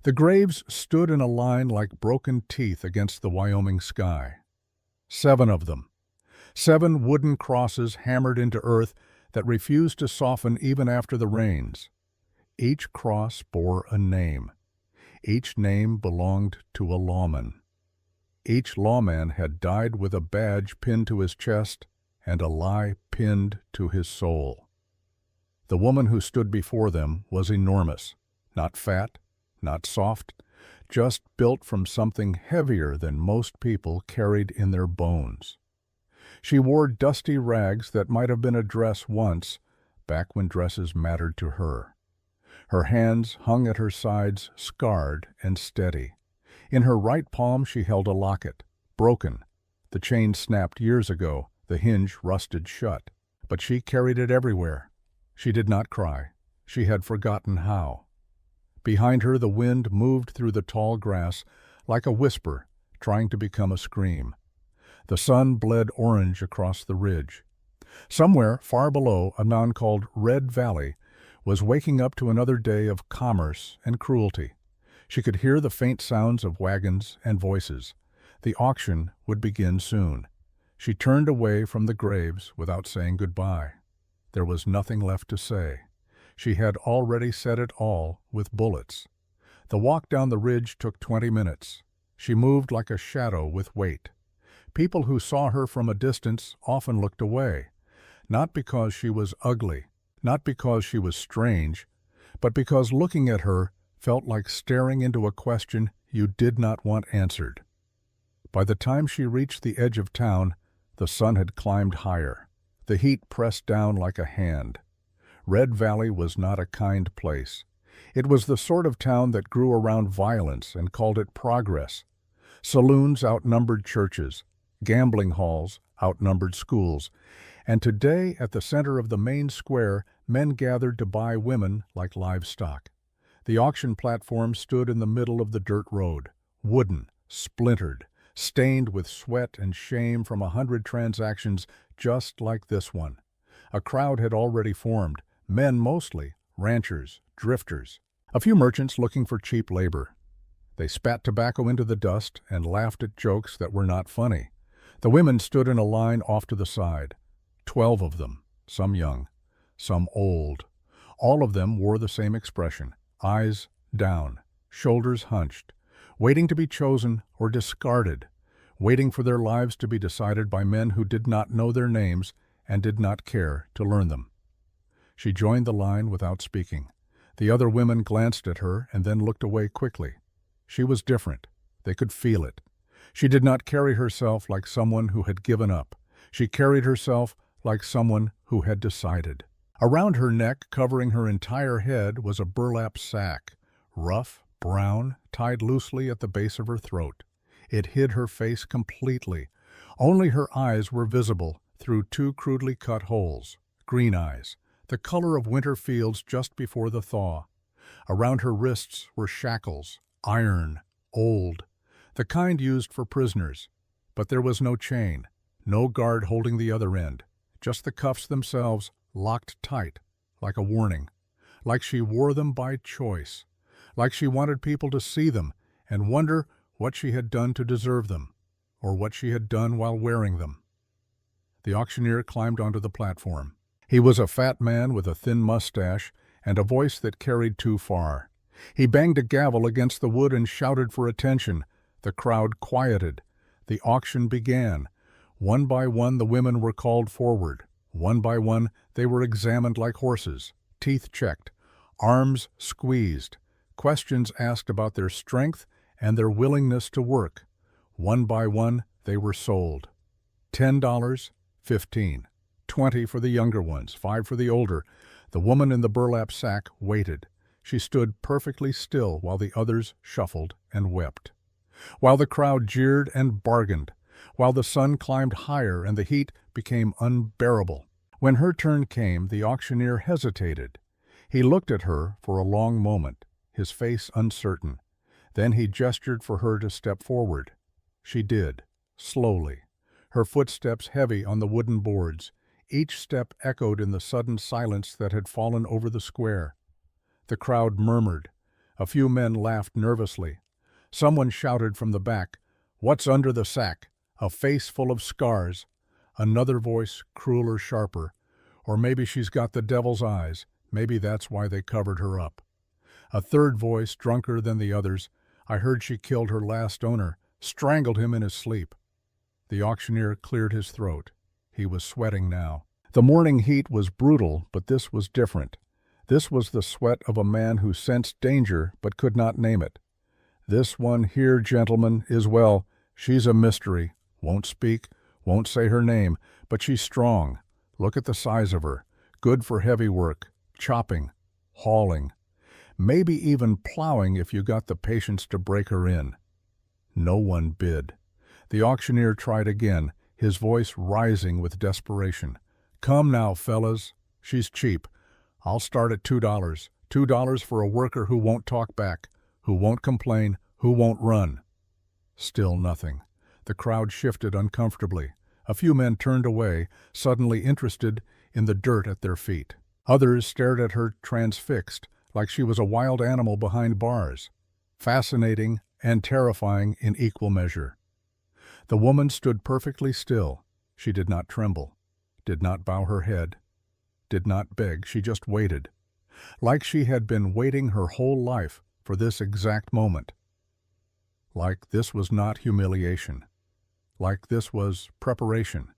The graves stood in a line like broken teeth against the Wyoming sky. 7 of them. 7 wooden crosses hammered into earth that refused to soften even after the rains. Each cross bore a name. Each name belonged to a lawman. Each lawman had died with a badge pinned to his chest and a lie pinned to his soul. The woman who stood before them was enormous, not fat, not soft, just built from something heavier than most people carried in their bones. She wore dusty rags that might have been a dress once, back when dresses mattered to her. Her hands hung at her sides, scarred and steady. In her right palm she held a locket, broken. The chain snapped years ago, the hinge rusted shut. But she carried it everywhere. She did not cry. She had forgotten how. Behind her the wind moved through the tall grass like a whisper, trying to become a scream. The sun bled orange across the ridge. Somewhere far below, a mound called Red Valley was waking up to another day of commerce and cruelty. She could hear the faint sounds of wagons and voices. The auction would begin soon. She turned away from the graves without saying goodbye. There was nothing left to say. She had already said it all with bullets. The walk down the ridge took 20 minutes. She moved like a shadow with weight. People who saw her from a distance often looked away, not because she was ugly, not because she was strange, but because looking at her felt like staring into a question you did not want answered. By the time she reached the edge of town, the sun had climbed higher. The heat pressed down like a hand. Red Valley was not a kind place. It was the sort of town that grew around violence and called it progress. Saloons outnumbered churches. Gambling halls outnumbered schools. And today, at the center of the main square, men gathered to buy women like livestock. The auction platform stood in the middle of the dirt road, wooden, splintered, stained with sweat and shame from 100 transactions just like this one. A crowd had already formed, men mostly, ranchers, drifters. A few merchants looking for cheap labor. They spat tobacco into the dust and laughed at jokes that were not funny. The women stood in a line off to the side. 12 of them, some young, some old. All of them wore the same expression, eyes down, shoulders hunched, waiting to be chosen or discarded, waiting for their lives to be decided by men who did not know their names and did not care to learn them. She joined the line without speaking. The other women glanced at her and then looked away quickly. She was different. They could feel it. She did not carry herself like someone who had given up. She carried herself like someone who had decided. Around her neck, covering her entire head, was a burlap sack, rough, brown, tied loosely at the base of her throat. It hid her face completely. Only her eyes were visible through 2 crudely cut holes, green eyes, the color of winter fields just before the thaw. Around her wrists were shackles, iron, old, the kind used for prisoners. But there was no chain, no guard holding the other end, just the cuffs themselves locked tight, like a warning, like she wore them by choice, like she wanted people to see them and wonder what she had done to deserve them, or what she had done while wearing them. The auctioneer climbed onto the platform. He was a fat man with a thin mustache and a voice that carried too far. He banged a gavel against the wood and shouted for attention. The crowd quieted. The auction began. One by one the women were called forward. One by one they were examined like horses, teeth checked, arms squeezed, questions asked about their strength and their willingness to work. One by one they were sold. $10, 15, 20 for the younger ones, 5 for the older. The woman in the burlap sack waited. She stood perfectly still while the others shuffled and wept. While the crowd jeered and bargained, while the sun climbed higher and the heat became unbearable. When her turn came, the auctioneer hesitated. He looked at her for a long moment, his face uncertain. Then he gestured for her to step forward. She did, slowly, her footsteps heavy on the wooden boards. Each step echoed in the sudden silence that had fallen over the square. The crowd murmured. A few men laughed nervously. Someone shouted from the back, "What's under the sack?" A face full of scars. Another voice, crueler, sharper. "Or maybe she's got the devil's eyes. Maybe that's why they covered her up." A third voice, drunker than the others, "I heard she killed her last owner, strangled him in his sleep." The auctioneer cleared his throat. He was sweating now. The morning heat was brutal, but this was different. This was the sweat of a man who sensed danger but could not name it. "This one here, gentlemen, is, well, she's a mystery. Won't speak, won't say her name, but she's strong. Look at the size of her. Good for heavy work, chopping, hauling, maybe even plowing if you got the patience to break her in." No one bid. The auctioneer tried again, his voice rising with desperation. "Come now, fellas. She's cheap. I'll start at $2. $2 for a worker who won't talk back, who won't complain, who won't run." Still nothing. The crowd shifted uncomfortably. A few men turned away, suddenly interested in the dirt at their feet. Others stared at her transfixed, like she was a wild animal behind bars. Fascinating and terrifying in equal measure. The woman stood perfectly still. She did not tremble, did not bow her head, did not beg. She just waited, like she had been waiting her whole life for this exact moment. Like this was not humiliation. Like this was preparation.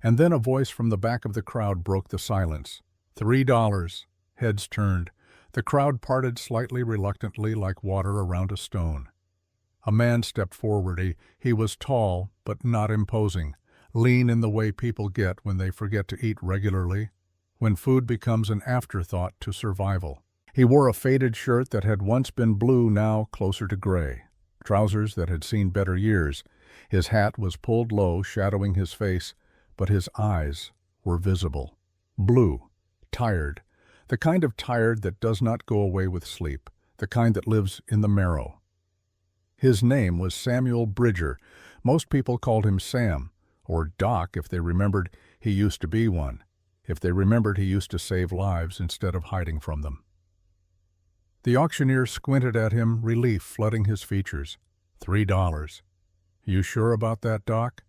And then a voice from the back of the crowd broke the silence. $3. Heads turned. The crowd parted slightly reluctantly like water around a stone. A man stepped forward. He was tall, but not imposing, lean in the way people get when they forget to eat regularly, when food becomes an afterthought to survival. He wore a faded shirt that had once been blue, now closer to gray, trousers that had seen better years. His hat was pulled low, shadowing his face, but his eyes were visible. Blue, tired, the kind of tired that does not go away with sleep, the kind that lives in the marrow. His name was Samuel Bridger. Most people called him Sam, or Doc if they remembered he used to be one, if they remembered he used to save lives instead of hiding from them. The auctioneer squinted at him, relief flooding his features. $3. "You sure about that, Doc?"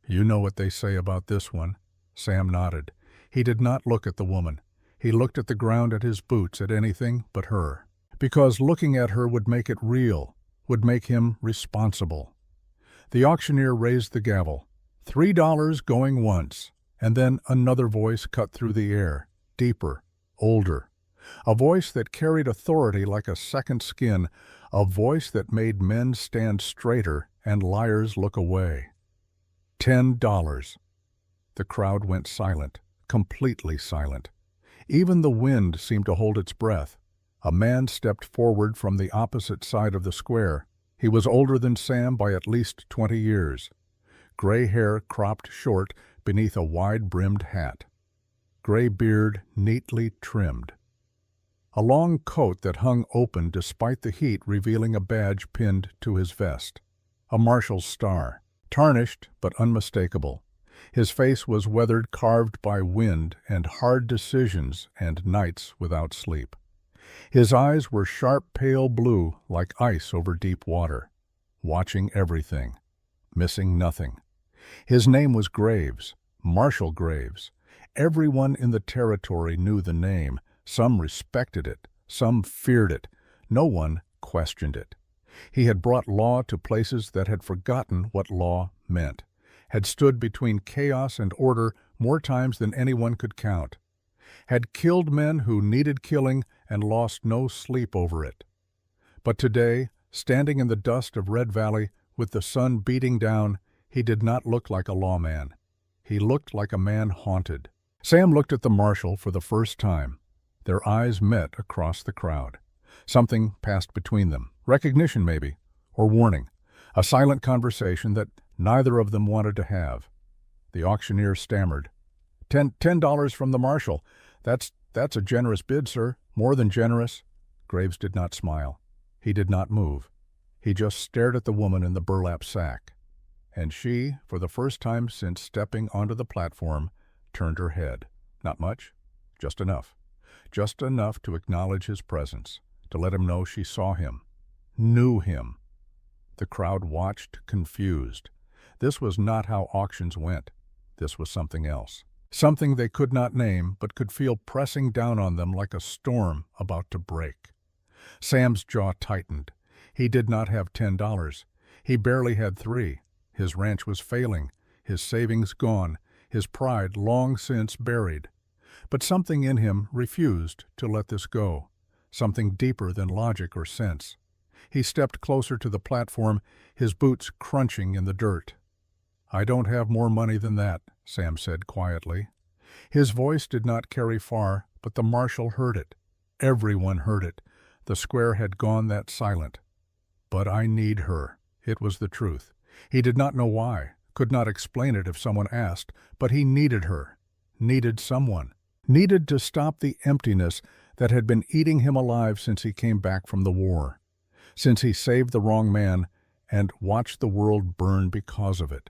"You know what they say about this one." Sam nodded. He did not look at the woman. He looked at the ground, at his boots, at anything but her. Because looking at her would make it real, would make him responsible. The auctioneer raised the gavel. $3 going once, and then another voice cut through the air, deeper, older. A voice that carried authority like a second skin, a voice that made men stand straighter and liars look away. $10. The crowd went silent, completely silent. Even the wind seemed to hold its breath. A man stepped forward from the opposite side of the square. He was older than Sam by at least 20 years. Gray hair cropped short beneath a wide-brimmed hat. Gray beard neatly trimmed. A long coat that hung open despite the heat, revealing a badge pinned to his vest. A marshal's star, tarnished but unmistakable. His face was weathered, carved by wind and hard decisions and nights without sleep. His eyes were sharp pale blue like ice over deep water, watching everything, missing nothing. His name was Graves, Marshal Graves. Everyone in the territory knew the name. Some respected it, some feared it. No one questioned it. He had brought law to places that had forgotten what law meant, had stood between chaos and order more times than anyone could count, had killed men who needed killing and lost no sleep over it. But today, standing in the dust of Red Valley with the sun beating down, he did not look like a lawman. He looked like a man haunted. Sam looked at the marshal for the first time. Their eyes met across the crowd. Something passed between them. Recognition, maybe, or warning. A silent conversation that neither of them wanted to have. The auctioneer stammered. $10 from the marshal. That's a generous bid, sir. More than generous." Graves did not smile. He did not move. He just stared at the woman in the burlap sack. And she, for the first time since stepping onto the platform, turned her head. Not much, just enough. Just enough to acknowledge his presence, to let him know she saw him, knew him. The crowd watched, confused. This was not how auctions went. This was something else. Something they could not name, but could feel pressing down on them like a storm about to break. Sam's jaw tightened. He did not have $10. He barely had $3. His ranch was failing, his savings gone, his pride long since buried. But something in him refused to let this go, something deeper than logic or sense. He stepped closer to the platform, his boots crunching in the dirt. "I don't have more money than that," Sam said quietly. His voice did not carry far, but the marshal heard it. Everyone heard it. The square had gone that silent. "But I need her." It was the truth. He did not know why, could not explain it if someone asked, but he needed her, needed someone, needed to stop the emptiness that had been eating him alive since he came back from the war, since he saved the wrong man and watched the world burn because of it.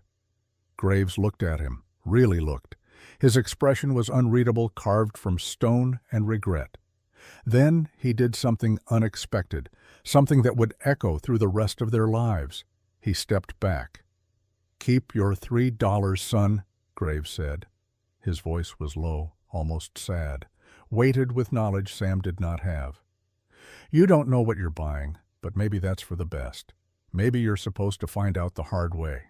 Graves looked at him, really looked. His expression was unreadable, carved from stone and regret. Then he did something unexpected, something that would echo through the rest of their lives. He stepped back. "Keep your $3, son," Graves said. His voice was low, almost sad, weighted with knowledge Sam did not have. "You don't know what you're buying, but maybe that's for the best. Maybe you're supposed to find out the hard way."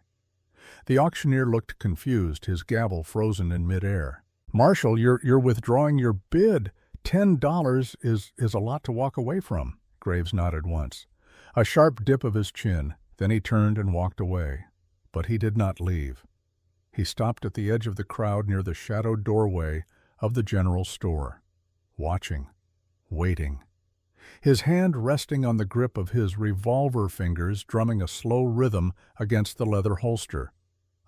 The auctioneer looked confused, his gavel frozen in midair. "Marshal, you're withdrawing your bid. $10 is a lot to walk away from." Graves nodded once. A sharp dip of his chin, then he turned and walked away. But he did not leave. He stopped at the edge of the crowd near the shadowed doorway of the general store, watching, waiting. His hand resting on the grip of his revolver fingers, drumming a slow rhythm against the leather holster.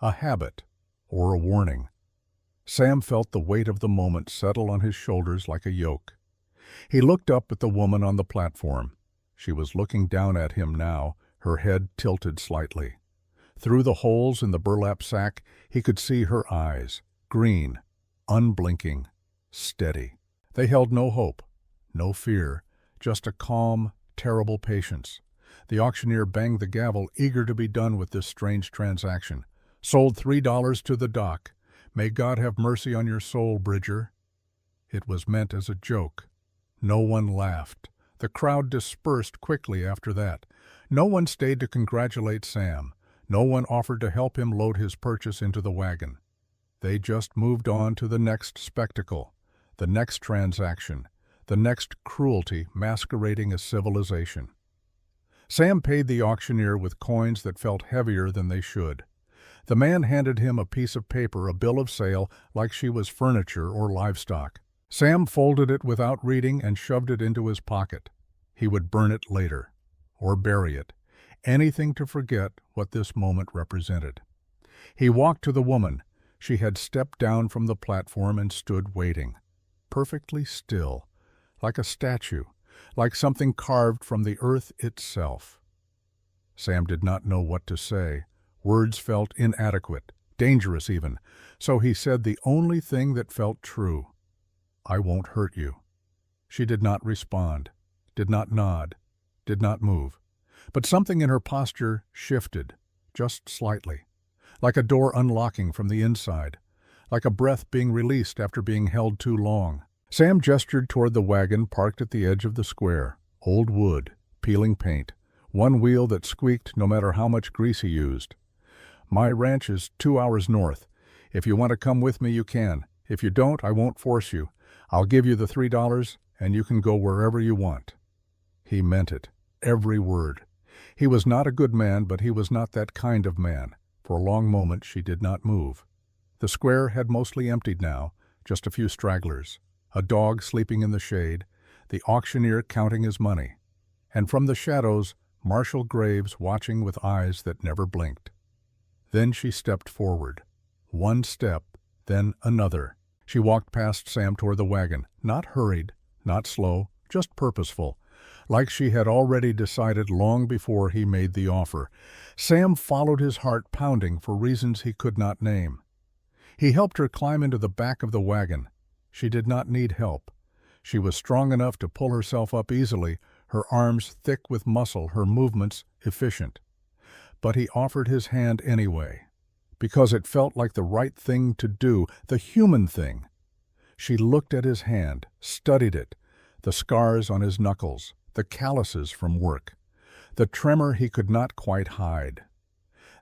A habit, or a warning. Sam felt the weight of the moment settle on his shoulders like a yoke. He looked up at the woman on the platform. She was looking down at him now, her head tilted slightly. Through the holes in the burlap sack, he could see her eyes, green, unblinking, steady. They held no hope, no fear, just a calm, terrible patience. The auctioneer banged the gavel, eager to be done with this strange transaction. "Sold $3 to the dock. May God have mercy on your soul, Bridger." It was meant as a joke. No one laughed. The crowd dispersed quickly after that. No one stayed to congratulate Sam. No one offered to help him load his purchase into the wagon. They just moved on to the next spectacle, the next transaction, the next cruelty masquerading as civilization. Sam paid the auctioneer with coins that felt heavier than they should. The man handed him a piece of paper, a bill of sale, like she was furniture or livestock. Sam folded it without reading and shoved it into his pocket. He would burn it later, or bury it, anything to forget what this moment represented. He walked to the woman. She had stepped down from the platform and stood waiting, perfectly still, like a statue, like something carved from the earth itself. Sam did not know what to say. Words felt inadequate, dangerous even, so he said the only thing that felt true. "I won't hurt you." She did not respond, did not nod, did not move. But something in her posture shifted, just slightly, like a door unlocking from the inside, like a breath being released after being held too long. Sam gestured toward the wagon parked at the edge of the square. Old wood, peeling paint, one wheel that squeaked no matter how much grease he used. "My ranch is 2 hours north. If you want to come with me, you can. If you don't, I won't force you. I'll give you the $3, and you can go wherever you want." He meant it, every word. He was not a good man, but he was not that kind of man. For a long moment she did not move. The square had mostly emptied now, just a few stragglers, a dog sleeping in the shade, the auctioneer counting his money, and from the shadows, Marshal Graves watching with eyes that never blinked. Then she stepped forward. One step, then another. She walked past Sam toward the wagon, not hurried, not slow, just purposeful, like she had already decided long before he made the offer. Sam followed, his heart pounding for reasons he could not name. He helped her climb into the back of the wagon. She did not need help. She was strong enough to pull herself up easily, her arms thick with muscle, her movements efficient. But he offered his hand anyway, because it felt like the right thing to do, the human thing. She looked at his hand, studied it, the scars on his knuckles, the calluses from work, the tremor he could not quite hide.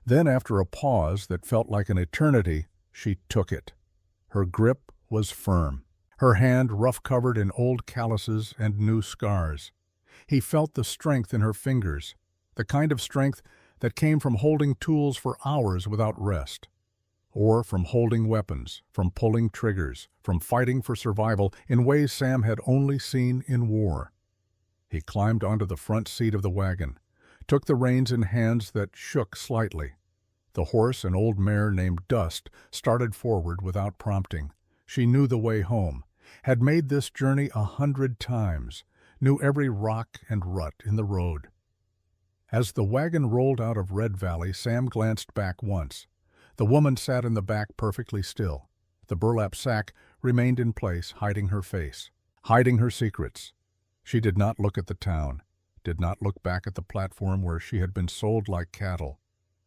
Then, after a pause that felt like an eternity, she took it. Her grip was firm, her hand rough-covered in old calluses and new scars. He felt the strength in her fingers, the kind of strength that came from holding tools for hours without rest, or from holding weapons, from pulling triggers, from fighting for survival in ways Sam had only seen in war. He climbed onto the front seat of the wagon, took the reins in hands that shook slightly. The horse, an old mare named Dust, started forward without prompting. She knew the way home, had made this journey 100 times, knew every rock and rut in the road. As the wagon rolled out of Red Valley, Sam glanced back once. The woman sat in the back perfectly still. The burlap sack remained in place, hiding her face, hiding her secrets. She did not look at the town, did not look back at the platform where she had been sold like cattle.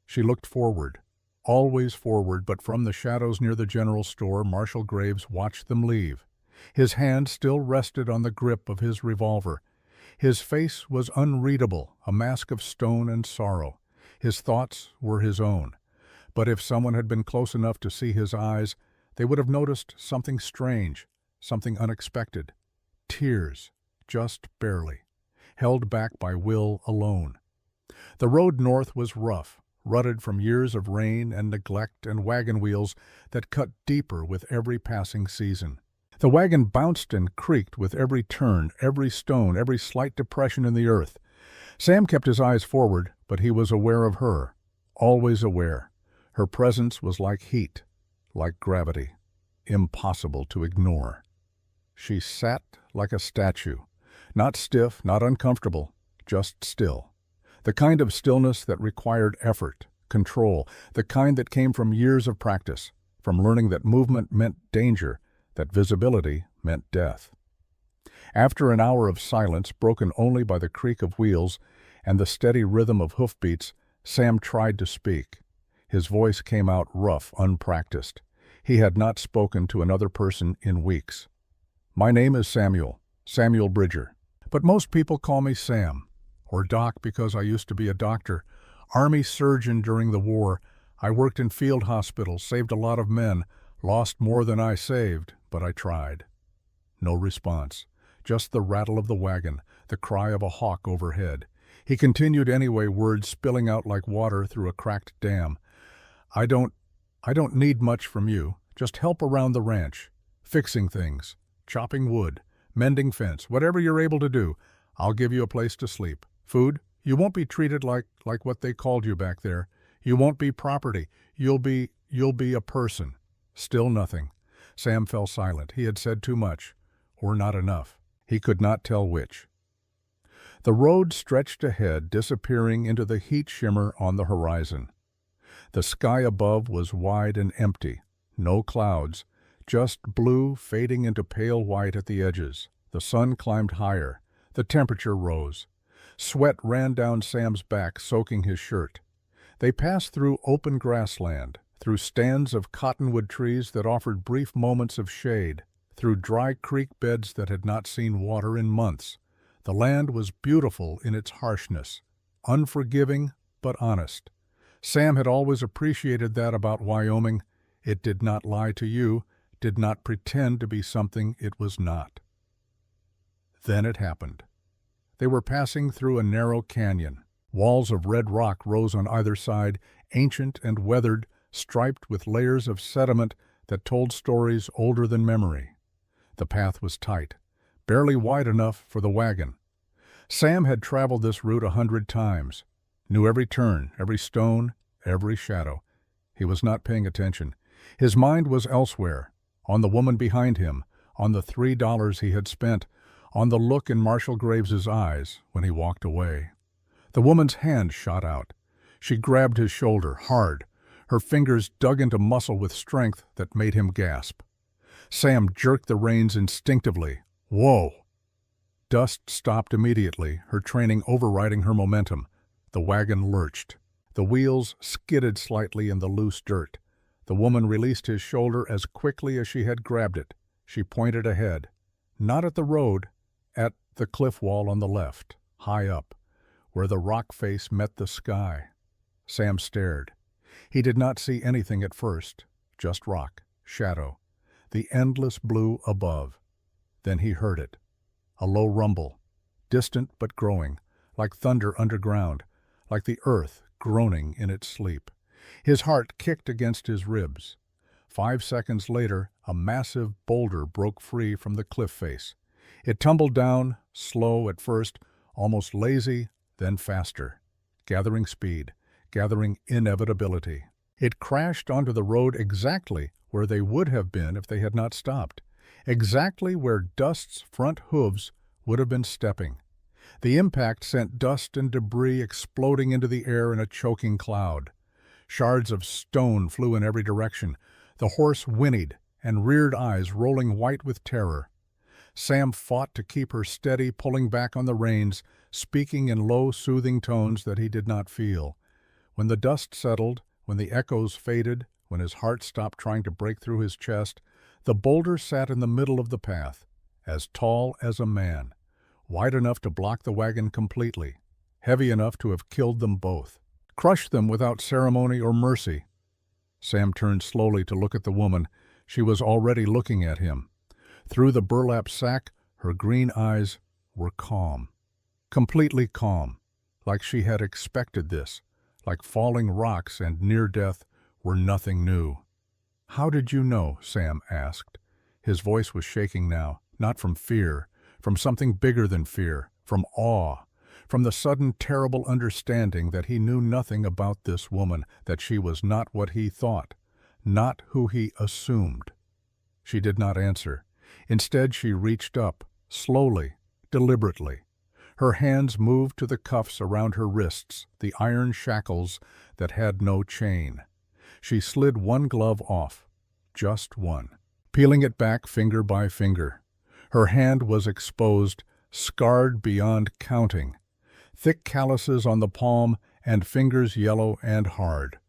She looked forward, always forward, but from the shadows near the general store, Marshal Graves watched them leave. His hand still rested on the grip of his revolver. His face was unreadable, a mask of stone and sorrow. His thoughts were his own. But if someone had been close enough to see his eyes, they would have noticed something strange, something unexpected. Tears, just barely, held back by will alone. The road north was rough, rutted from years of rain and neglect and wagon wheels that cut deeper with every passing season. The wagon bounced and creaked with every turn, every stone, every slight depression in the earth. Sam kept his eyes forward, but he was aware of her, always aware. Her presence was like heat, like gravity, impossible to ignore. She sat like a statue, not stiff, not uncomfortable, just still. The kind of stillness that required effort, control, the kind that came from years of practice, from learning that movement meant danger, that visibility meant death. After an hour of silence, broken only by the creak of wheels and the steady rhythm of hoofbeats, Sam tried to speak. His voice came out rough, unpracticed. He had not spoken to another person in weeks. "My name is Samuel Bridger. But most people call me Sam, or Doc because I used to be a doctor, Army surgeon during the war. I worked in field hospitals, saved a lot of men, lost more than I saved, but I tried." No response, just the rattle of the wagon, the cry of a hawk overhead. He continued anyway, words spilling out like water through a cracked dam. I don't need much from you, just help around the ranch, fixing things, chopping wood, mending fence, whatever you're able to do. I'll give you a place to sleep. Food, you won't be treated like what they called you back there. You won't be property. You'll be a person." Still nothing. Sam fell silent. He had said too much, or not enough. He could not tell which. The road stretched ahead, disappearing into the heat shimmer on the horizon. The sky above was wide and empty, no clouds, just blue fading into pale white at the edges. The sun climbed higher. The temperature rose. Sweat ran down Sam's back, soaking his shirt. They passed through open grassland, through stands of cottonwood trees that offered brief moments of shade, through dry creek beds that had not seen water in months. The land was beautiful in its harshness, unforgiving but honest. Sam had always appreciated that about Wyoming. It did not lie to you, did not pretend to be something it was not. Then it happened. They were passing through a narrow canyon. Walls of red rock rose on either side, ancient and weathered, striped with layers of sediment that told stories older than memory. The path was tight, barely wide enough for the wagon. Sam had traveled this route 100 times, knew every turn, every stone, every shadow. He was not paying attention. His mind was elsewhere, on the woman behind him, on the $3 he had spent, on the look in Marshal Graves's eyes when he walked away. The woman's hand shot out. She grabbed his shoulder, hard. Her fingers dug into muscle with strength that made him gasp. Sam jerked the reins instinctively. Whoa! Dust stopped immediately, her training overriding her momentum. The wagon lurched. The wheels skidded slightly in the loose dirt. The woman released his shoulder as quickly as she had grabbed it. She pointed ahead. Not at the road, at the cliff wall on the left, high up, where the rock face met the sky. Sam stared. He did not see anything at first, just rock, shadow, the endless blue above. Then he heard it. A low rumble, distant but growing, like thunder underground, like the earth groaning in its sleep. His heart kicked against his ribs. 5 seconds later, a massive boulder broke free from the cliff face. It tumbled down, slow at first, almost lazy, then faster, gathering speed, gathering inevitability. It crashed onto the road exactly where they would have been if they had not stopped, exactly where Dust's front hooves would have been stepping. The impact sent dust and debris exploding into the air in a choking cloud. Shards of stone flew in every direction. The horse whinnied and reared eyes rolling white with terror. Sam fought to keep her steady, pulling back on the reins, speaking in low, soothing tones that he did not feel. When the dust settled, when the echoes faded, when his heart stopped trying to break through his chest, the boulder sat in the middle of the path, as tall as a man, wide enough to block the wagon completely, heavy enough to have killed them both, crushed them without ceremony or mercy. Sam turned slowly to look at the woman. She was already looking at him. Through the burlap sack, her green eyes were calm, completely calm, like she had expected this, like falling rocks and near death were nothing new. "How did you know?" Sam asked. His voice was shaking now, not from fear, from something bigger than fear, from awe, from the sudden terrible understanding that he knew nothing about this woman, that she was not what he thought, not who he assumed. She did not answer. Instead, she reached up, slowly, deliberately. Her hands moved to the cuffs around her wrists, the iron shackles that had no chain. She slid one glove off, just one, peeling it back finger by finger. Her hand was exposed, scarred beyond counting, thick calluses on the palm and fingers yellow and hard.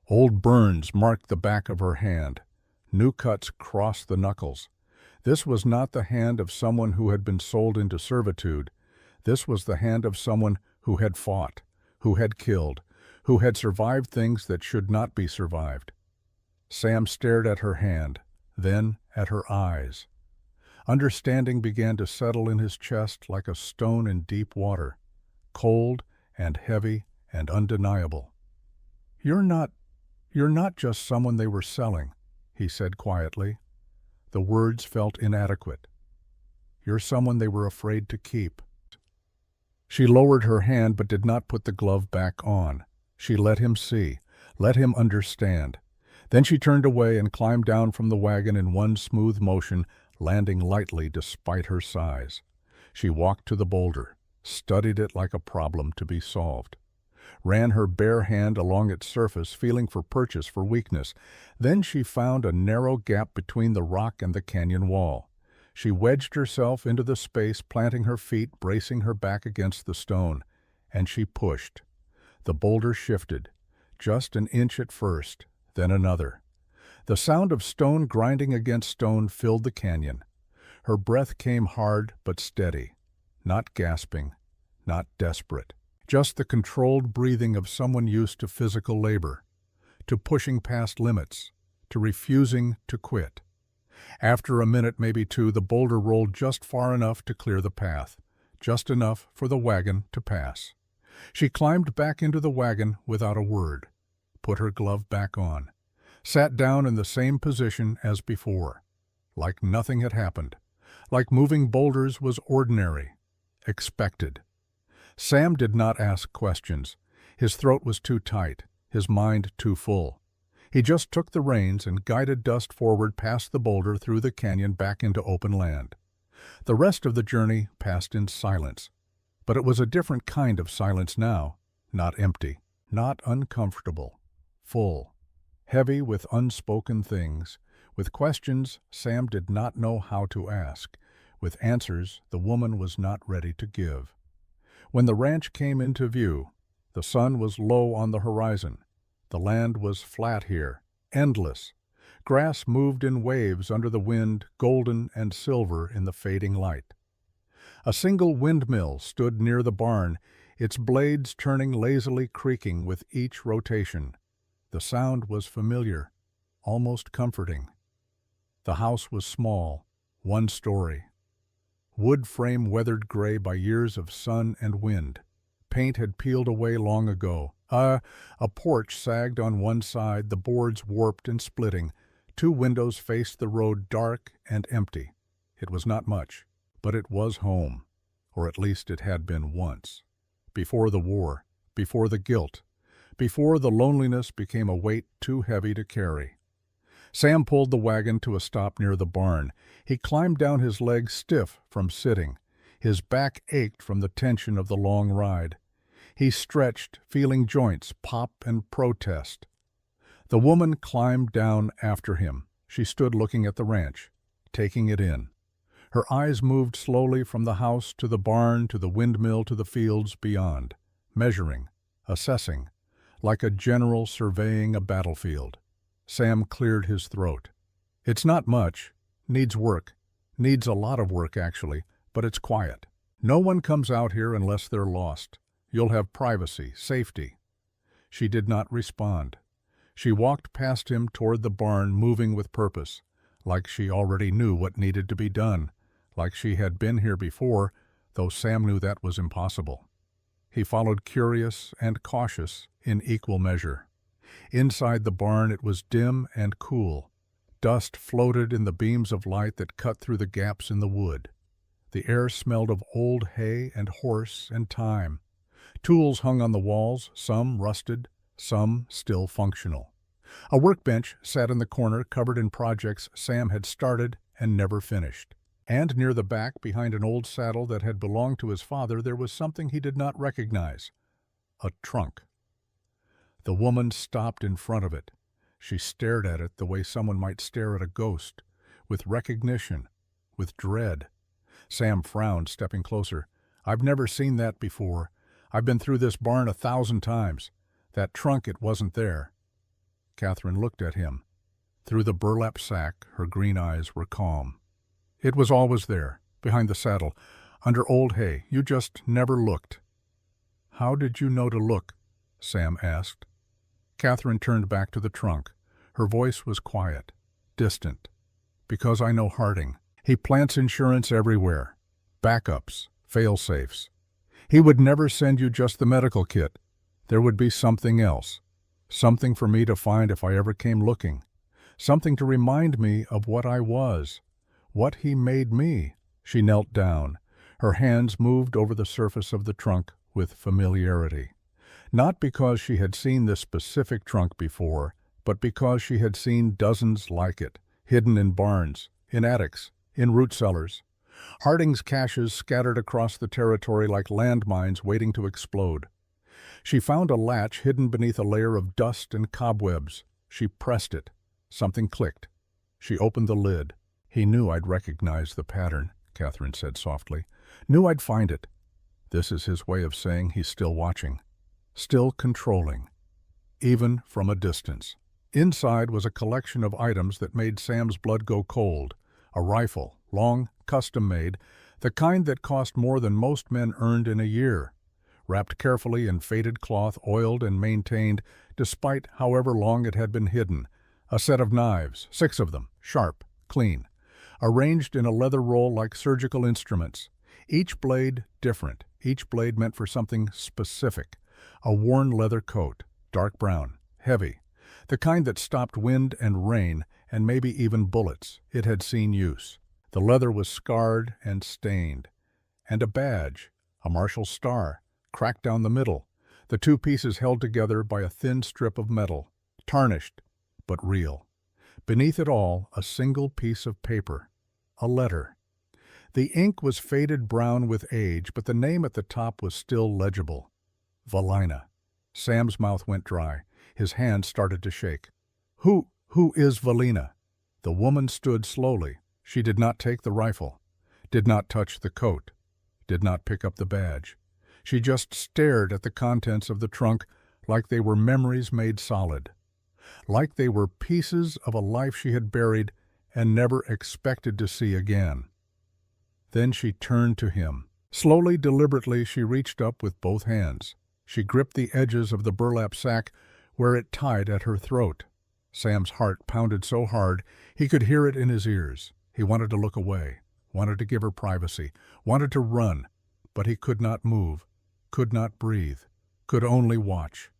Old burns marked the back of her hand. New cuts crossed the knuckles. This was not the hand of someone who had been sold into servitude. This was the hand of someone who had fought, who had killed, who had survived things that should not be survived. Sam stared at her hand, then at her eyes. Understanding began to settle in his chest like a stone in deep water, cold and heavy and undeniable. You're not just someone they were selling," he said quietly. The words felt inadequate. "You're someone they were afraid to keep." She lowered her hand but did not put the glove back on. She let him see, let him understand. Then she turned away and climbed down from the wagon in one smooth motion, landing lightly despite her size. She walked to the boulder, studied it like a problem to be solved, ran her bare hand along its surface, feeling for purchase, for weakness. Then she found a narrow gap between the rock and the canyon wall. She wedged herself into the space, planting her feet, bracing her back against the stone, and she pushed. The boulder shifted, just an inch at first, then another. The sound of stone grinding against stone filled the canyon. Her breath came hard but steady, not gasping, not desperate. Just the controlled breathing of someone used to physical labor, to pushing past limits, to refusing to quit. After a minute, maybe two, the boulder rolled just far enough to clear the path, just enough for the wagon to pass. She climbed back into the wagon without a word, put her glove back on, sat down in the same position as before, like nothing had happened, like moving boulders was ordinary, expected. Sam did not ask questions. His throat was too tight, his mind too full. He just took the reins and guided Dust forward past the boulder, through the canyon, back into open land. The rest of the journey passed in silence. But it was a different kind of silence now, not empty, not uncomfortable, full, heavy with unspoken things, with questions Sam did not know how to ask, with answers the woman was not ready to give. When the ranch came into view, the sun was low on the horizon. The land was flat here, endless. Grass moved in waves under the wind, golden and silver in the fading light. A single windmill stood near the barn, its blades turning lazily, creaking with each rotation. The sound was familiar, almost comforting. The house was small, one story. Wood frame weathered gray by years of sun and wind. Paint had peeled away long ago. A porch sagged on one side, the boards warped and splitting. 2 windows faced the road, dark and empty. It was not much, but it was home, or at least it had been once. Before the war, before the guilt, before the loneliness became a weight too heavy to carry. Sam pulled the wagon to a stop near the barn. He climbed down, his legs stiff from sitting. His back ached from the tension of the long ride. He stretched, feeling joints pop and protest. The woman climbed down after him. She stood looking at the ranch, taking it in. Her eyes moved slowly from the house to the barn to the windmill to the fields beyond, measuring, assessing, like a general surveying a battlefield. Sam cleared his throat. It's not much. Needs work. Needs a lot of work, actually, but it's quiet. No one comes out here unless they're lost. You'll have privacy, safety. She did not respond. She walked past him toward the barn, moving with purpose, like she already knew what needed to be done, like she had been here before, though Sam knew that was impossible. He followed, curious and cautious in equal measure. Inside the barn it was dim and cool. Dust floated in the beams of light that cut through the gaps in the wood. The air smelled of old hay and horse and time. Tools hung on the walls, some rusted, some still functional. A workbench sat in the corner, covered in projects Sam had started and never finished. And near the back, behind an old saddle that had belonged to his father, there was something he did not recognize. A trunk. The woman stopped in front of it. She stared at it the way someone might stare at a ghost, with recognition, with dread. Sam frowned, stepping closer. I've never seen that before. I've been through this barn 1,000 times. That trunk, it wasn't there. Catherine looked at him. Through the burlap sack, her green eyes were calm. It was always there, behind the saddle, under old hay. You just never looked. How did you know to look? Sam asked. Catherine turned back to the trunk. Her voice was quiet, distant. Because I know Harding. He plants insurance everywhere. Backups, fail-safes. He would never send you just the medical kit. There would be something else. Something for me to find if I ever came looking. Something to remind me of what I was. What he made me. She knelt down. Her hands moved over the surface of the trunk with familiarity. Not because she had seen this specific trunk before, but because she had seen dozens like it, hidden in barns, in attics, in root cellars. Harding's caches scattered across the territory like landmines waiting to explode. She found a latch hidden beneath a layer of dust and cobwebs. She pressed it. Something clicked. She opened the lid. He knew I'd recognize the pattern, Catherine said softly. Knew I'd find it. This is his way of saying he's still watching. Still controlling, even from a distance. Inside was a collection of items that made Sam's blood go cold. A rifle, long, custom-made, the kind that cost more than most men earned in a year. Wrapped carefully in faded cloth, oiled and maintained, despite however long it had been hidden. A set of knives, 6 of them, sharp, clean, arranged in a leather roll like surgical instruments. Each blade different, each blade meant for something specific. A worn leather coat, dark brown, heavy, the kind that stopped wind and rain, and maybe even bullets. It had seen use. The leather was scarred and stained. And a badge, a marshal's star, cracked down the middle, the 2 pieces held together by a thin strip of metal, tarnished, but real. Beneath it all, a single piece of paper, a letter. The ink was faded brown with age, but the name at the top was still legible. Valina. Sam's mouth went dry. His hand started to shake. Who is Valina? The woman stood slowly. She did not take the rifle. did not touch the coat, did not pick up the badge. She just stared at the contents of the trunk like they were memories made solid, like they were pieces of a life she had buried and never expected to see again. Then she turned to him. Slowly, deliberately, she reached up with both hands. She gripped the edges of the burlap sack where it tied at her throat. Sam's heart pounded so hard he could hear it in his ears. He wanted to look away, wanted to give her privacy, wanted to run, but he could not move, could not breathe, could only watch.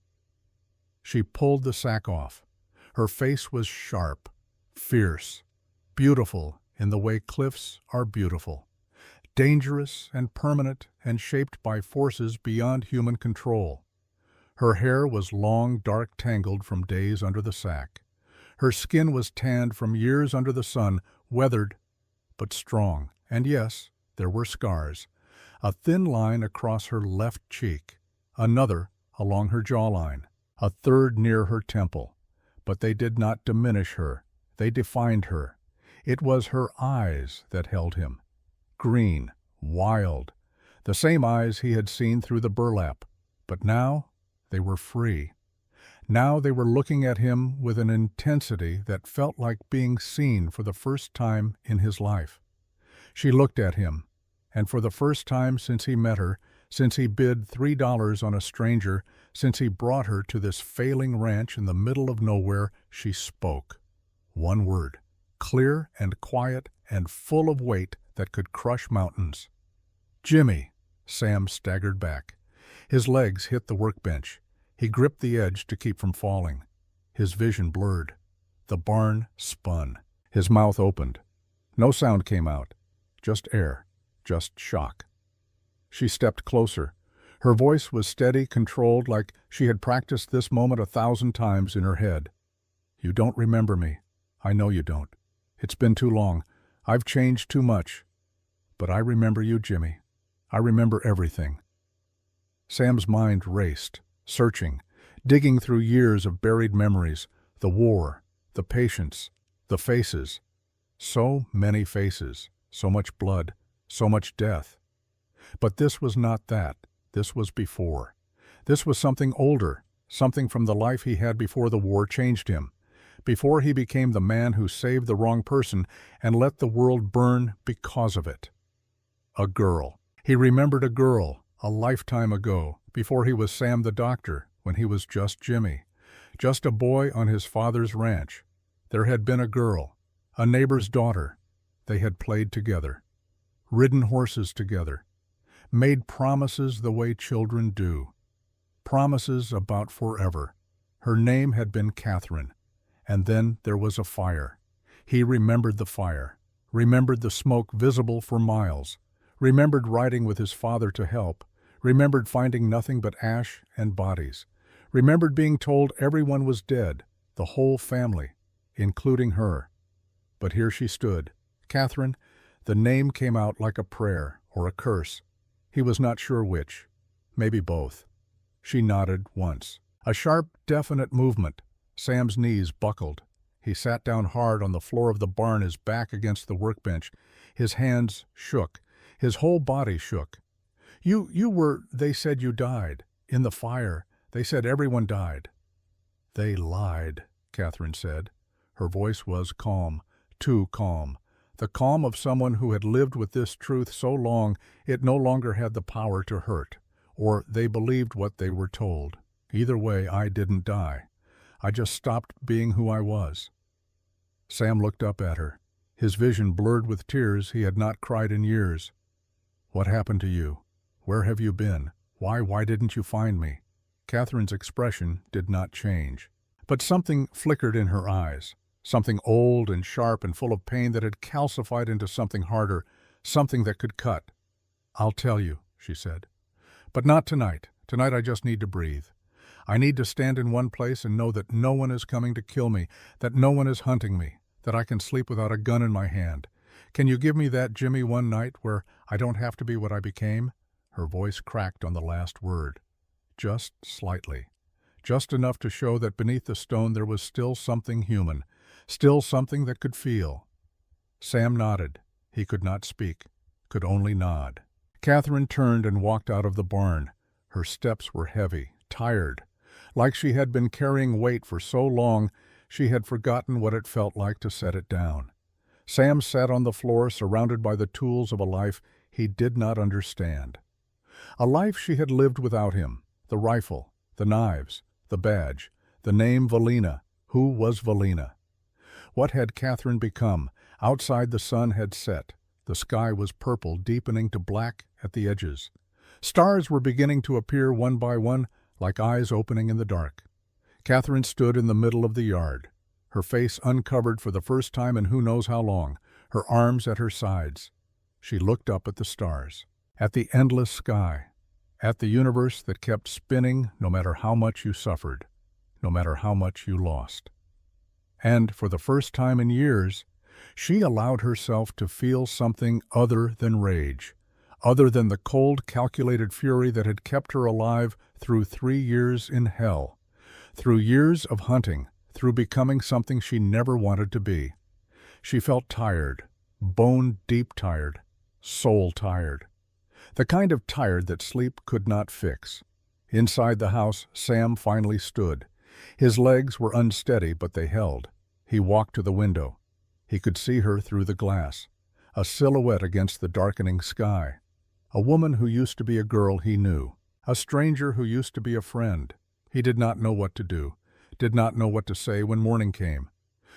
She pulled the sack off. Her face was sharp, fierce, beautiful in the way cliffs are beautiful. Dangerous and permanent and shaped by forces beyond human control. Her hair was long, dark, tangled from days under the sack. Her skin was tanned from years under the sun, weathered but strong. And yes, there were scars. A thin line across her left cheek, another along her jawline, a third near her temple. But they did not diminish her. They defined her. It was her eyes that held him. Green, wild, the same eyes he had seen through the burlap, but now they were free. Now they were looking at him with an intensity that felt like being seen for the first time in his life. She looked at him, and for the first time since he met her, since he bid $3 on a stranger, since he brought her to this failing ranch in the middle of nowhere, she spoke. One word, clear and quiet and full of weight that could crush mountains. "Jimmy!" Sam staggered back. His legs hit the workbench. He gripped the edge to keep from falling. His vision blurred. The barn spun. His mouth opened. No sound came out. Just air. Just shock. She stepped closer. Her voice was steady, controlled, like she had practiced this moment 1,000 times in her head. "You don't remember me. I know you don't. It's been too long. I've changed too much. But I remember you, Jimmy. I remember everything." Sam's mind raced, searching, digging through years of buried memories, the war, the patience, the faces. So many faces, so much blood, so much death. But this was not that. This was before. This was something older, something from the life he had before the war changed him, before he became the man who saved the wrong person and let the world burn because of it. A girl. He remembered a girl, a lifetime ago, before he was Sam the doctor, when he was just Jimmy, just a boy on his father's ranch. There had been a girl, a neighbor's daughter. They had played together, ridden horses together, made promises the way children do, promises about forever. Her name had been Catherine, and then there was a fire. He remembered the fire, remembered the smoke visible for miles, remembered riding with his father to help, remembered finding nothing but ash and bodies, remembered being told everyone was dead, the whole family, including her. But here she stood, Catherine. The name came out like a prayer or a curse. He was not sure which, maybe both. She nodded once. A sharp, definite movement. Sam's knees buckled. He sat down hard on the floor of the barn, his back against the workbench. His hands shook. His whole body shook. You were, they said you died. In the fire. They said everyone died." "They lied," Catherine said. Her voice was calm, too calm. The calm of someone who had lived with this truth so long it no longer had the power to hurt. Or they believed what they were told. Either way, I didn't die. I just stopped being who I was. Sam looked up at her. His vision blurred with tears he had not cried in years. "What happened to you? Where have you been? Why didn't you find me?" Catherine's expression did not change. But something flickered in her eyes, something old and sharp and full of pain that had calcified into something harder, something that could cut. "I'll tell you," she said. "But not tonight. Tonight I just need to breathe. I need to stand in one place and know that no one is coming to kill me, that no one is hunting me, that I can sleep without a gun in my hand. Can you give me that, Jimmy, one night where I don't have to be what I became?" Her voice cracked on the last word. Just slightly. Just enough to show that beneath the stone there was still something human, still something that could feel. Sam nodded. He could not speak, could only nod. Catherine turned and walked out of the barn. Her steps were heavy, tired, like she had been carrying weight for so long she had forgotten what it felt like to set it down. Sam sat on the floor surrounded by the tools of a life he did not understand. A life she had lived without him, the rifle, the knives, the badge, the name Valina. Who was Valina? What had Catherine become? Outside the sun had set. The sky was purple, deepening to black at the edges. Stars were beginning to appear one by one, like eyes opening in the dark. Catherine stood in the middle of the yard, her face uncovered for the first time in who knows how long, her arms at her sides. She looked up at the stars, at the endless sky, at the universe that kept spinning no matter how much you suffered, no matter how much you lost. And for the first time in years, she allowed herself to feel something other than rage, other than the cold, calculated fury that had kept her alive through 3 years in hell, through years of hunting, through becoming something she never wanted to be. She felt tired, bone-deep tired, soul-tired. The kind of tired that sleep could not fix. Inside the house, Sam finally stood. His legs were unsteady, but they held. He walked to the window. He could see her through the glass, a silhouette against the darkening sky. A woman who used to be a girl he knew, a stranger who used to be a friend. He did not know what to do, did not know what to say when morning came.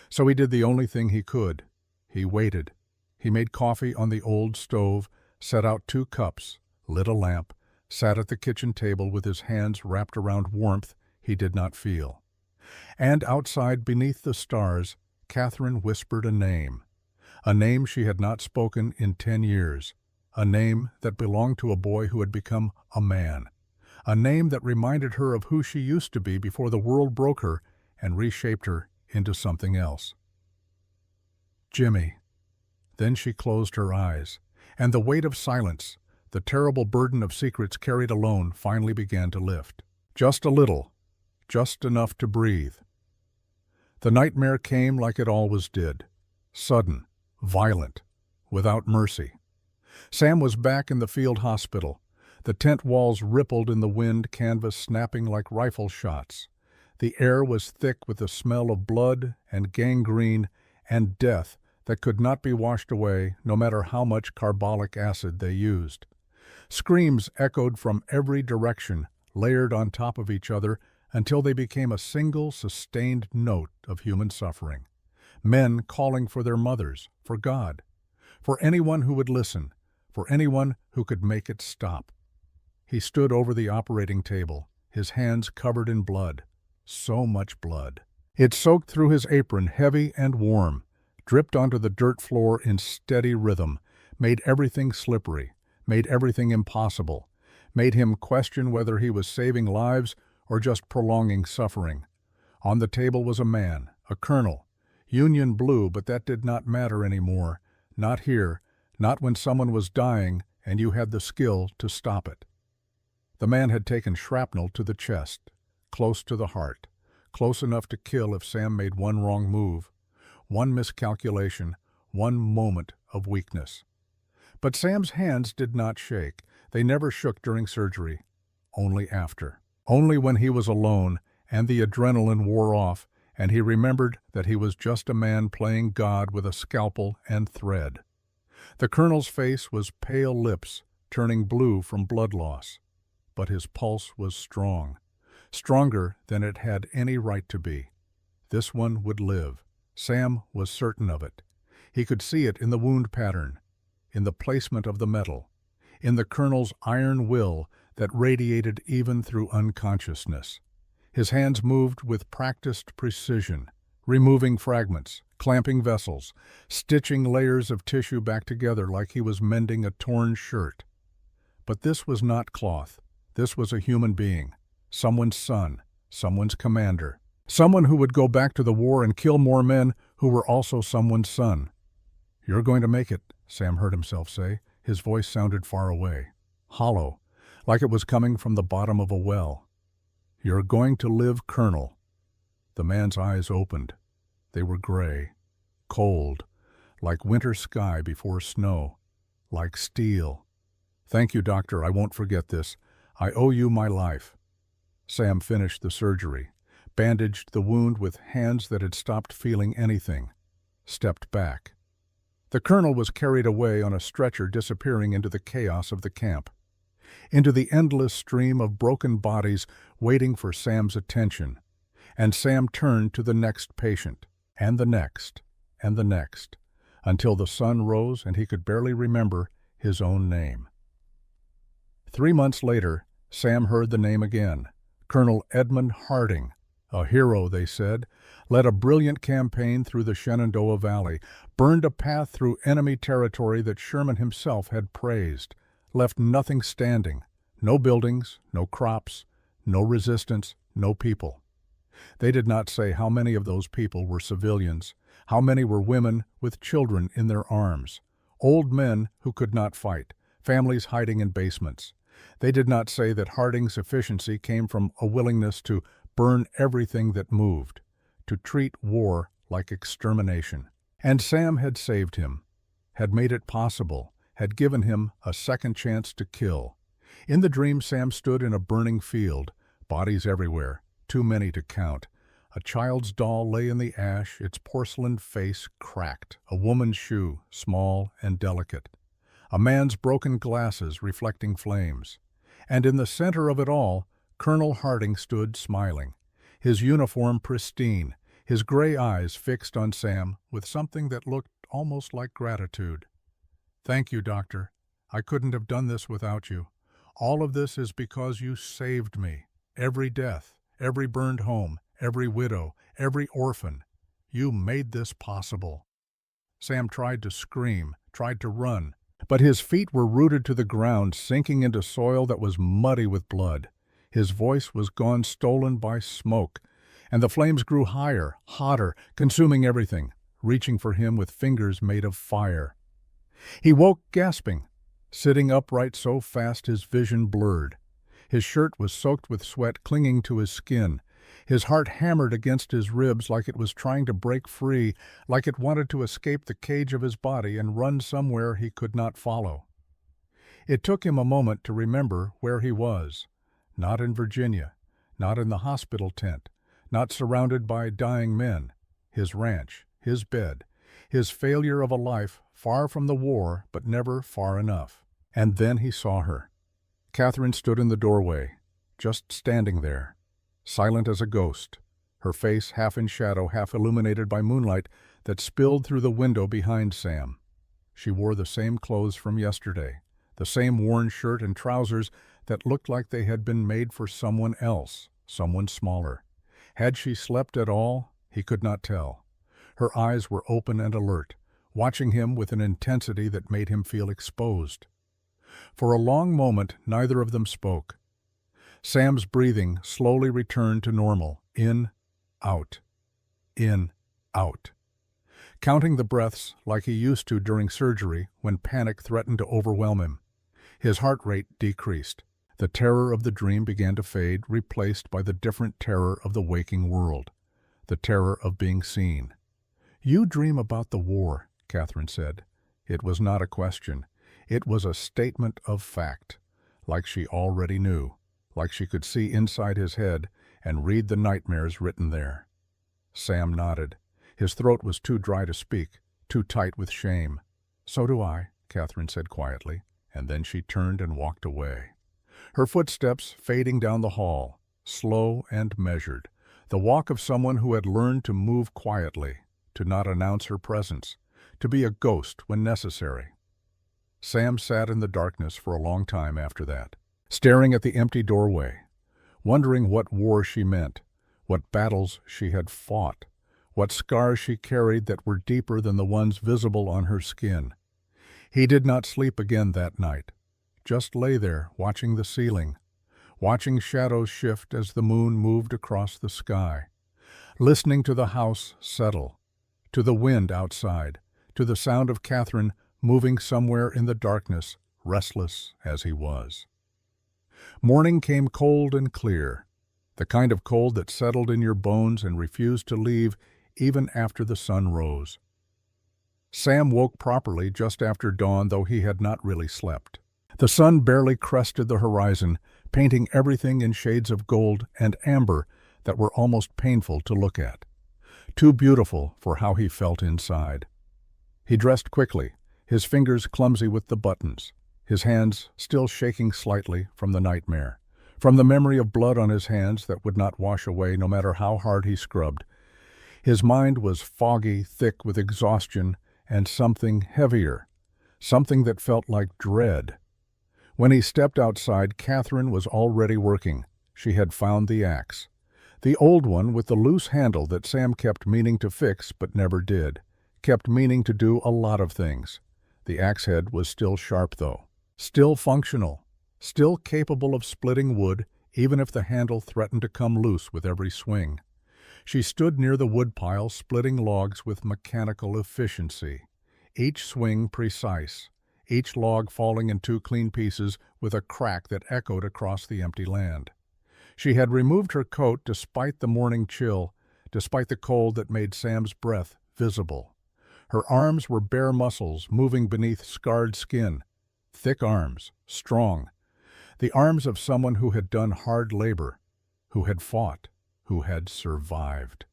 So he did the only thing he could. He waited. He made coffee on the old stove, set out 2 cups, lit a lamp, sat at the kitchen table with his hands wrapped around warmth he did not feel. And outside, beneath the stars, Catherine whispered a name she had not spoken in 10 years, a name that belonged to a boy who had become a man, a name that reminded her of who she used to be before the world broke her and reshaped her into something else. Jimmy. Then she closed her eyes, and the weight of silence, the terrible burden of secrets carried alone, finally began to lift. Just a little, just enough to breathe. The nightmare came like it always did, sudden, violent, without mercy. Sam was back in the field hospital. The tent walls rippled in the wind, canvas snapping like rifle shots. The air was thick with the smell of blood and gangrene and death that could not be washed away no matter how much carbolic acid they used. Screams echoed from every direction, layered on top of each other until they became a single sustained note of human suffering. Men calling for their mothers, for God, for anyone who would listen, for anyone who could make it stop. He stood over the operating table, his hands covered in blood. So much blood. It soaked through his apron, heavy and warm, dripped onto the dirt floor in steady rhythm, made everything slippery, made everything impossible, made him question whether he was saving lives or just prolonging suffering. On the table was a man, a colonel, Union blue, but that did not matter anymore. Not here, not when someone was dying and you had the skill to stop it. The man had taken shrapnel to the chest, close to the heart, close enough to kill if Sam made one wrong move, one miscalculation, one moment of weakness. But Sam's hands did not shake. They never shook during surgery, only after. Only when he was alone and the adrenaline wore off and he remembered that he was just a man playing God with a scalpel and thread. The colonel's face was pale lips turning blue from blood loss, but his pulse was strong, stronger than it had any right to be. This one would live. Sam was certain of it. He could see it in the wound pattern, in the placement of the metal, in the colonel's iron will that radiated even through unconsciousness. His hands moved with practiced precision, removing fragments, clamping vessels, stitching layers of tissue back together like he was mending a torn shirt. But this was not cloth. This was a human being, someone's son, someone's commander, someone who would go back to the war and kill more men who were also someone's son. "You're going to make it," Sam heard himself say. His voice sounded far away, hollow, like it was coming from the bottom of a well. "You're going to live, Colonel." The man's eyes opened. They were gray, cold, like winter sky before snow, like steel. "Thank you, doctor, I won't forget this. I owe you my life." Sam finished the surgery, bandaged the wound with hands that had stopped feeling anything, stepped back. The colonel was carried away on a stretcher, disappearing into the chaos of the camp, into the endless stream of broken bodies waiting for Sam's attention. And Sam turned to the next patient, and the next, and the next, until the sun rose and he could barely remember his own name. 3 months later, Sam heard the name again. Colonel Edmund Harding, a hero, they said, led a brilliant campaign through the Shenandoah Valley, burned a path through enemy territory that Sherman himself had praised, left nothing standing, no buildings, no crops, no resistance, no people. They did not say how many of those people were civilians, how many were women with children in their arms, old men who could not fight, families hiding in basements. They did not say that Harding's efficiency came from a willingness to burn everything that moved, to treat war like extermination. And Sam had saved him, had made it possible, had given him a second chance to kill. In the dream, Sam stood in a burning field, bodies everywhere, too many to count. A child's doll lay in the ash, its porcelain face cracked, a woman's shoe, small and delicate, a man's broken glasses reflecting flames. And in the center of it all, Colonel Harding stood smiling, his uniform pristine, his gray eyes fixed on Sam with something that looked almost like gratitude. "Thank you, doctor. I couldn't have done this without you. All of this is because you saved me. Every death, every burned home, every widow, every orphan. You made this possible." Sam tried to scream, tried to run, but his feet were rooted to the ground, sinking into soil that was muddy with blood. His voice was gone, stolen by smoke, and the flames grew higher, hotter, consuming everything, reaching for him with fingers made of fire. He woke gasping, sitting upright so fast his vision blurred. His shirt was soaked with sweat clinging to his skin. His heart hammered against his ribs like it was trying to break free, like it wanted to escape the cage of his body and run somewhere he could not follow. It took him a moment to remember where he was. Not in Virginia, not in the hospital tent, not surrounded by dying men. His ranch, his bed, his failure of a life far from the war but never far enough. And then he saw her. Catherine stood in the doorway, just standing there, silent as a ghost, her face half in shadow, half illuminated by moonlight that spilled through the window behind Sam. She wore the same clothes from yesterday, the same worn shirt and trousers that looked like they had been made for someone else, someone smaller. Had she slept at all? He could not tell. Her eyes were open and alert, watching him with an intensity that made him feel exposed. For a long moment, neither of them spoke. Sam's breathing slowly returned to normal, in, out, counting the breaths like he used to during surgery when panic threatened to overwhelm him. His heart rate decreased. The terror of the dream began to fade, replaced by the different terror of the waking world, the terror of being seen. "You dream about the war," Catherine said. It was not a question. It was a statement of fact, like she already knew, like she could see inside his head and read the nightmares written there. Sam nodded. His throat was too dry to speak, too tight with shame. "So do I," Catherine said quietly, and then she turned and walked away. Her footsteps fading down the hall, slow and measured, the walk of someone who had learned to move quietly, to not announce her presence, to be a ghost when necessary. Sam sat in the darkness for a long time after that, staring at the empty doorway, wondering what war she meant, what battles she had fought, what scars she carried that were deeper than the ones visible on her skin. He did not sleep again that night, just lay there watching the ceiling, watching shadows shift as the moon moved across the sky, listening to the house settle, to the wind outside, to the sound of Catherine moving somewhere in the darkness, restless as he was. Morning came cold and clear, the kind of cold that settled in your bones and refused to leave even after the sun rose. Sam woke properly just after dawn, though he had not really slept. The sun barely crested the horizon, painting everything in shades of gold and amber that were almost painful to look at. Too beautiful for how he felt inside. He dressed quickly, his fingers clumsy with the buttons, his hands still shaking slightly from the nightmare, from the memory of blood on his hands that would not wash away no matter how hard he scrubbed. His mind was foggy, thick with exhaustion, and something heavier, something that felt like dread. When he stepped outside, Catherine was already working. She had found the axe. The old one with the loose handle that Sam kept meaning to fix but never did. Kept meaning to do a lot of things. The axe head was still sharp, though. Still functional. Still capable of splitting wood, even if the handle threatened to come loose with every swing. She stood near the woodpile, splitting logs with mechanical efficiency. Each swing precise. Each log falling in two clean pieces with a crack that echoed across the empty land. She had removed her coat despite the morning chill, despite the cold that made Sam's breath visible. Her arms were bare muscles moving beneath scarred skin. Thick arms, strong. The arms of someone who had done hard labor, who had fought, who had survived.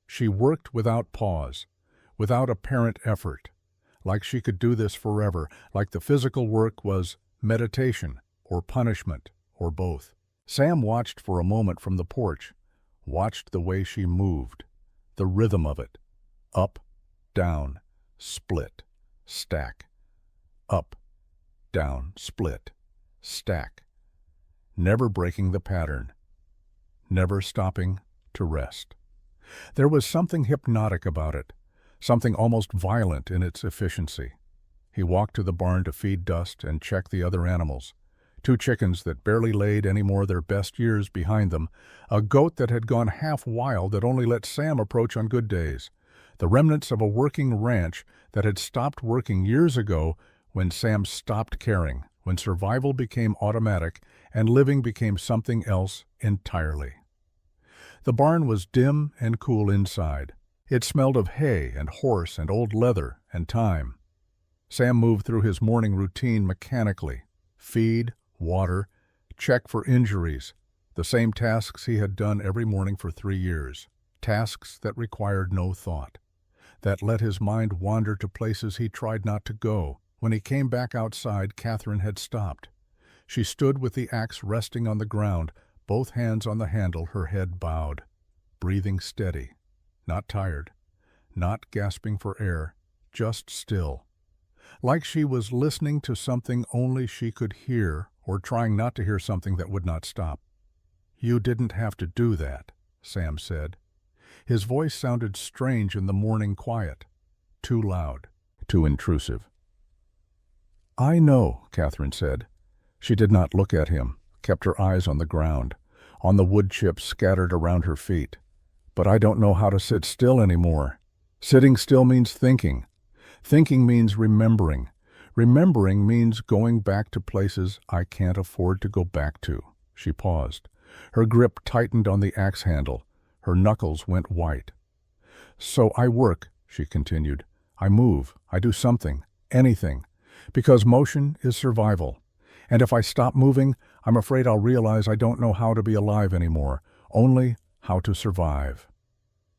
She worked without pause, without apparent effort, like she could do this forever, like the physical work was meditation or punishment or both. Sam watched for a moment from the porch, watched the way she moved, the rhythm of it. Up, down, split, stack. Up, down, split, stack. Never breaking the pattern. Never stopping to rest. There was something hypnotic about it, something almost violent in its efficiency. He walked to the barn to feed Dust and check the other animals. 2 chickens that barely laid any more their best years behind them, a goat that had gone half wild that only let Sam approach on good days, the remnants of a working ranch that had stopped working years ago when Sam stopped caring, when survival became automatic and living became something else entirely. The barn was dim and cool inside. It smelled of hay and horse and old leather and time. Sam moved through his morning routine mechanically. Feed, water, check for injuries, the same tasks he had done every morning for 3 years. Tasks that required no thought, that let his mind wander to places he tried not to go. When he came back outside, Catherine had stopped. She stood with the axe resting on the ground, both hands on the handle, her head bowed, breathing steady, not tired, not gasping for air, just still. Like she was listening to something only she could hear, or trying not to hear something that would not stop. "You didn't have to do that," Sam said. His voice sounded strange in the morning quiet, too loud, too intrusive. "I know," Catherine said. She did not look at him, kept her eyes on the ground, on the wood chips scattered around her feet. "But I don't know how to sit still anymore. Sitting still means thinking. Thinking means remembering. Remembering means going back to places I can't afford to go back to." She paused. Her grip tightened on the axe handle. Her knuckles went white. "So I work," she continued. "I move. I do something. Anything. Because motion is survival. And if I stop moving, I'm afraid I'll realize I don't know how to be alive anymore, only how to survive."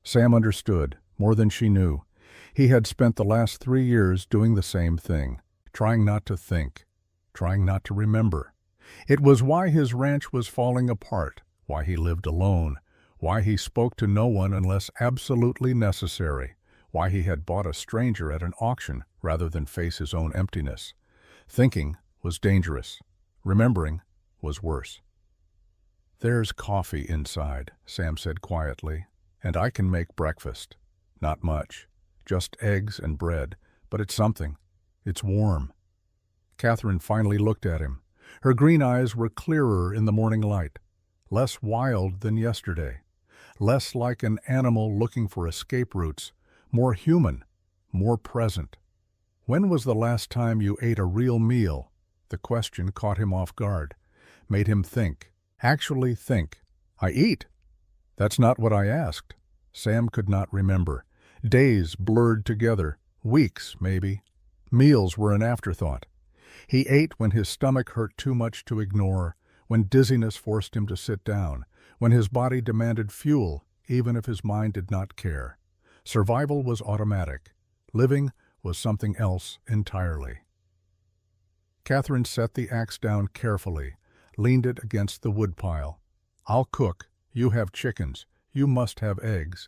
Sam understood, more than she knew. He had spent the last 3 years doing the same thing, trying not to think, trying not to remember. It was why his ranch was falling apart, why he lived alone, why he spoke to no one unless absolutely necessary, why he had bought a stranger at an auction rather than face his own emptiness. Thinking was dangerous. Remembering was worse. "There's coffee inside," Sam said quietly, "and I can make breakfast. Not much. Just eggs and bread, but it's something. It's warm." Catherine finally looked at him. Her green eyes were clearer in the morning light, less wild than yesterday, less like an animal looking for escape routes, more human, more present. "When was the last time you ate a real meal?" The question caught him off guard, made him think, actually think. "I eat." "That's not what I asked." Sam could not remember. Days blurred together, Weeks, maybe. Meals were an afterthought. He ate when his stomach hurt too much to ignore, when dizziness forced him to sit down, when his body demanded fuel, even if his mind did not care. Survival was automatic. Living was something else entirely. Catherine set the axe down carefully, leaned it against the woodpile. "I'll cook. You have chickens. You must have eggs.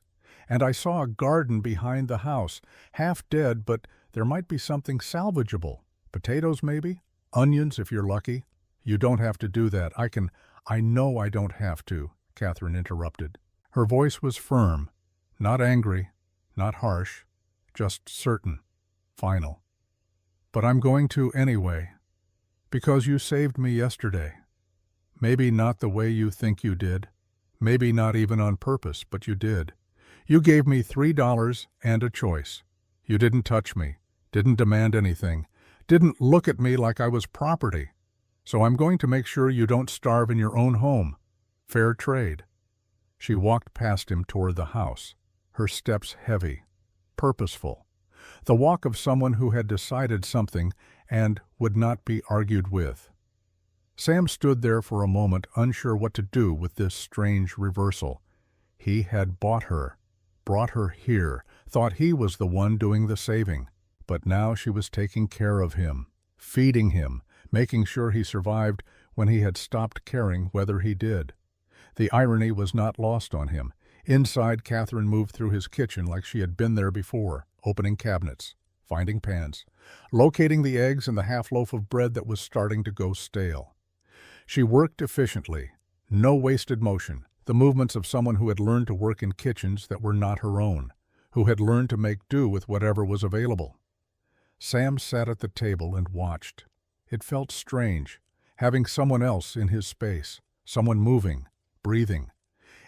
And I saw a garden behind the house, half dead, but there might be something salvageable. Potatoes, maybe? Onions, if you're lucky." "You don't have to do that. I know I don't have to," Catherine interrupted. Her voice was firm, not angry, not harsh, just certain, final. "But I'm going to anyway, because you saved me yesterday. Maybe not the way you think you did, maybe not even on purpose, but you did. You gave me $3 and a choice. You didn't touch me, didn't demand anything, didn't look at me like I was property. So I'm going to make sure you don't starve in your own home. Fair trade." She walked past him toward the house, her steps heavy, purposeful, the walk of someone who had decided something and would not be argued with. Sam stood there for a moment, unsure what to do with this strange reversal. He had bought her, brought her here, thought he was the one doing the saving. But now she was taking care of him, feeding him, making sure he survived when he had stopped caring whether he did. The irony was not lost on him. Inside, Catherine moved through his kitchen like she had been there before, opening cabinets, finding pans, locating the eggs and the half-loaf of bread that was starting to go stale. She worked efficiently, no wasted motion, the movements of someone who had learned to work in kitchens that were not her own, who had learned to make do with whatever was available. Sam sat at the table and watched. It felt strange, having someone else in his space, someone moving, breathing,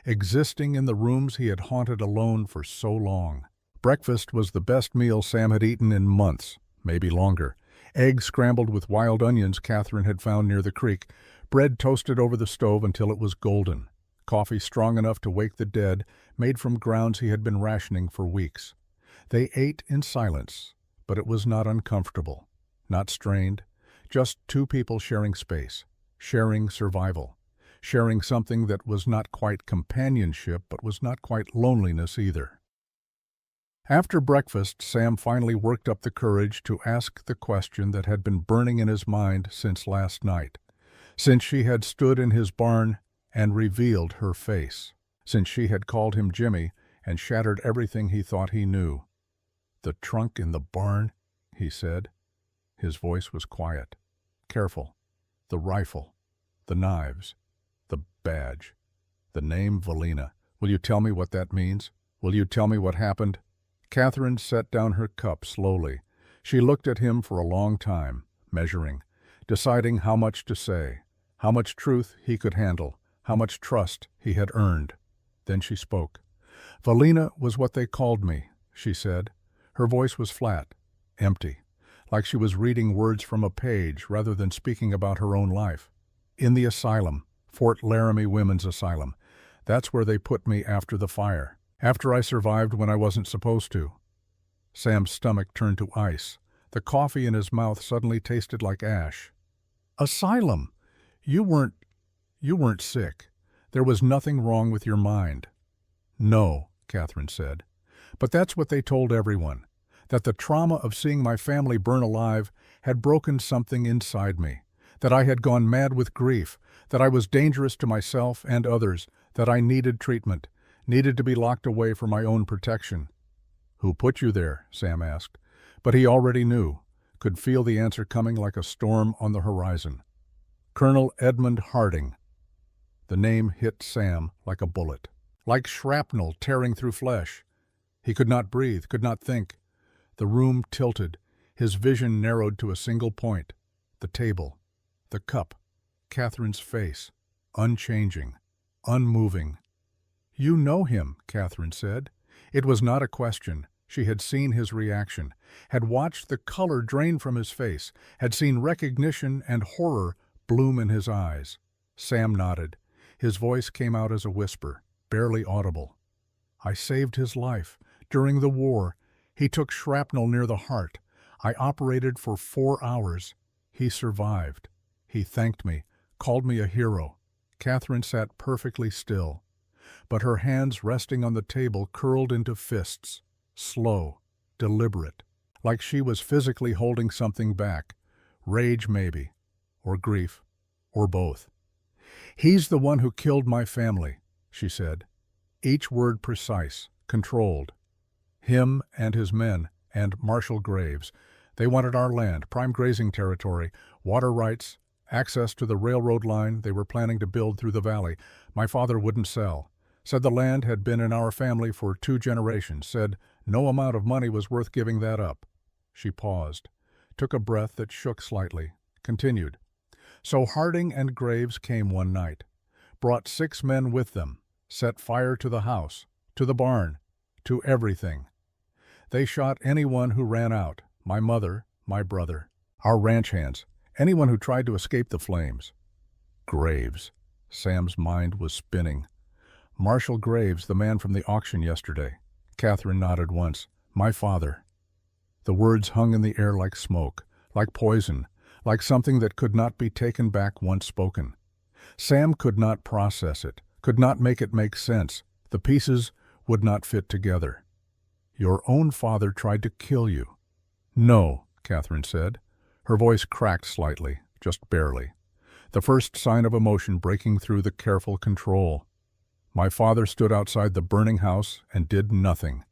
existing in the rooms he had haunted alone for so long. Breakfast was the best meal Sam had eaten in months, maybe longer. Eggs scrambled with wild onions Catherine had found near the creek, bread toasted over the stove until it was golden, coffee strong enough to wake the dead, made from grounds he had been rationing for weeks. They ate in silence, but it was not uncomfortable, not strained, just two people sharing space, sharing survival, sharing something that was not quite companionship but was not quite loneliness either. After breakfast, Sam finally worked up the courage to ask the question that had been burning in his mind since last night, since she had stood in his barn and revealed her face, since she had called him Jimmy and shattered everything he thought he knew. "The trunk in the barn," he said. His voice was quiet, careful. "The rifle, the knives, the badge, the name Valina. Will you tell me what that means? Will you tell me what happened?" Catherine set down her cup slowly. She looked at him for a long time, measuring, deciding how much to say, how much truth he could handle, how much trust he had earned. Then she spoke. "Valina was what they called me," she said. Her voice was flat, empty, like she was reading words from a page rather than speaking about her own life. "In the asylum, Fort Laramie Women's Asylum. That's where they put me after the fire. After I survived when I wasn't supposed to." Sam's stomach turned to ice. The coffee in his mouth suddenly tasted like ash. "Asylum! You weren't sick. There was nothing wrong with your mind." "No," Catherine said. "But that's what they told everyone, that the trauma of seeing my family burn alive had broken something inside me, that I had gone mad with grief, that I was dangerous to myself and others, that I needed treatment, needed to be locked away for my own protection." "Who put you there?" Sam asked. But he already knew, could feel the answer coming like a storm on the horizon. "Colonel Edmund Harding." The name hit Sam like a bullet, like shrapnel tearing through flesh. He could not breathe, could not think. The room tilted, his vision narrowed to a single point. The table, the cup, Catherine's face, unchanging, unmoving. "You know him," Catherine said. It was not a question. She had seen his reaction, had watched the color drain from his face, had seen recognition and horror bloom in his eyes. Sam nodded. His voice came out as a whisper, barely audible. "I saved his life. During the war. He took shrapnel near the heart. I operated for 4 hours. He survived. He thanked me, called me a hero. Catherine sat perfectly still, but her hands resting on the table curled into fists, slow, deliberate, like she was physically holding something back, rage maybe, or grief, or both. "He's the one who killed my family," she said, each word precise, controlled. "Him and his men, and Marshal Graves. They wanted our land, prime grazing territory, water rights, access to the railroad line they were planning to build through the valley. My father wouldn't sell. Said the land had been in our family for 2 generations. Said no amount of money was worth giving that up." She paused, took a breath that shook slightly, continued. "So Harding and Graves came one night, brought 6 men with them, set fire to the house, to the barn, to everything. They shot anyone who ran out, my mother, my brother, our ranch hands, anyone who tried to escape the flames." Graves. Sam's mind was spinning. "Marshal Graves, the man from the auction yesterday." Catherine nodded once. "My father." The words hung in the air like smoke, like poison, like something that could not be taken back once spoken. Sam could not process it, could not make it make sense. The pieces would not fit together. "Your own father tried to kill you." "No," Catherine said. Her voice cracked slightly, just barely. The first sign of emotion breaking through the careful control. "My father stood outside the burning house and did nothing.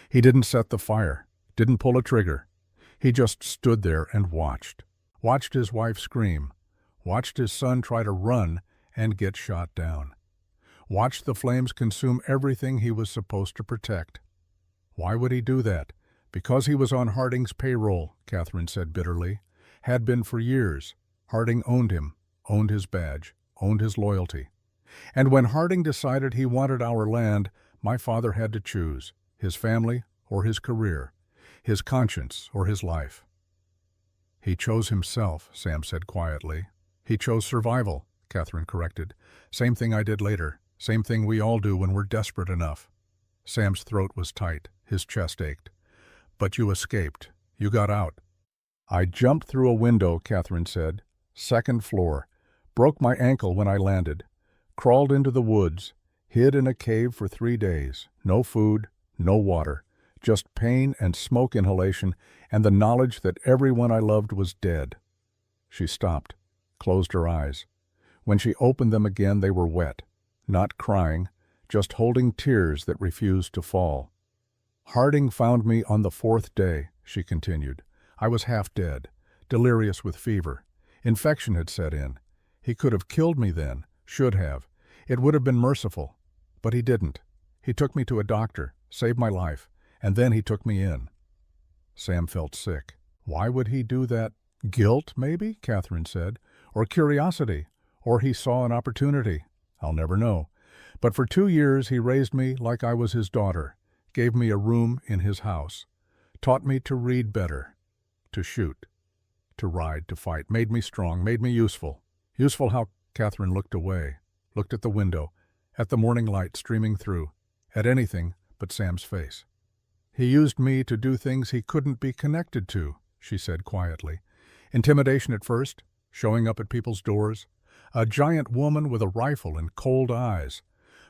He didn't set the fire, didn't pull a trigger. He just stood there and watched. Watched his wife scream. Watched his son try to run and get shot down. Watched the flames consume everything he was supposed to protect. Why would he do that? Because he was on Harding's payroll," Catherine said bitterly. "Had been for years. Harding owned him, owned his badge, owned his loyalty. And when Harding decided he wanted our land, my father had to choose, his family or his career, his conscience or his life." "He chose himself," Sam said quietly. "He chose survival," Catherine corrected. "Same thing I did later, same thing we all do when we're desperate enough." Sam's throat was tight, his chest ached. "But you escaped. You got out." "I jumped through a window," Catherine said. "2nd floor. Broke my ankle when I landed. Crawled into the woods. Hid in a cave for 3 days. No food, no water. Just pain and smoke inhalation and the knowledge that everyone I loved was dead." She stopped, closed her eyes. When she opened them again, they were wet. Not crying, just holding tears that refused to fall. "Harding found me on the 4th day," she continued. "I was half dead, delirious with fever. Infection had set in. He could have killed me then, should have. It would have been merciful. But he didn't. He took me to a doctor, saved my life, and then he took me in." Sam felt sick. Why would he do that? Guilt, maybe, Catherine said. Or curiosity. Or he saw an opportunity. I'll never know. But for 2 years he raised me like I was his daughter, gave me a room in his house, taught me to read better, to shoot, to ride, to fight, made me strong, made me useful. Useful how Catherine looked away, looked at the window, at the morning light streaming through, at anything but Sam's face. "He used me to do things he couldn't be connected to," she said quietly. "Intimidation at first, showing up at people's doors. A giant woman with a rifle and cold eyes.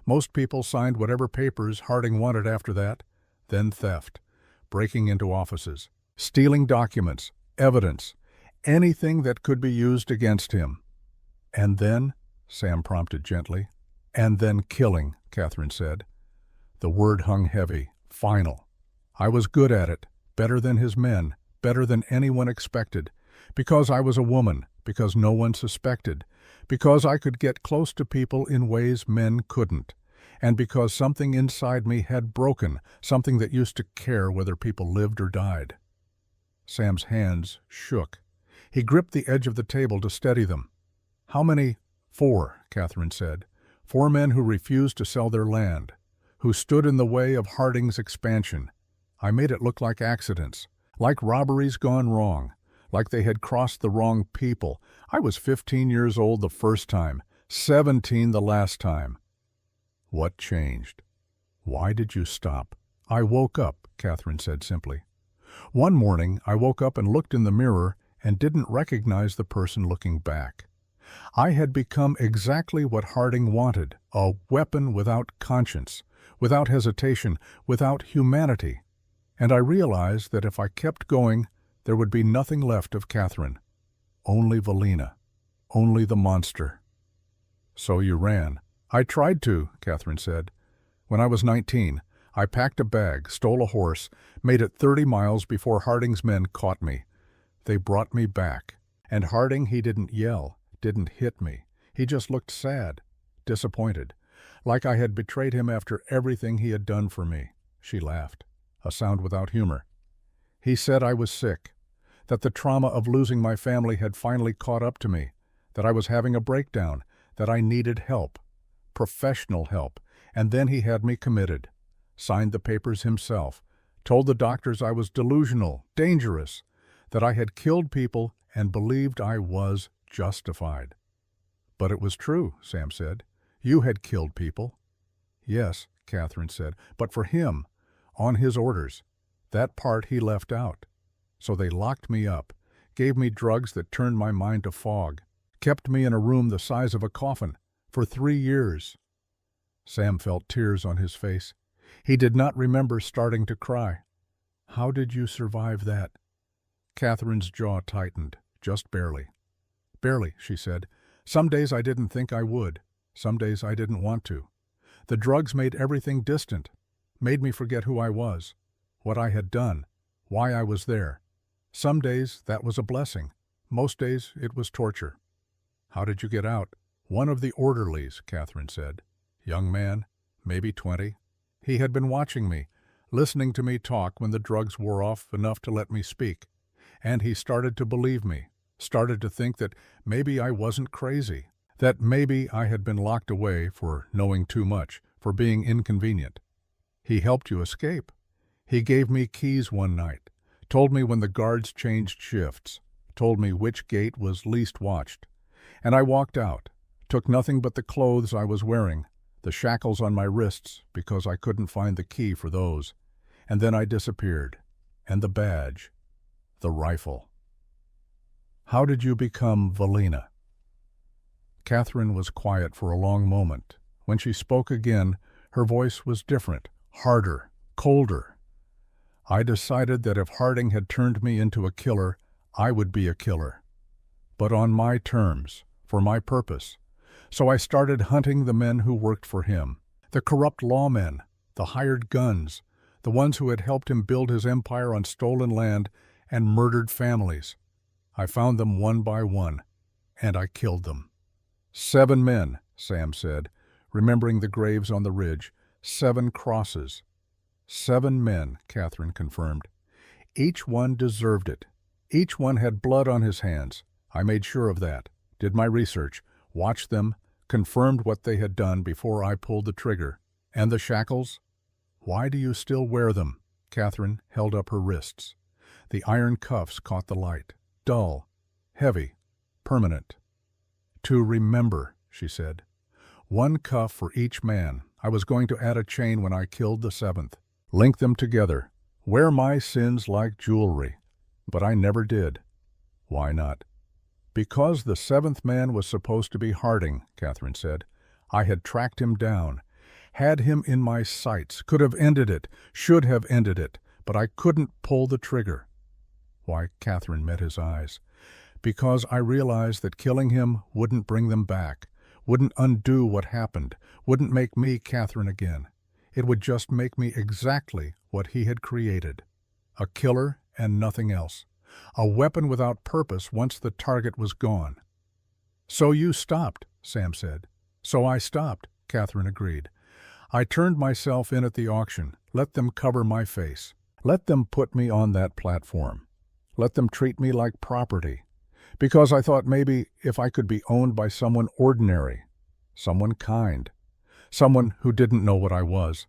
Most people signed whatever papers Harding wanted after that. Then theft, breaking into offices, stealing documents, evidence, anything that could be used against him. And then," Sam prompted gently. "And then killing," Catherine said. The word hung heavy, final. "I was good at it, better than his men, better than anyone expected, because I was a woman, because no one suspected, because I could get close to people in ways men couldn't, and because something inside me had broken, something that used to care whether people lived or died." Sam's hands shook. He gripped the edge of the table to steady them. "How many?" "4, Catherine said. 4 men who refused to sell their land, who stood in the way of Harding's expansion. I made it look like accidents, like robberies gone wrong, like they had crossed the wrong people. I was 15 years old the first time, 17 the last time." "What changed? Why did you stop?" "I woke up," Catherine said simply. One morning, I woke up and looked in the mirror and didn't recognize the person looking back. I had become exactly what Harding wanted, a weapon without conscience, without hesitation, without humanity. And I realized that if I kept going, there would be nothing left of Catherine. Only Valina. Only the monster. So you ran. I tried to, Catherine said. When I was 19, I packed a bag, stole a horse, made it 30 miles before Harding's men caught me. They brought me back. And Harding, he didn't yell, didn't hit me. He just looked sad, disappointed, like I had betrayed him after everything he had done for me. She laughed, a sound without humor. He said I was sick, that the trauma of losing my family had finally caught up to me, that I was having a breakdown, that I needed help, professional help, and then he had me committed, signed the papers himself, told the doctors I was delusional, dangerous, that I had killed people and believed I was justified. But it was true, Sam said. You had killed people. Yes, Catherine said, but for him, on his orders. That part he left out. So they locked me up, gave me drugs that turned my mind to fog, kept me in a room the size of a coffin for 3 years. Sam felt tears on his face. He did not remember starting to cry. How did you survive that? Catherine's jaw tightened, just barely. Barely, she said. Some days I didn't think I would. Some days I didn't want to. The drugs made everything distant, made me forget who I was, what I had done, why I was there. Some days that was a blessing. Most days it was torture. How did you get out? One of the orderlies, Catherine said. Young man, maybe 20. He had been watching me, listening to me talk when the drugs wore off enough to let me speak. And he started to believe me, started to think that maybe I wasn't crazy, that maybe I had been locked away for knowing too much, for being inconvenient. He helped you escape. He gave me keys one night, told me when the guards changed shifts, told me which gate was least watched. And I walked out, took nothing but the clothes I was wearing, the shackles on my wrists because I couldn't find the key for those. And then I disappeared. And the badge, the rifle. How did you become Valina? Catherine was quiet for a long moment. When she spoke again, her voice was different, harder, colder. I decided that if Harding had turned me into a killer, I would be a killer. But on my terms, for my purpose. So I started hunting the men who worked for him, the corrupt lawmen, the hired guns, the ones who had helped him build his empire on stolen land and murdered families. I found them one by one, and I killed them. 7 men, Sam said, remembering the graves on the ridge, 7 crosses. 7 men, Catherine confirmed. Each one deserved it. Each one had blood on his hands. I made sure of that, did my research, watched them, confirmed what they had done before I pulled the trigger. And the shackles? Why do you still wear them? Catherine held up her wrists. The iron cuffs caught the light. Dull, heavy, permanent. To remember, she said. 1 cuff for each man. I was going to add a chain when I killed the 7th. Link them together. Wear my sins like jewelry. But I never did. Why not? Because the 7th man was supposed to be Harding, Catherine said. I had tracked him down, had him in my sights, could have ended it, should have ended it, but I couldn't pull the trigger. Why, Catherine met his eyes. Because I realized that killing him wouldn't bring them back, wouldn't undo what happened, wouldn't make me Catherine again. It would just make me exactly what he had created. A killer and nothing else. A weapon without purpose once the target was gone. So you stopped, Sam said. So I stopped, Catherine agreed. I turned myself in at the auction, let them cover my face. Let them put me on that platform. Let them treat me like property. Because I thought maybe if I could be owned by someone ordinary, someone kind, someone who didn't know what I was,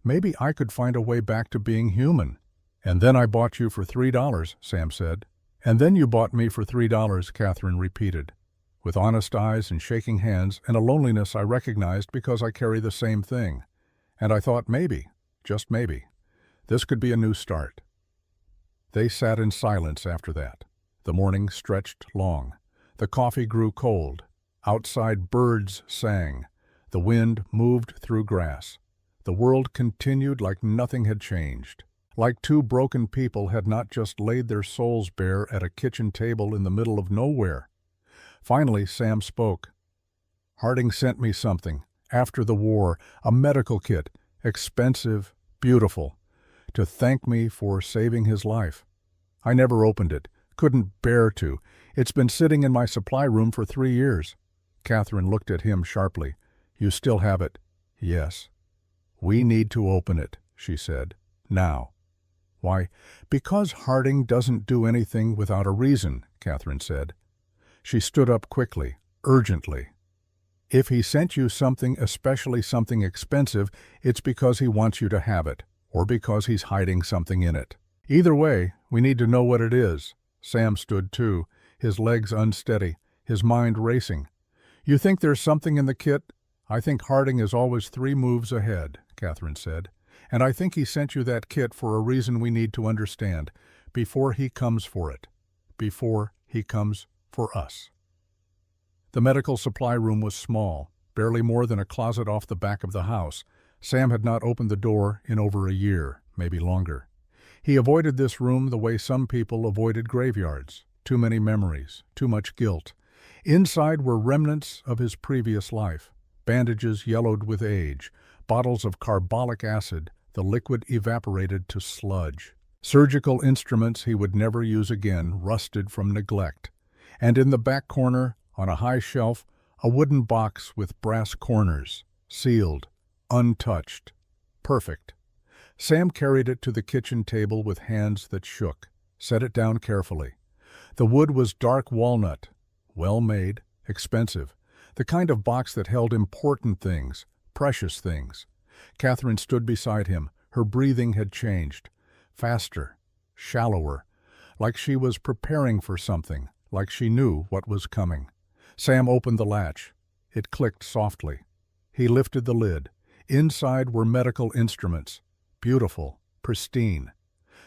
maybe I could find a way back to being human. And then I bought you for $3, Sam said. And then you bought me for $3, Catherine repeated, with honest eyes and shaking hands and a loneliness I recognized because I carry the same thing. And I thought maybe, just maybe, This could be a new start. They sat in silence after that. The morning stretched long. The coffee grew cold. Outside birds sang. The wind moved through grass. The world continued like nothing had changed. Like two broken people had not just laid their souls bare at a kitchen table in the middle of nowhere. Finally, Sam spoke. "Harding sent me something, after the war, a medical kit, expensive, beautiful, to thank me for saving his life. I never opened it, couldn't bear to. It's been sitting in my supply room for 3 years. Catherine looked at him sharply. "You still have it?" "Yes." "We need to open it," she said. "Now." "Why, because Harding doesn't do anything without a reason," Catherine said. She stood up quickly, urgently. "If he sent you something, especially something expensive, it's because he wants you to have it, or because he's hiding something in it. Either way, we need to know what it is." Sam stood too, his legs unsteady, his mind racing. "You think there's something in the kit?" "I think Harding is always 3 moves ahead," Catherine said. "And I think he sent you that kit for a reason we need to understand, before he comes for it. Before he comes for us." The medical supply room was small, barely more than a closet off the back of the house. Sam had not opened the door in over a year, maybe longer. He avoided this room the way some people avoided graveyards. Too many memories, too much guilt. Inside were remnants of his previous life. Bandages yellowed with age, bottles of carbolic acid, the liquid evaporated to sludge. Surgical instruments he would never use again, rusted from neglect. And in the back corner, on a high shelf, a wooden box with brass corners, sealed, untouched, perfect. Sam carried it to the kitchen table with hands that shook, set it down carefully. The wood was dark walnut, well made, expensive, the kind of box that held important things, precious things. Catherine stood beside him. Her breathing had changed, faster, shallower, like she was preparing for something, like she knew what was coming. Sam opened the latch. It clicked softly. He lifted the lid. Inside were medical instruments, beautiful, pristine.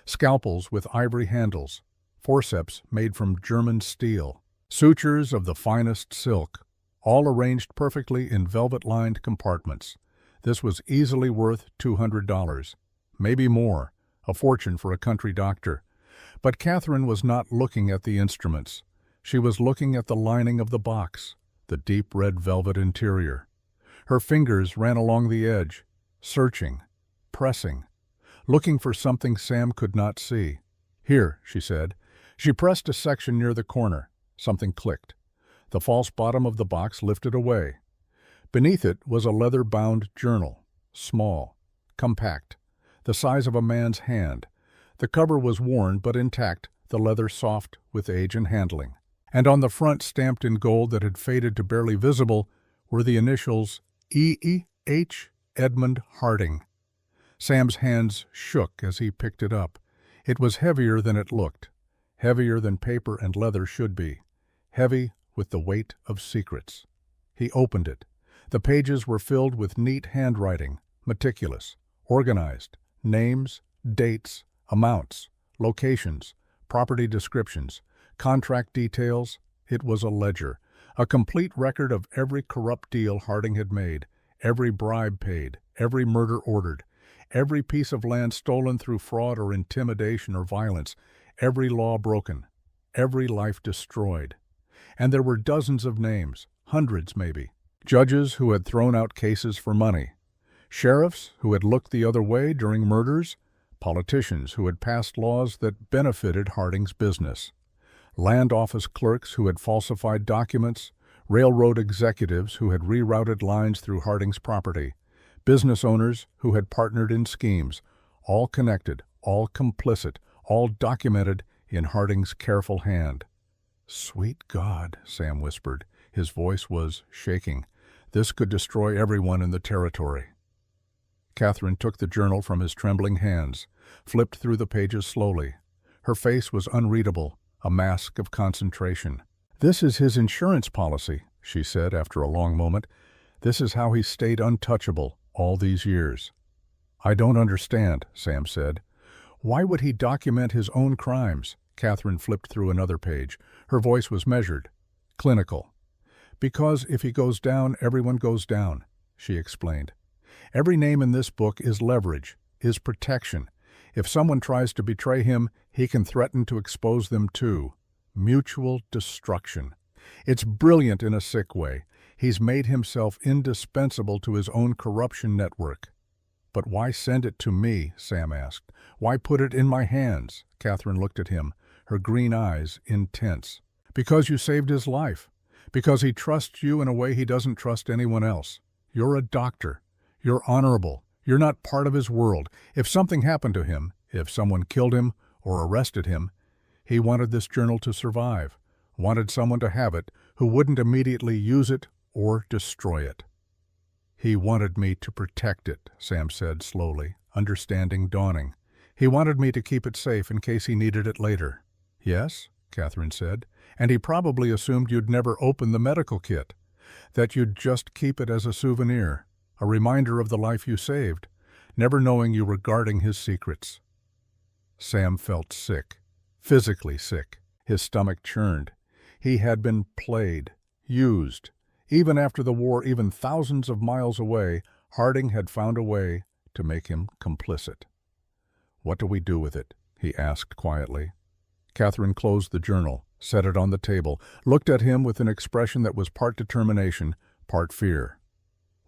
Scalpels with ivory handles, forceps made from German steel, sutures of the finest silk, all arranged perfectly in velvet-lined compartments. This was easily worth $200, maybe more, a fortune for a country doctor. But Catherine was not looking at the instruments. She was looking at the lining of the box, the deep red velvet interior. Her fingers ran along the edge, searching, pressing, looking for something Sam could not see. "Here," she said. She pressed a section near the corner. Something clicked. The false bottom of the box lifted away. Beneath it was a leather-bound journal, small, compact, the size of a man's hand. The cover was worn but intact, the leather soft with age and handling. And on the front, stamped in gold that had faded to barely visible, were the initials E.E.H. Edmund Harding. Sam's hands shook as he picked it up. It was heavier than it looked, heavier than paper and leather should be, heavy with the weight of secrets. He opened it. The pages were filled with neat handwriting, meticulous, organized, names, dates, amounts, locations, property descriptions, contract details. It was a ledger, a complete record of every corrupt deal Harding had made, every bribe paid, every murder ordered, every piece of land stolen through fraud or intimidation or violence, every law broken, every life destroyed. And there were dozens of names, hundreds maybe. Judges who had thrown out cases for money, sheriffs who had looked the other way during murders, politicians who had passed laws that benefited Harding's business, land office clerks who had falsified documents, railroad executives who had rerouted lines through Harding's property, business owners who had partnered in schemes, all connected, all complicit, all documented in Harding's careful hand. "Sweet God," Sam whispered. His voice was shaking. This could destroy everyone in the territory. Catherine took the journal from his trembling hands, flipped through the pages slowly. Her face was unreadable, a mask of concentration. "This is his insurance policy," she said after a long moment. "This is how he stayed untouchable all these years." "I don't understand," Sam said. Why would he document his own crimes? Catherine flipped through another page. Her voice was measured, clinical. Because if he goes down, everyone goes down, she explained. Every name in this book is leverage, is protection. If someone tries to betray him, he can threaten to expose them too. Mutual destruction. It's brilliant in a sick way. He's made himself indispensable to his own corruption network. But why send it to me? Sam asked. Why put it in my hands? Catherine looked at him, her green eyes intense. Because you saved his life. Because he trusts you in a way he doesn't trust anyone else. You're a doctor. You're honorable. You're not part of his world. If something happened to him, if someone killed him or arrested him, he wanted this journal to survive, wanted someone to have it who wouldn't immediately use it or destroy it. He wanted me to protect it, Sam said slowly, understanding dawning. He wanted me to keep it safe in case he needed it later. Yes, Catherine said, and he probably assumed you'd never open the medical kit, that you'd just keep it as a souvenir, a reminder of the life you saved, never knowing you were guarding his secrets. Sam felt sick, physically sick. His stomach churned. He had been played, used. Even after the war, even thousands of miles away, Harding had found a way to make him complicit. What do we do with it? He asked quietly. Catherine closed the journal, set it on the table, looked at him with an expression that was part determination, part fear.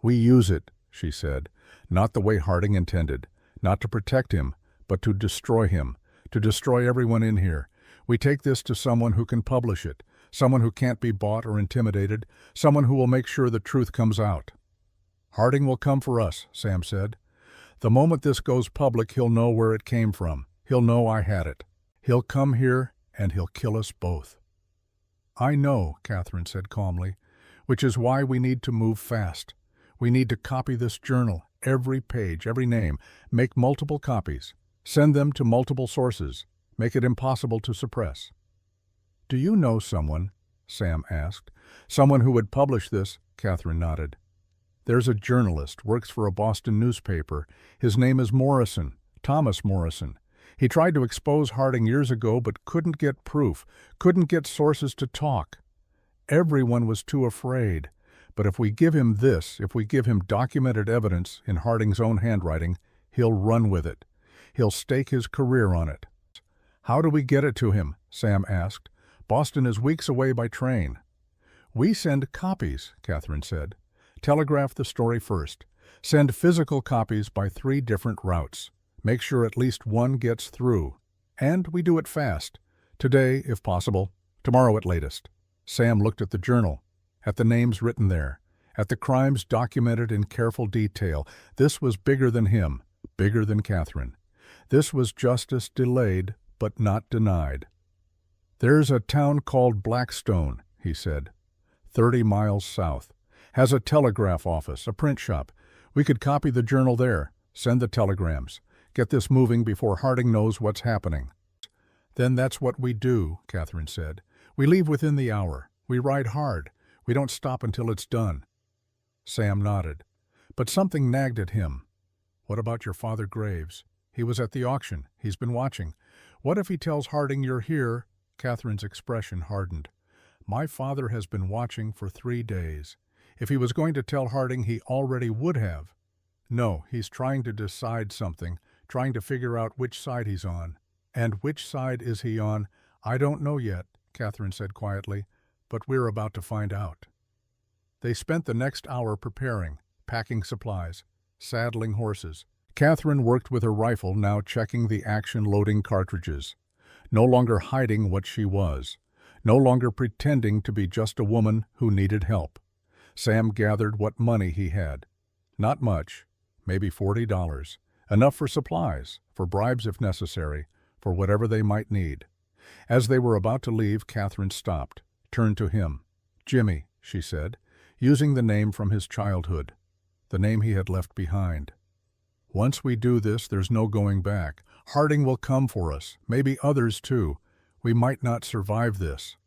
We use it, she said, not the way Harding intended, not to protect him, but to destroy him, to destroy everyone in here. We take this to someone who can publish it, someone who can't be bought or intimidated, someone who will make sure the truth comes out. Harding will come for us, Sam said. The moment this goes public, he'll know where it came from. He'll know I had it. He'll come here and he'll kill us both. I know, Catherine said calmly, which is why we need to move fast. We need to copy this journal, every page, every name, make multiple copies, send them to multiple sources, make it impossible to suppress. Do you know someone? Sam asked. Someone who would publish this? Catherine nodded. There's a journalist, works for a Boston newspaper. His name is Morrison, Thomas Morrison. He tried to expose Harding years ago but couldn't get proof, couldn't get sources to talk. Everyone was too afraid. But if we give him this, if we give him documented evidence in Harding's own handwriting, he'll run with it. He'll stake his career on it. How do we get it to him? Sam asked. Boston is weeks away by train. We send copies, Catherine said. Telegraph the story first. Send physical copies by 3 different routes. Make sure at least one gets through. And we do it fast. Today, if possible. Tomorrow at latest. Sam looked at the journal, at the names written there, at the crimes documented in careful detail. This was bigger than him, bigger than Catherine. This was justice delayed, but not denied. There's a town called Blackstone, he said, 30 miles south. Has a telegraph office, a print shop. We could copy the journal there, send the telegrams, get this moving before Harding knows what's happening. Then that's what we do, Catherine said. We leave within the hour. We ride hard. We don't stop until it's done. Sam nodded. But something nagged at him. What about your father Graves? He was at the auction. He's been watching. What if he tells Harding you're here? Catherine's expression hardened. My father has been watching for 3 days. If he was going to tell Harding, he already would have. No, he's trying to decide something, trying to figure out which side he's on. And which side is he on? I don't know yet, Catherine said quietly, but we're about to find out. They spent the next hour preparing, packing supplies, saddling horses. Catherine worked with her rifle, now checking the action-loading cartridges. No longer hiding what she was. No longer pretending to be just a woman who needed help. Sam gathered what money he had. Not much, maybe $40. Enough for supplies, for bribes if necessary, for whatever they might need. As they were about to leave, Catherine stopped, turned to him. Jimmy, she said, using the name from his childhood, the name he had left behind. Once we do this, there's no going back. Harding will come for us, maybe others too. We might not survive this.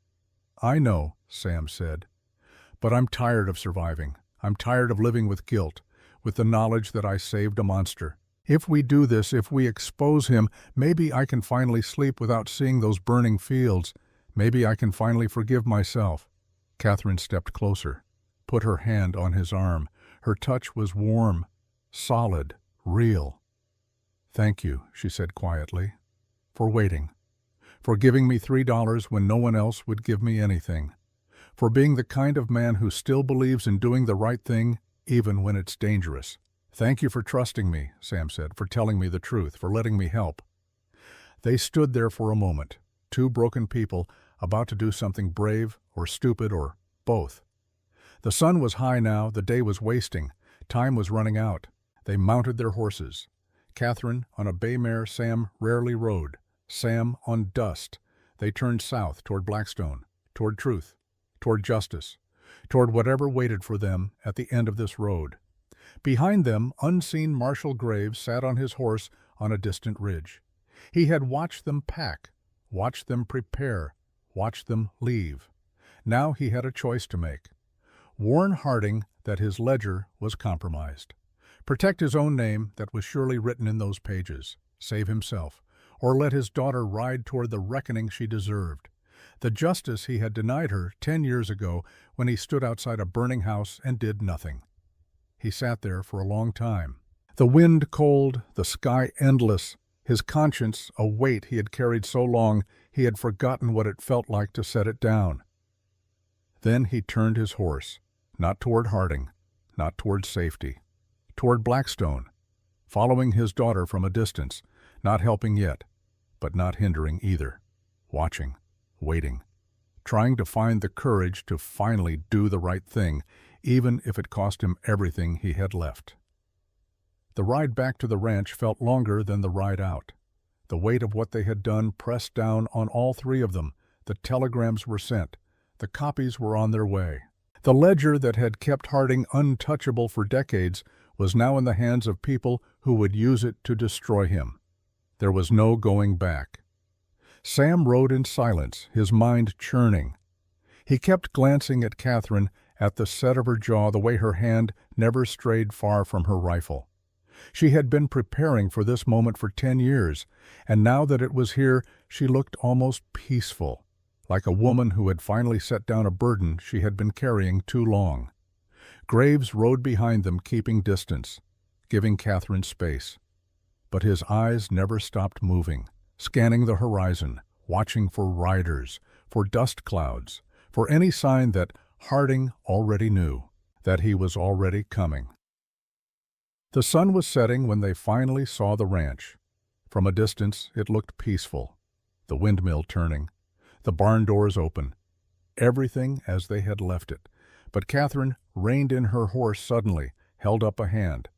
I know, Sam said, but I'm tired of surviving. I'm tired of living with guilt, with the knowledge that I saved a monster. If we do this, if we expose him, maybe I can finally sleep without seeing those burning fields. Maybe I can finally forgive myself." Catherine stepped closer, put her hand on his arm. Her touch was warm, solid, real. "Thank you," she said quietly, "for waiting, for giving me $3 when no one else would give me anything, for being the kind of man who still believes in doing the right thing even when it's dangerous." "Thank you for trusting me," Sam said, "for telling me the truth, for letting me help." They stood there for a moment, two broken people about to do something brave or stupid or both. The sun was high now, the day was wasting, time was running out. They mounted their horses. Catherine on a bay mare Sam rarely rode, Sam on dust. They turned south toward Blackstone, toward truth, toward justice, toward whatever waited for them at the end of this road. Behind them, unseen Marshal Graves sat on his horse on a distant ridge. He had watched them pack, watched them prepare, watched them leave. Now he had a choice to make. Warn Harding that his ledger was compromised. Protect his own name that was surely written in those pages. Save himself, or let his daughter ride toward the reckoning she deserved. The justice he had denied her 10 years ago when he stood outside a burning house and did nothing. He sat there for a long time. The wind cold, the sky endless, his conscience a weight he had carried so long he had forgotten what it felt like to set it down. Then he turned his horse, not toward Harding, not toward safety, toward Blackstone, following his daughter from a distance, not helping yet, but not hindering either, watching, waiting, trying to find the courage to finally do the right thing, even if it cost him everything he had left. The ride back to the ranch felt longer than the ride out. The weight of what they had done pressed down on all three of them. The telegrams were sent. The copies were on their way. The ledger that had kept Harding untouchable for decades was now in the hands of people who would use it to destroy him. There was no going back. Sam rode in silence, his mind churning. He kept glancing at Catherine, at the set of her jaw, the way her hand never strayed far from her rifle. She had been preparing for this moment for 10 years, and now that it was here, she looked almost peaceful, like a woman who had finally set down a burden she had been carrying too long. Graves rode behind them, keeping distance, giving Catherine space. But his eyes never stopped moving, scanning the horizon, watching for riders, for dust clouds, for any sign that Harding already knew, that he was already coming. The sun was setting when they finally saw the ranch. From a distance, it looked peaceful. The windmill turning, the barn doors open, everything as they had left it. But Catherine reined in her horse suddenly, held up a hand.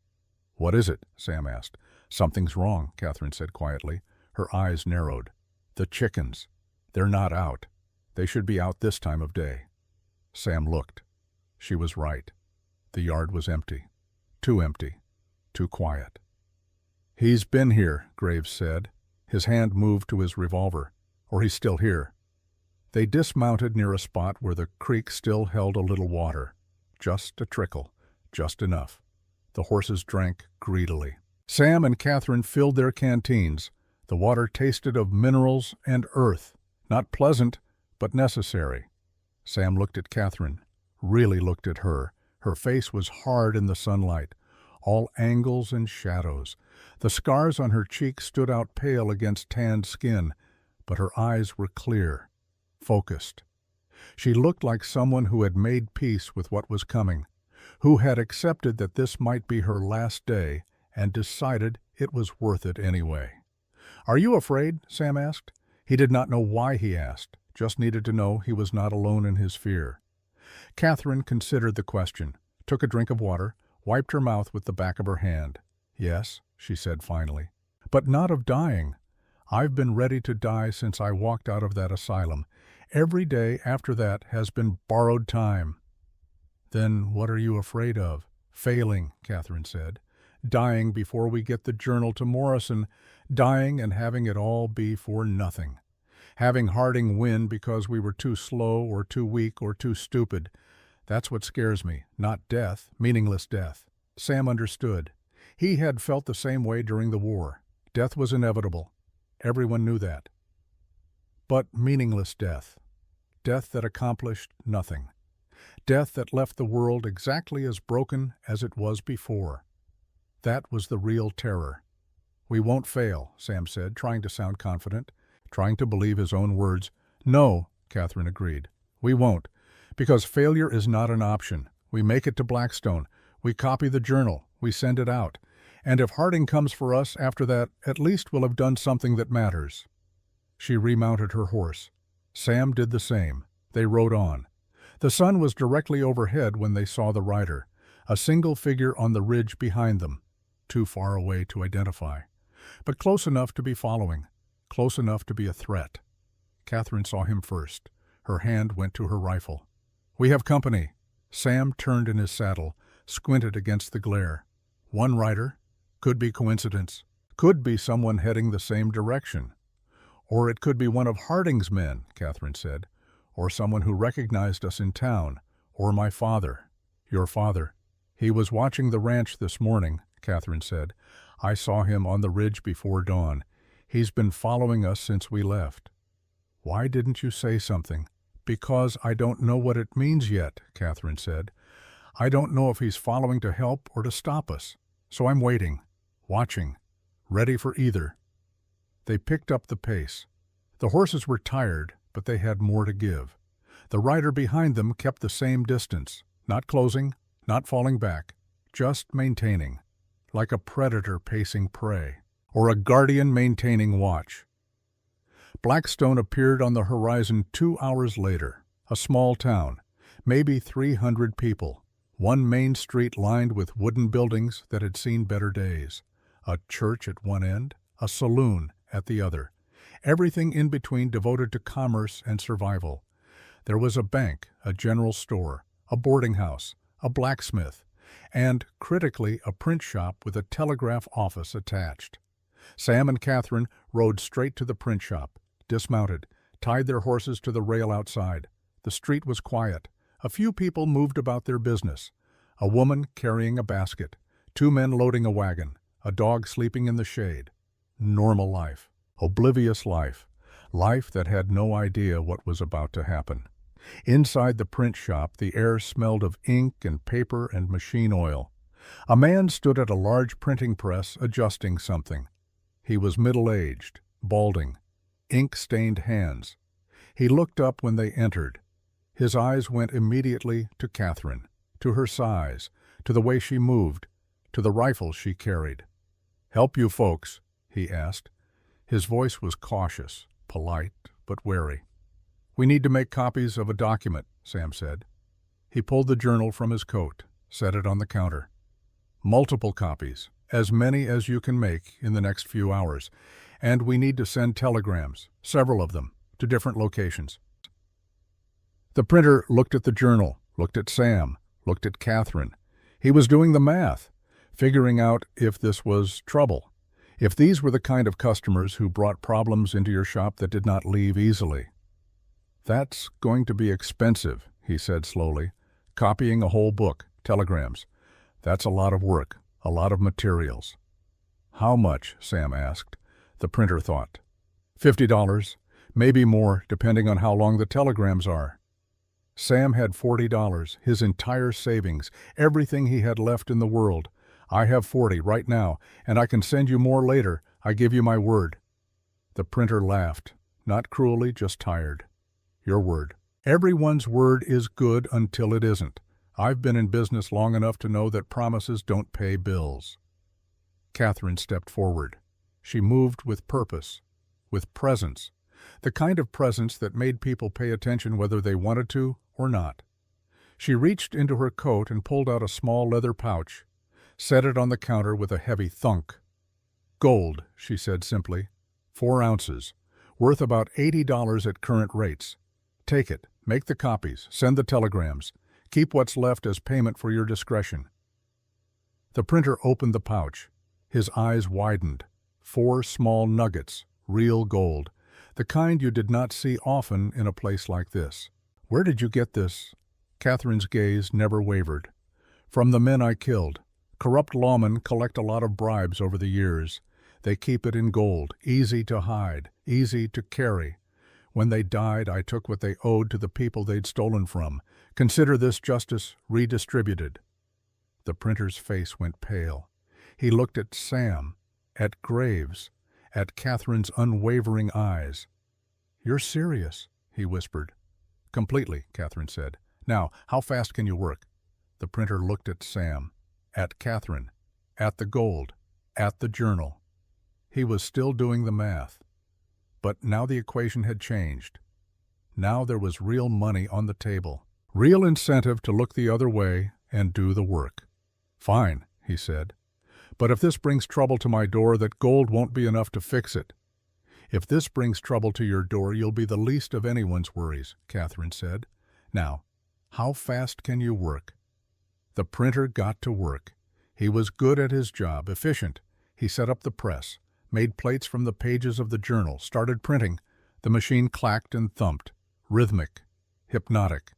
"What is it?" Sam asked. "Something's wrong," Catherine said quietly. Her eyes narrowed. "The chickens. They're not out. They should be out this time of day." Sam looked. She was right. The yard was empty. Too empty. Too quiet. "He's been here," Graves said. His hand moved to his revolver. "Or he's still here." They dismounted near a spot where the creek still held a little water. Just a trickle. Just enough. The horses drank greedily. Sam and Catherine filled their canteens. The water tasted of minerals and earth. Not pleasant, but necessary. Sam looked at Catherine, really looked at her. Her face was hard in the sunlight, all angles and shadows. The scars on her cheeks stood out pale against tanned skin, but her eyes were clear, focused. She looked like someone who had made peace with what was coming, who had accepted that this might be her last day and decided it was worth it anyway. "Are you afraid?" Sam asked. He did not know why he asked, just needed to know he was not alone in his fear. Catherine considered the question, took a drink of water, wiped her mouth with the back of her hand. "Yes," she said finally, "but not of dying. I've been ready to die since I walked out of that asylum. Every day after that has been borrowed time." "Then what are you afraid of?" "Failing," Catherine said. "Dying before we get the journal to Morrison, dying and having it all be for nothing. Having Harding win because we were too slow or too weak or too stupid. That's what scares me, not death, meaningless death." Sam understood. He had felt the same way during the war. Death was inevitable. Everyone knew that. But meaningless death. Death that accomplished nothing. Death that left the world exactly as broken as it was before. That was the real terror. "We won't fail," Sam said, trying to sound confident, trying to believe his own words. "No," Catherine agreed. "We won't, because failure is not an option. We make it to Blackstone. We copy the journal. We send it out. And if Harding comes for us after that, at least we'll have done something that matters." She remounted her horse. Sam did the same. They rode on. The sun was directly overhead when they saw the rider, a single figure on the ridge behind them, too far away to identify, but close enough to be following, close enough to be a threat. Catherine saw him first. Her hand went to her rifle. "We have company." Sam turned in his saddle, squinted against the glare. One rider? Could be coincidence. Could be someone heading the same direction. Or it could be one of Harding's men, Catherine said. Or someone who recognized us in town. Or my father. Your father. He was watching the ranch this morning, Catherine said. I saw him on the ridge before dawn. He's been following us since we left. Why didn't you say something? Because I don't know what it means yet, Catherine said. I don't know if he's following to help or to stop us. So I'm waiting, watching, ready for either. They picked up the pace. The horses were tired, but they had more to give. The rider behind them kept the same distance, not closing, not falling back, just maintaining, like a predator pacing prey, or a guardian maintaining watch. Blackstone appeared on the horizon 2 hours later, a small town, maybe 300 people, one main street lined with wooden buildings that had seen better days, a church at one end, a saloon at the other, everything in between devoted to commerce and survival. There was a bank, a general store, a boarding house, a blacksmith, and, critically, a print shop with a telegraph office attached. Sam and Catherine rode straight to the print shop, dismounted, tied their horses to the rail outside. The street was quiet. A few people moved about their business. A woman carrying a basket, 2 men loading a wagon, a dog sleeping in the shade. Normal life. Oblivious life. Life that had no idea what was about to happen. Inside the print shop, the air smelled of ink and paper and machine oil. A man stood at a large printing press adjusting something. He was middle-aged, balding, ink-stained hands. He looked up when they entered. His eyes went immediately to Catherine, to her size, to the way she moved, to the rifle she carried. "Help you folks?" he asked. His voice was cautious, polite, but wary. "We need to make copies of a document," Sam said. He pulled the journal from his coat, set it on the counter. "Multiple copies, as many as you can make in the next few hours, and we need to send telegrams, several of them, to different locations." The printer looked at the journal, looked at Sam, looked at Catherine. He was doing the math, figuring out if this was trouble, if these were the kind of customers who brought problems into your shop that did not leave easily. "That's going to be expensive," he said slowly. "Copying a whole book, telegrams. That's a lot of work, a lot of materials." "How much?" Sam asked. The printer thought. $50, maybe more, depending on how long the telegrams are. Sam had $40, his entire savings, everything he had left in the world. "I have 40 right now, and I can send you more later. I give you my word." The printer laughed, not cruelly, just tired. "Your word. Everyone's word is good until it isn't. I've been in business long enough to know that promises don't pay bills." Catherine stepped forward. She moved with purpose, with presence, the kind of presence that made people pay attention whether they wanted to or not. She reached into her coat and pulled out a small leather pouch, set it on the counter with a heavy thunk. "Gold," she said simply. 4 ounces, worth about $80 at current rates. Take it, make the copies, send the telegrams. Keep what's left as payment for your discretion." The printer opened the pouch. His eyes widened. 4 small nuggets, real gold, the kind you did not see often in a place like this. "Where did you get this?" Catherine's gaze never wavered. "From the men I killed. Corrupt lawmen collect a lot of bribes over the years. They keep it in gold, easy to hide, easy to carry. When they died, I took what they owed to the people they'd stolen from. Consider this justice redistributed." The printer's face went pale. He looked at Sam, at Graves, at Catherine's unwavering eyes. "You're serious," he whispered. "Completely," Catherine said. "Now, how fast can you work?" The printer looked at Sam, at Catherine, at the gold, at the journal. He was still doing the math. But now the equation had changed. Now there was real money on the table, real incentive to look the other way and do the work. "Fine," he said. "But if this brings trouble to my door, that gold won't be enough to fix it." "If this brings trouble to your door, you'll be the least of anyone's worries," Catherine said. "Now, how fast can you work?" The printer got to work. He was good at his job, efficient. He set up the press, made plates from the pages of the journal, started printing. The machine clacked and thumped, rhythmic, hypnotic.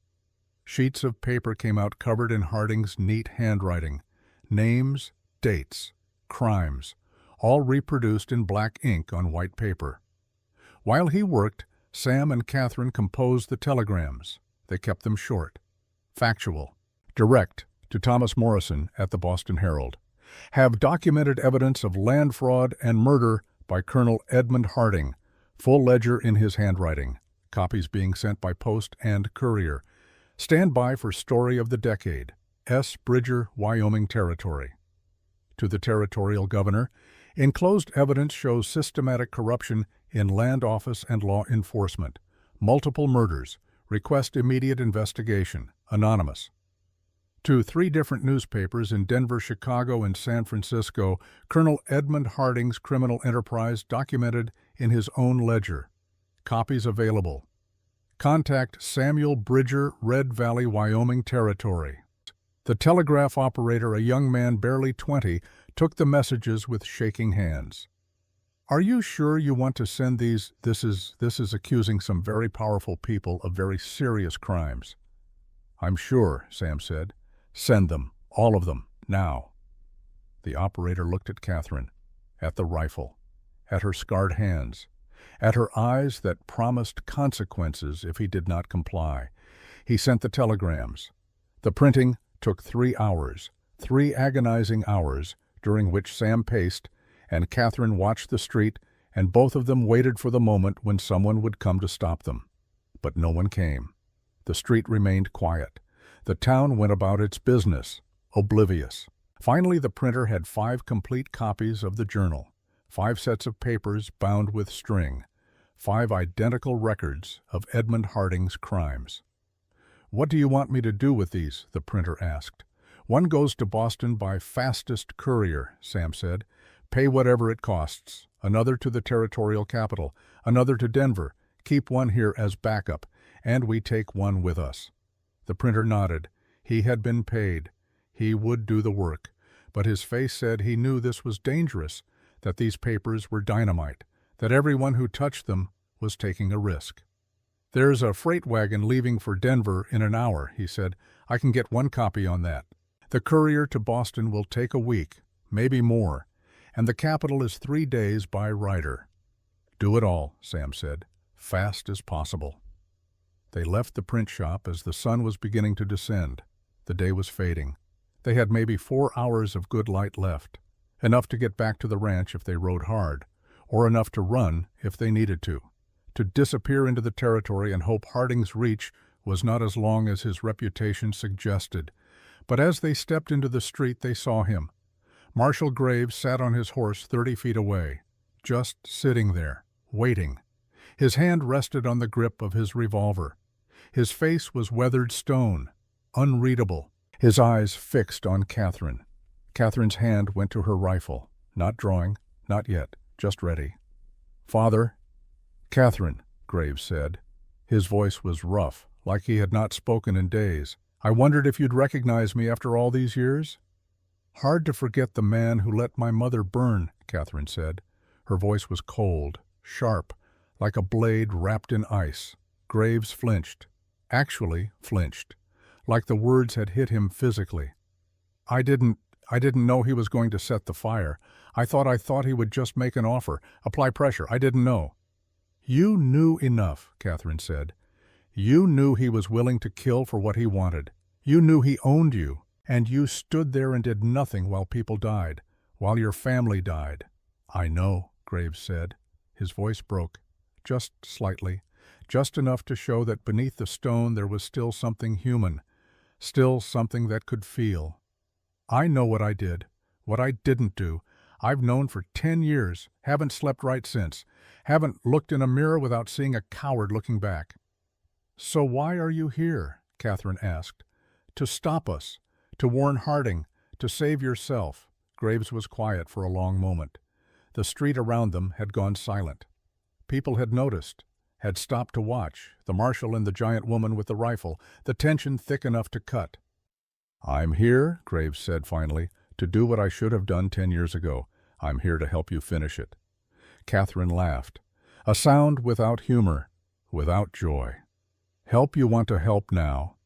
Sheets of paper came out covered in Harding's neat handwriting. Names, dates, crimes, all reproduced in black ink on white paper. While he worked, Sam and Catherine composed the telegrams. They kept them short, factual, direct, to Thomas Morrison at the Boston Herald. "Have documented evidence of land fraud and murder by Colonel Edmund Harding, full ledger in his handwriting, copies being sent by post and courier. Stand by for story of the decade, S. Bridger, Wyoming Territory." To the territorial governor, enclosed evidence shows systematic corruption in land office and law enforcement, multiple murders, request immediate investigation, anonymous. To 3 different newspapers in Denver, Chicago, and San Francisco, Colonel Edmund Harding's criminal enterprise documented in his own ledger. Copies available. Contact Samuel Bridger, Red Valley, Wyoming Territory. The telegraph operator, a young man barely 20, took the messages with shaking hands. "Are you sure you want to send these? This is accusing some very powerful people of very serious crimes." "I'm sure," Sam said. "Send them, all of them, now." The operator looked at Catherine, at the rifle, at her scarred hands, at her eyes that promised consequences if he did not comply. He sent the telegrams. The printing took 3 hours, 3 agonizing hours, during which Sam paced, and Catherine watched the street, and both of them waited for the moment when someone would come to stop them. But no one came. The street remained quiet. The town went about its business, oblivious. Finally, the printer had 5 complete copies of the journal, 5 sets of papers bound with string, 5 identical records of Edmund Harding's crimes. "What do you want me to do with these?" the printer asked. "One goes to Boston by fastest courier," Sam said. "Pay whatever it costs. Another to the territorial capital. Another to Denver. Keep one here as backup, and we take one with us." The printer nodded. He had been paid. He would do the work. But his face said he knew this was dangerous, that these papers were dynamite, that everyone who touched them was taking a risk. "There's a freight wagon leaving for Denver in an hour," he said. "I can get 1 copy on that. The courier to Boston will take a week, maybe more, and the capital is 3 days by rider." "Do it all," Sam said, "fast as possible." They left the print shop as the sun was beginning to descend. The day was fading. They had maybe 4 hours of good light left, enough to get back to the ranch if they rode hard, or enough to run if they needed to disappear into the territory and hope Harding's reach was not as long as his reputation suggested. But as they stepped into the street, they saw him. Marshal Graves sat on his horse 30 feet away, just sitting there, waiting. His hand rested on the grip of his revolver. His face was weathered stone, unreadable, his eyes fixed on Catherine. Catherine's hand went to her rifle, not drawing, not yet, just ready. "Father?" "Catherine," Graves said. His voice was rough, like he had not spoken in days. "I wondered if you'd recognize me after all these years?" "Hard to forget the man who let my mother burn," Catherine said. Her voice was cold, sharp, like a blade wrapped in ice. Graves flinched. Actually flinched, like the words had hit him physically. I didn't I didn't know he was going to set the fire. I thought he would just make an offer, apply pressure. I didn't know." "You knew enough," Catherine said. "You knew he was willing to kill for what he wanted. You knew he owned you, and you stood there and did nothing while people died, while your family died." "I know," Graves said. His voice broke, just slightly, just enough to show that beneath the stone there was still something human, still something that could feel. "I know what I did, what I didn't do. I've known for 10 years, haven't slept right since, haven't looked in a mirror without seeing a coward looking back." "So why are you here?" Catherine asked. "To stop us, to warn Harding, to save yourself." Graves was quiet for a long moment. The street around them had gone silent. People had noticed, had stopped to watch, the marshal and the giant woman with the rifle, the tension thick enough to cut. "I'm here," Graves said finally, "to do what I should have done 10 years ago. I'm here to help you finish it." Catherine laughed. A sound without humor, without joy. "Help you want to help now?"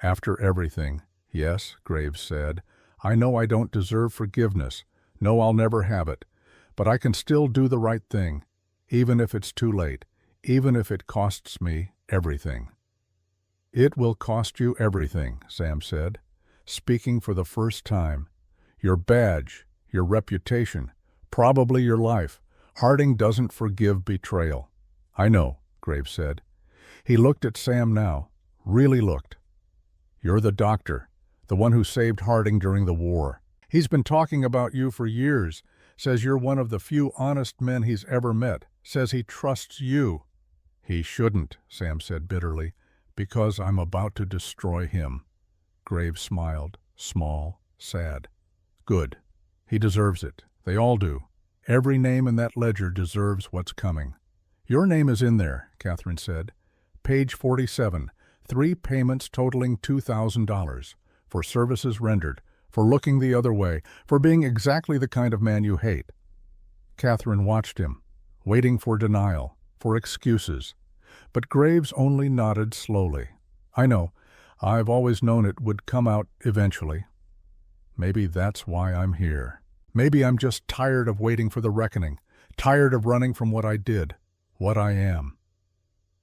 "After everything, yes," Graves said. "I know I don't deserve forgiveness. No, I'll never have it. But I can still do the right thing, even if it's too late, even if it costs me everything." "It will cost you everything," Sam said, speaking for the first time. "Your badge, your reputation, probably your life. Harding doesn't forgive betrayal." "I know," Graves said. He looked at Sam now, really looked. "You're the doctor, the one who saved Harding during the war. He's been talking about you for years, says you're one of the few honest men he's ever met, says he trusts you." "He shouldn't," Sam said bitterly, "because I'm about to destroy him." Graves smiled, small, sad. "Good. He deserves it. They all do. Every name in that ledger deserves what's coming." "Your name is in there," Catherine said. "Page 47, 3 payments totaling $2,000, for services rendered, for looking the other way, for being exactly the kind of man you hate." Catherine watched him, waiting for denial, for excuses. But Graves only nodded slowly. "I know. I've always known it would come out eventually. Maybe that's why I'm here. Maybe I'm just tired of waiting for the reckoning, tired of running from what I did, what I am."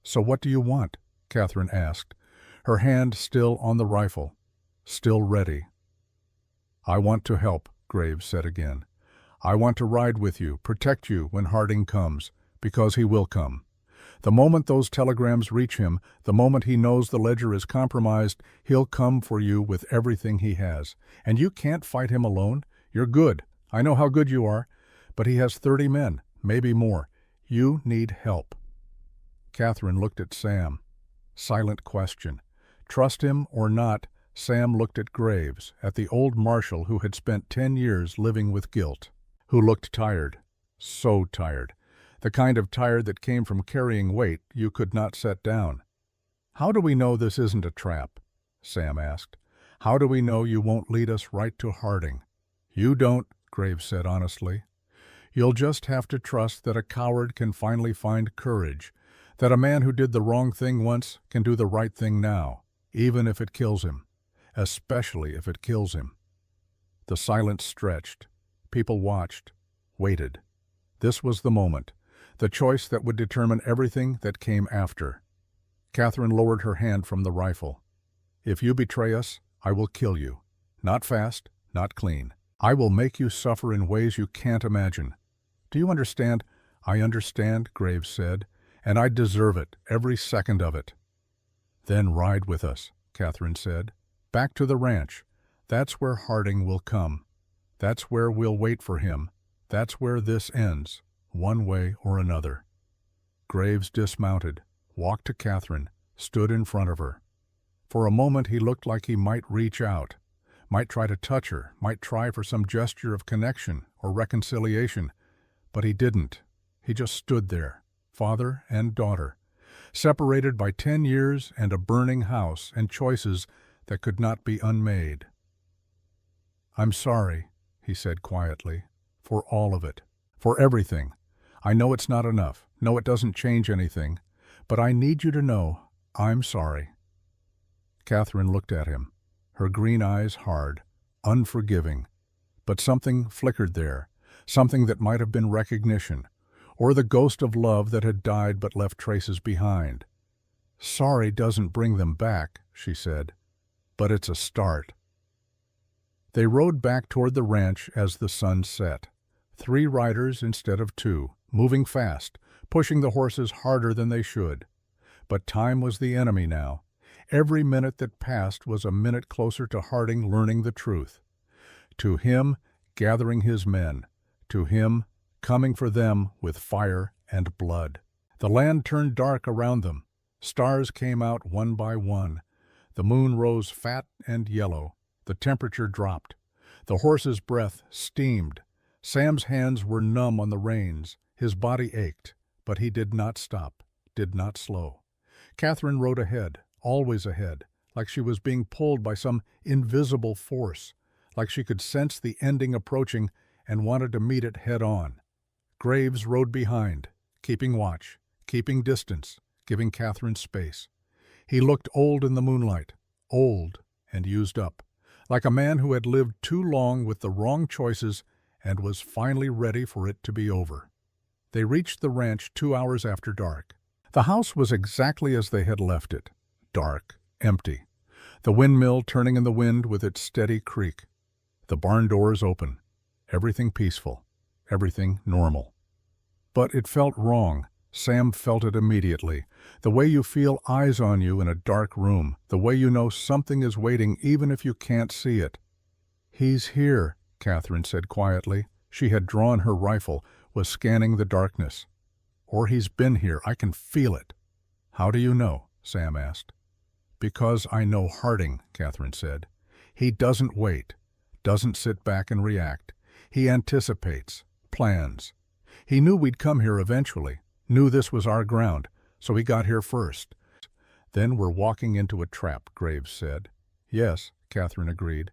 "So what do you want?" Catherine asked, her hand still on the rifle, still ready. "I want to help," Graves said again. "I want to ride with you, protect you when Harding comes, because he will come. The moment those telegrams reach him, the moment he knows the ledger is compromised, he'll come for you with everything he has. And you can't fight him alone. You're good. I know how good you are. But he has 30 men, maybe more. You need help." Catherine looked at Sam. Silent question. Trust him or not, Sam looked at Graves, at the old marshal who had spent 10 years living with guilt, who looked tired, so tired, the kind of tired that came from carrying weight you could not set down. "How do we know this isn't a trap?" Sam asked. "How do we know you won't lead us right to Harding?" "You don't," Graves said honestly. "You'll just have to trust that a coward can finally find courage, that a man who did the wrong thing once can do the right thing now, even if it kills him, especially if it kills him." The silence stretched. People watched, waited. This was the moment, the choice that would determine everything that came after. Catherine lowered her hand from the rifle. "If you betray us, I will kill you. Not fast, not clean. I will make you suffer in ways you can't imagine. Do you understand?" "I understand," Graves said, "and I deserve it, every second of it." "Then ride with us," Catherine said. "Back to the ranch. That's where Harding will come. That's where we'll wait for him. That's where this ends, one way or another." Graves dismounted, walked to Catherine, stood in front of her. For a moment he looked like he might reach out, might try to touch her, might try for some gesture of connection or reconciliation, but he didn't. He just stood there, father and daughter, separated by 10 years and a burning house and choices that could not be unmade. "I'm sorry," he said quietly, "for all of it, for everything. I know it's not enough. No, it doesn't change anything. But I need you to know I'm sorry." Catherine looked at him, her green eyes hard, unforgiving. But something flickered there, something that might have been recognition, or the ghost of love that had died but left traces behind. "Sorry doesn't bring them back," she said, "but it's a start." They rode back toward the ranch as the sun set. 3 riders instead of 2, moving fast, pushing the horses harder than they should. But time was the enemy now. Every minute that passed was a minute closer to Harding learning the truth. To him, gathering his men. To him, coming for them with fire and blood. The land turned dark around them. Stars came out one by one. The moon rose fat and yellow. The temperature dropped. The horse's breath steamed. Sam's hands were numb on the reins. His body ached, but he did not stop, did not slow. Catherine rode ahead, always ahead, like she was being pulled by some invisible force, like she could sense the ending approaching and wanted to meet it head on. Graves rode behind, keeping watch, keeping distance, giving Catherine space. He looked old in the moonlight, old and used up, like a man who had lived too long with the wrong choices and was finally ready for it to be over. They reached the ranch 2 hours after dark. The house was exactly as they had left it, dark, empty. The windmill turning in the wind with its steady creak. The barn doors open. Everything peaceful. Everything normal. But it felt wrong. Sam felt it immediately. The way you feel eyes on you in a dark room. The way you know something is waiting even if you can't see it. "He's here," Catherine said quietly. She had drawn her rifle, was scanning the darkness. "Or he's been here. I can feel it." "How do you know?" Sam asked. "Because I know Harding," Catherine said. "He doesn't wait, doesn't sit back and react. He anticipates, plans. He knew we'd come here eventually, knew this was our ground, so he got here first." "Then we're walking into a trap," Graves said. "Yes," Catherine agreed.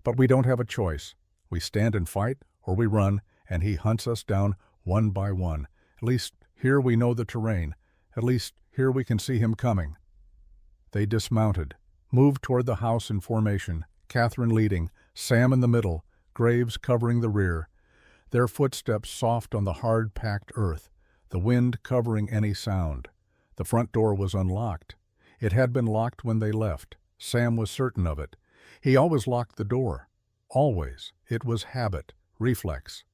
"But we don't have a choice. We stand and fight, or we run, and he hunts us down one by one. At least here we know the terrain. At least here we can see him coming." They dismounted, moved toward the house in formation, Catherine leading, Sam in the middle, Graves covering the rear. Their footsteps soft on the hard-packed earth, the wind covering any sound. The front door was unlocked. It had been locked when they left. Sam was certain of it. He always locked the door. Always. It was habit, reflex.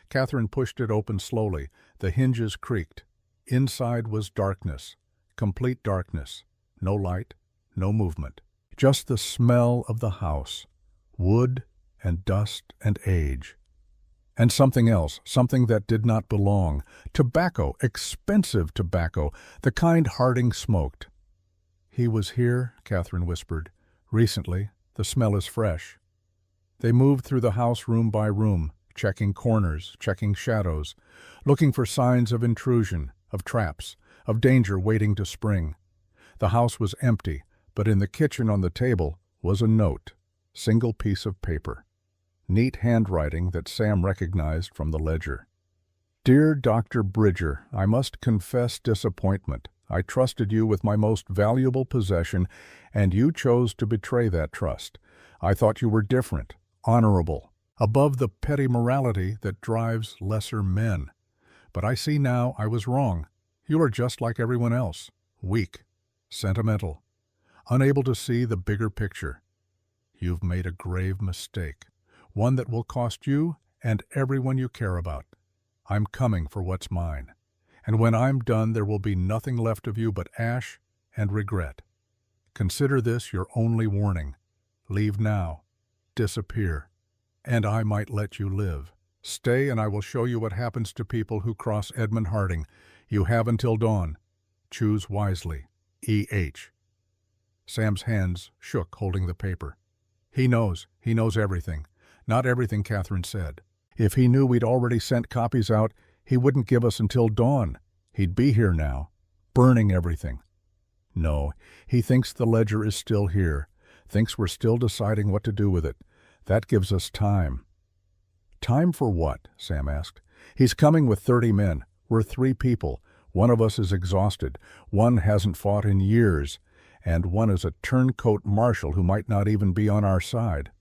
Catherine pushed it open slowly. The hinges creaked. Inside was darkness. Complete darkness. No light, no movement. Just the smell of the house. Wood and dust and age. And something else, something that did not belong. Tobacco, expensive tobacco, the kind Harding smoked. "He was here," Catherine whispered. "Recently. The smell is fresh." They moved through the house room by room, checking corners, checking shadows, looking for signs of intrusion, of traps, of danger waiting to spring. The house was empty, but in the kitchen on the table was a note, single piece of paper. Neat handwriting that Sam recognized from the ledger. "Dear Dr. Bridger, I must confess disappointment. I trusted you with my most valuable possession, and you chose to betray that trust. I thought you were different, honorable, above the petty morality that drives lesser men. But I see now I was wrong. You are just like everyone else, weak, sentimental, unable to see the bigger picture. You've made a grave mistake, one that will cost you and everyone you care about. I'm coming for what's mine. And when I'm done, there will be nothing left of you but ash and regret. Consider this your only warning. Leave now. Disappear. And I might let you live. Stay and I will show you what happens to people who cross Edmund Harding. You have until dawn. Choose wisely. E.H." Sam's hands shook holding the paper. He knows everything. Not everything, Catherine said. If he knew we'd already sent copies out, he wouldn't give us until dawn. He'd be here now, burning everything. No, he thinks the ledger is still here, thinks we're still deciding what to do with it. That gives us time. Time for what? Sam asked. He's coming with 30 men. We're 3 people. One of us is exhausted. One hasn't fought in years. And one is a turncoat marshal who might not even be on our side.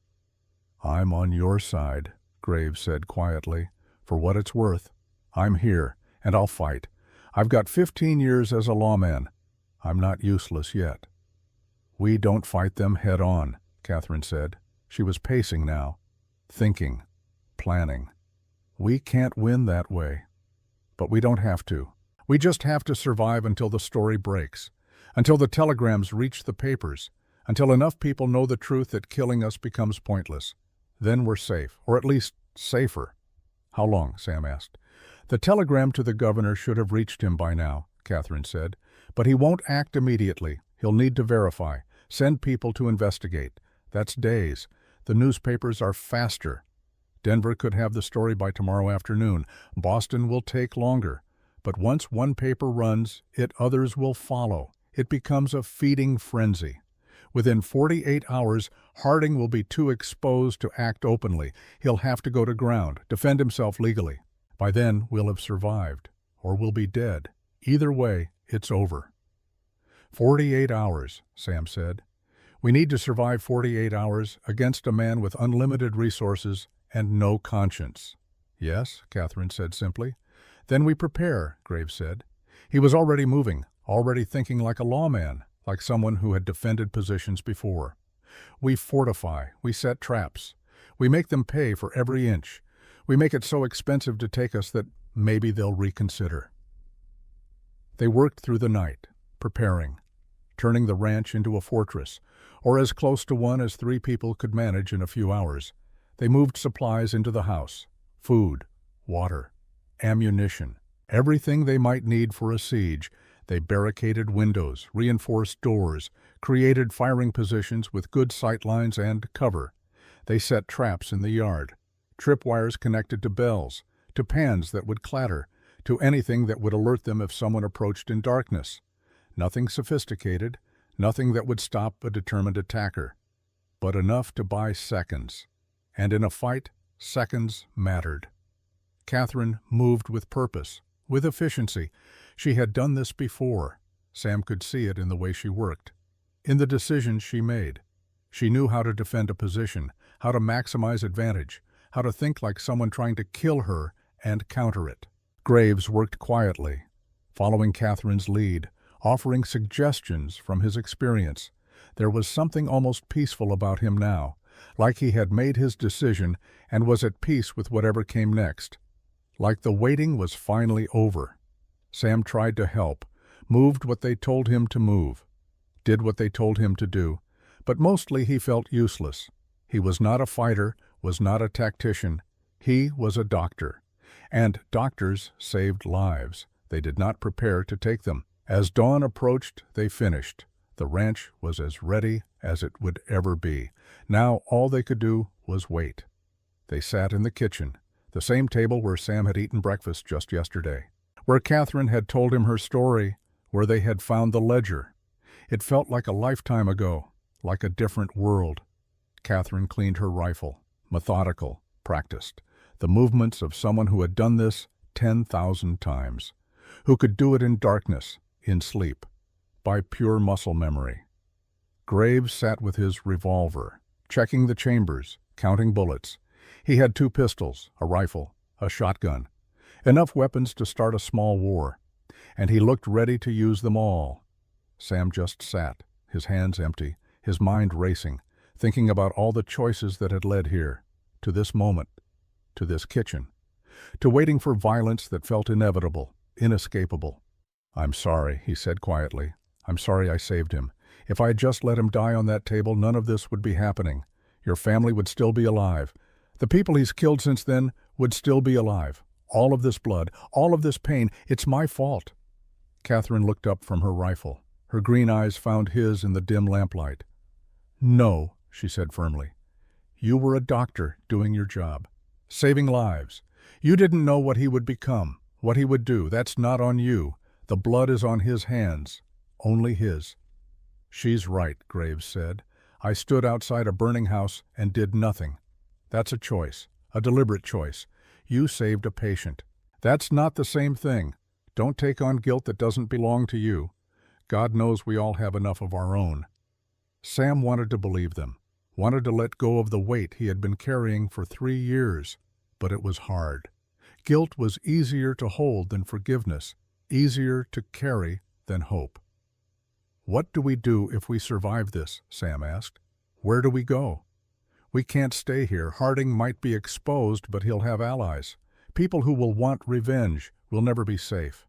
I'm on your side. Graves said quietly. "For what it's worth. I'm here, and I'll fight. I've got 15 years as a lawman. I'm not useless yet." "We don't fight them head-on," Catherine said. She was pacing now, thinking, planning. "We can't win that way. But we don't have to. We just have to survive until the story breaks, until the telegrams reach the papers, until enough people know the truth that killing us becomes pointless. Then we're safe, or at least safer." "How long?" Sam asked. "The telegram to the governor should have reached him by now," Catherine said. "But he won't act immediately. He'll need to verify, send people to investigate. That's days. The newspapers are faster. Denver could have the story by tomorrow afternoon. Boston will take longer. But once one paper runs, others will follow. It becomes a feeding frenzy. Within 48 hours, Harding will be too exposed to act openly. He'll have to go to ground, defend himself legally. By then, we'll have survived, or we'll be dead. Either way, it's over." 48 hours, Sam said. "We need to survive 48 hours against a man with unlimited resources and no conscience." "Yes," Catherine said simply. "Then we prepare," Graves said. He was already moving, already thinking like a lawman, like someone who had defended positions before. "We fortify, we set traps. We make them pay for every inch. We make it so expensive to take us that maybe they'll reconsider." They worked through the night, preparing, turning the ranch into a fortress, or as close to one as 3 people could manage in a few hours. They moved supplies into the house, food, water, ammunition, everything they might need for a siege. They barricaded windows, reinforced doors, created firing positions with good sight lines and cover. They set traps in the yard, tripwires connected to bells, to pans that would clatter, to anything that would alert them if someone approached in darkness. Nothing sophisticated, nothing that would stop a determined attacker, but enough to buy seconds. And in a fight, seconds mattered. Catherine moved with purpose, with efficiency. She had done this before. Sam could see it in the way she worked, in the decisions she made. She knew how to defend a position, how to maximize advantage, how to think like someone trying to kill her and counter it. Graves worked quietly, following Catherine's lead, offering suggestions from his experience. There was something almost peaceful about him now, like he had made his decision and was at peace with whatever came next. Like the waiting was finally over. Sam tried to help, moved what they told him to move, did what they told him to do, but mostly he felt useless. He was not a fighter, was not a tactician. He was a doctor. And doctors saved lives. They did not prepare to take them. As dawn approached, they finished. The ranch was as ready as it would ever be. Now all they could do was wait. They sat in the kitchen, the same table where Sam had eaten breakfast just yesterday, where Catherine had told him her story, where they had found the ledger. It felt like a lifetime ago, like a different world. Catherine cleaned her rifle, methodical, practiced, the movements of someone who had done this 10,000 times, who could do it in darkness, in sleep, by pure muscle memory. Graves sat with his revolver, checking the chambers, counting bullets. He had 2 pistols, a rifle, a shotgun, enough weapons to start a small war, and he looked ready to use them all. Sam just sat, his hands empty, his mind racing, thinking about all the choices that had led here, to this moment, to this kitchen, to waiting for violence that felt inevitable, inescapable. "I'm sorry," he said quietly. "I'm sorry I saved him. If I had just let him die on that table, none of this would be happening. Your family would still be alive. The people he's killed since then would still be alive. All of this blood, all of this pain, it's my fault." Catherine looked up from her rifle. Her green eyes found his in the dim lamplight. "No," she said firmly. "You were a doctor doing your job, saving lives. You didn't know what he would become, what he would do. That's not on you. The blood is on his hands, only his." "She's right," Graves said. "I stood outside a burning house and did nothing. That's a choice, a deliberate choice. You saved a patient. That's not the same thing. Don't take on guilt that doesn't belong to you. God knows we all have enough of our own." Sam wanted to believe them, wanted to let go of the weight he had been carrying for 3 years. but it was hard. Guilt was easier to hold than forgiveness, easier to carry than hope. "What do we do if we survive this?" Sam asked. "Where do we go?" "We can't stay here. Harding might be exposed, but he'll have allies. People who will want revenge. We'll never be safe."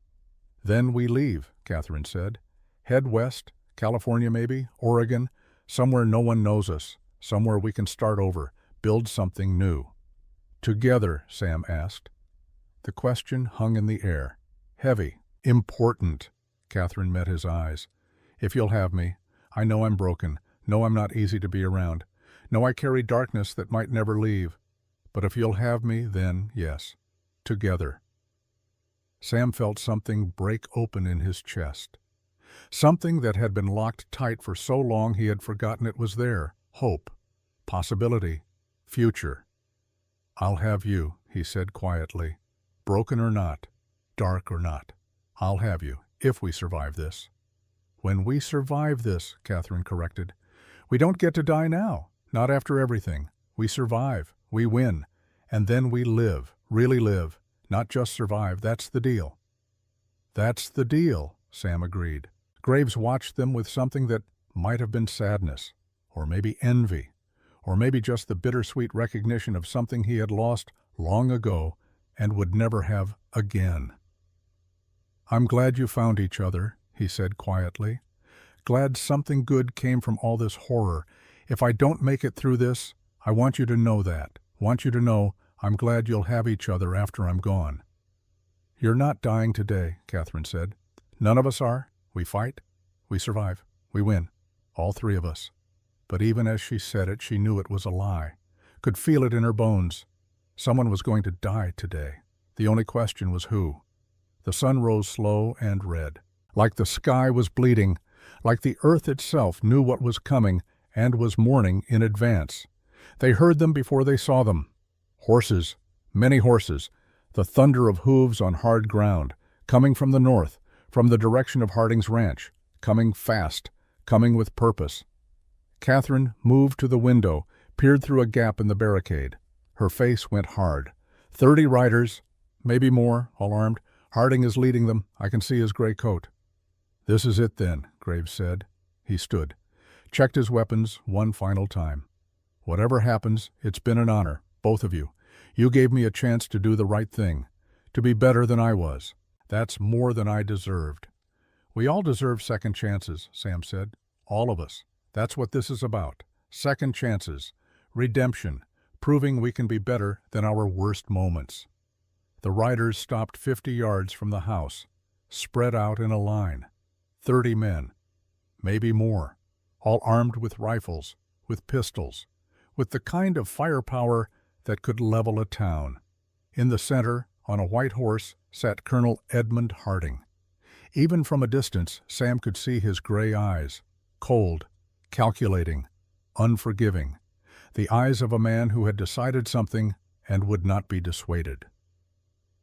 "Then we leave," Catherine said. "Head west, California maybe, Oregon, somewhere no one knows us, somewhere we can start over, build something new." "Together?" Sam asked. The question hung in the air. Heavy, important. Catherine met his eyes. "If you'll have me. I know I'm broken. Know I'm not easy to be around. Know I carry darkness that might never leave. But if you'll have me, then yes. Together." Sam felt something break open in his chest. Something that had been locked tight for so long he had forgotten it was there. Hope. Possibility. Future. "I'll have you," he said quietly. "Broken or not. Dark or not. I'll have you, if we survive this." "When we survive this," Catherine corrected. "We don't get to die now. Not after everything. We survive. We win. And then we live. Really live. Not just survive. That's the deal." "That's the deal," Sam agreed. Graves watched them with something that might have been sadness, or maybe envy, or maybe just the bittersweet recognition of something he had lost long ago and would never have again. "I'm glad you found each other," he said quietly. "Glad something good came from all this horror. If I don't make it through this, I want you to know that. Want you to know I'm glad you'll have each other after I'm gone." "You're not dying today," Catherine said. "None of us are. We fight. We survive. We win. All three of us." But even as she said it, she knew it was a lie. Could feel it in her bones. Someone was going to die today. The only question was who. The sun rose slow and red. Like the sky was bleeding. Like the earth itself knew what was coming and was mourning in advance. They heard them before they saw them. Horses. Many horses. The thunder of hooves on hard ground. Coming from the north. From the direction of Harding's ranch. Coming fast. Coming with purpose. Catherine moved to the window, peered through a gap in the barricade. Her face went hard. 30 riders, maybe more, all armed. Harding is leading them. I can see his gray coat. "This is it then," Graves said. He stood. Checked his weapons one final time. "Whatever happens, it's been an honor, both of you. You gave me a chance to do the right thing. To be better than I was. That's more than I deserved." "We all deserve second chances," Sam said. "All of us. That's what this is about. Second chances. Redemption. Proving we can be better than our worst moments." The riders stopped 50 yards from the house, spread out in a line. 30 men. Maybe more. All armed with rifles, with pistols, with the kind of firepower that could level a town. In the center, on a white horse, sat Colonel Edmund Harding. Even from a distance, Sam could see his gray eyes, cold, calculating, unforgiving, the eyes of a man who had decided something and would not be dissuaded.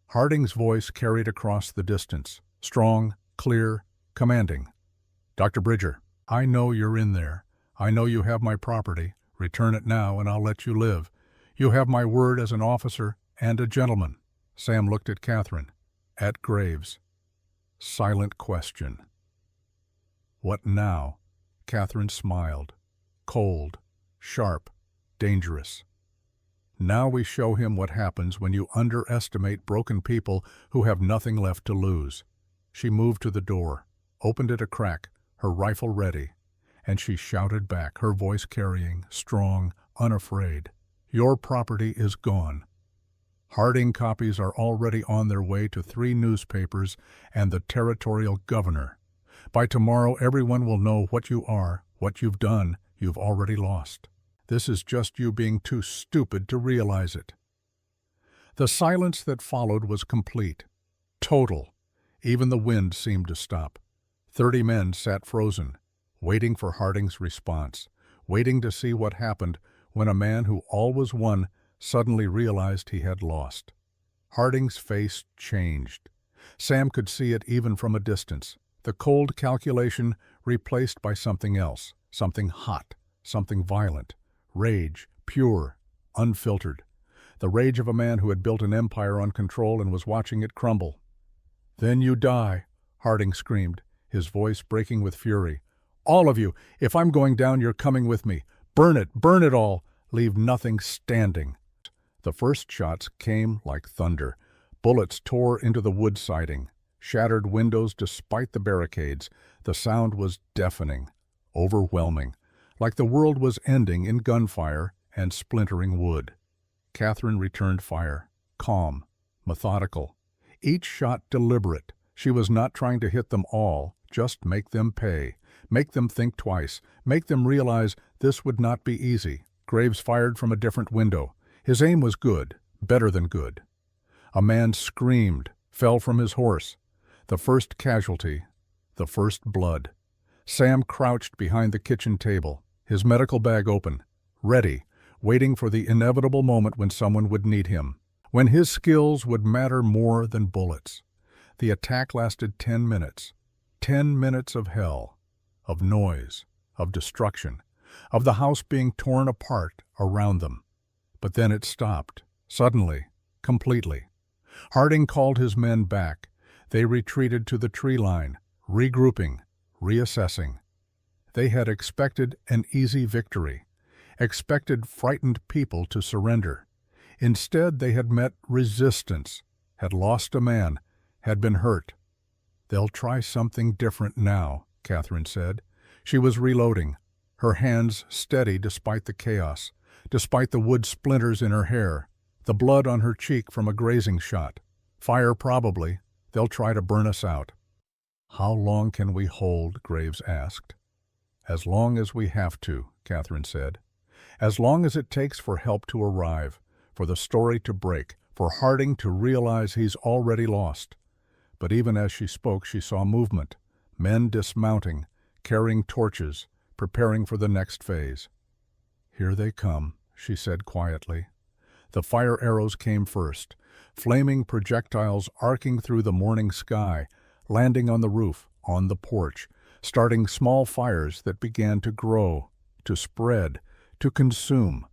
Harding's voice carried across the distance, strong, clear, commanding. "Dr. Bridger, I know you're in there. I know you have my property. Return it now and I'll let you live. You have my word as an officer and a gentleman." Sam looked at Catherine, at Graves. Silent question. "What now?" Catherine smiled. Cold, sharp, dangerous. "Now we show him what happens when you underestimate broken people who have nothing left to lose." She moved to the door, opened it a crack, her rifle ready, and she shouted back, her voice carrying, strong, unafraid. "Your property is gone. Harding copies are already on their way to 3 newspapers and the territorial governor. By tomorrow everyone will know what you are, what you've done, you've already lost. This is just you being too stupid to realize it." The silence that followed was complete, total. Even the wind seemed to stop. 30 men sat frozen, waiting for Harding's response, waiting to see what happened when a man who always won suddenly realized he had lost. Harding's face changed. Sam could see it even from a distance. The cold calculation replaced by something else, something hot, something violent, rage, pure, unfiltered. the rage of a man who had built an empire on control and was watching it crumble. "Then you die," Harding screamed, his voice breaking with fury. "All of you! If I'm going down, you're coming with me. Burn it all! Leave nothing standing." The first shots came like thunder. Bullets tore into the wood siding, shattered windows despite the barricades. The sound was deafening, overwhelming, like the world was ending in gunfire and splintering wood. Catherine returned fire, calm, methodical, each shot deliberate. She was not trying to hit them all, just make them pay, make them think twice, make them realize this would not be easy. Graves fired from a different window. His aim was good, better than good. A man screamed, fell from his horse. The first casualty, the first blood. Sam crouched behind the kitchen table, his medical bag open, ready, waiting for the inevitable moment when someone would need him, when his skills would matter more than bullets. The attack lasted 10 minutes. 10 minutes of hell, of noise, of destruction, of the house being torn apart around them. But then it stopped, suddenly, completely. Harding called his men back. They retreated to the tree line, regrouping, reassessing. They had expected an easy victory, expected frightened people to surrender. Instead, they had met resistance, had lost a man, had been hurt. "They'll try something different now," Catherine said. She was reloading, her hands steady despite the chaos, despite the wood splinters in her hair, the blood on her cheek from a grazing shot. "Fire probably. They'll try to burn us out." "How long can we hold?" Graves asked. "As long as we have to," Catherine said. "As long as it takes for help to arrive, for the story to break, for Harding to realize he's already lost." But even as she spoke, she saw movement, men dismounting, carrying torches, preparing for the next phase. "Here they come," she said quietly. The fire arrows came first, flaming projectiles arcing through the morning sky, landing on the roof, on the porch, starting small fires that began to grow, to spread, to consume.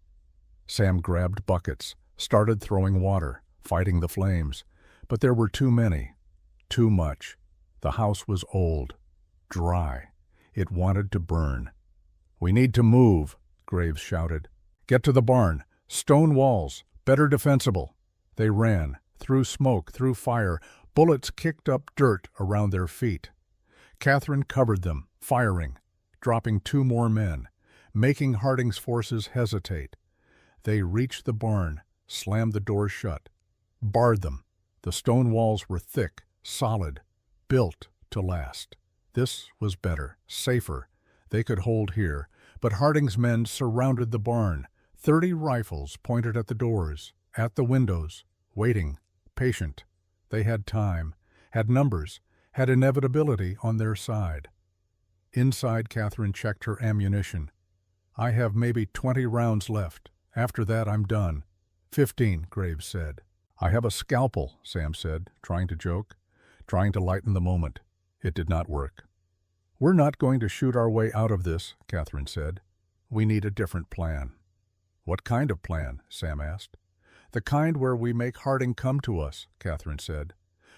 Sam grabbed buckets, started throwing water, fighting the flames. But there were too many, too much. The house was old, dry. It wanted to burn. "We need to move," Graves shouted. "Get to the barn. Stone walls, better defensible." They ran, through smoke, through fire. Bullets kicked up dirt around their feet. Catherine covered them, firing, dropping 2 more men, making Harding's forces hesitate. They reached the barn, slammed the doors shut, barred them. The stone walls were thick, solid, built to last. This was better, safer. They could hold here. But Harding's men surrounded the barn. 30 rifles pointed at the doors, at the windows, waiting, patient. They had time, had numbers, had inevitability on their side. Inside, Catherine checked her ammunition. "I have maybe 20 rounds left. After that, I'm done." 15, Graves said. "I have a scalpel," Sam said, trying to joke, trying to lighten the moment. It did not work. "We're not going to shoot our way out of this," Catherine said. "We need a different plan." "What kind of plan?" Sam asked. "The kind where we make Harding come to us," Catherine said.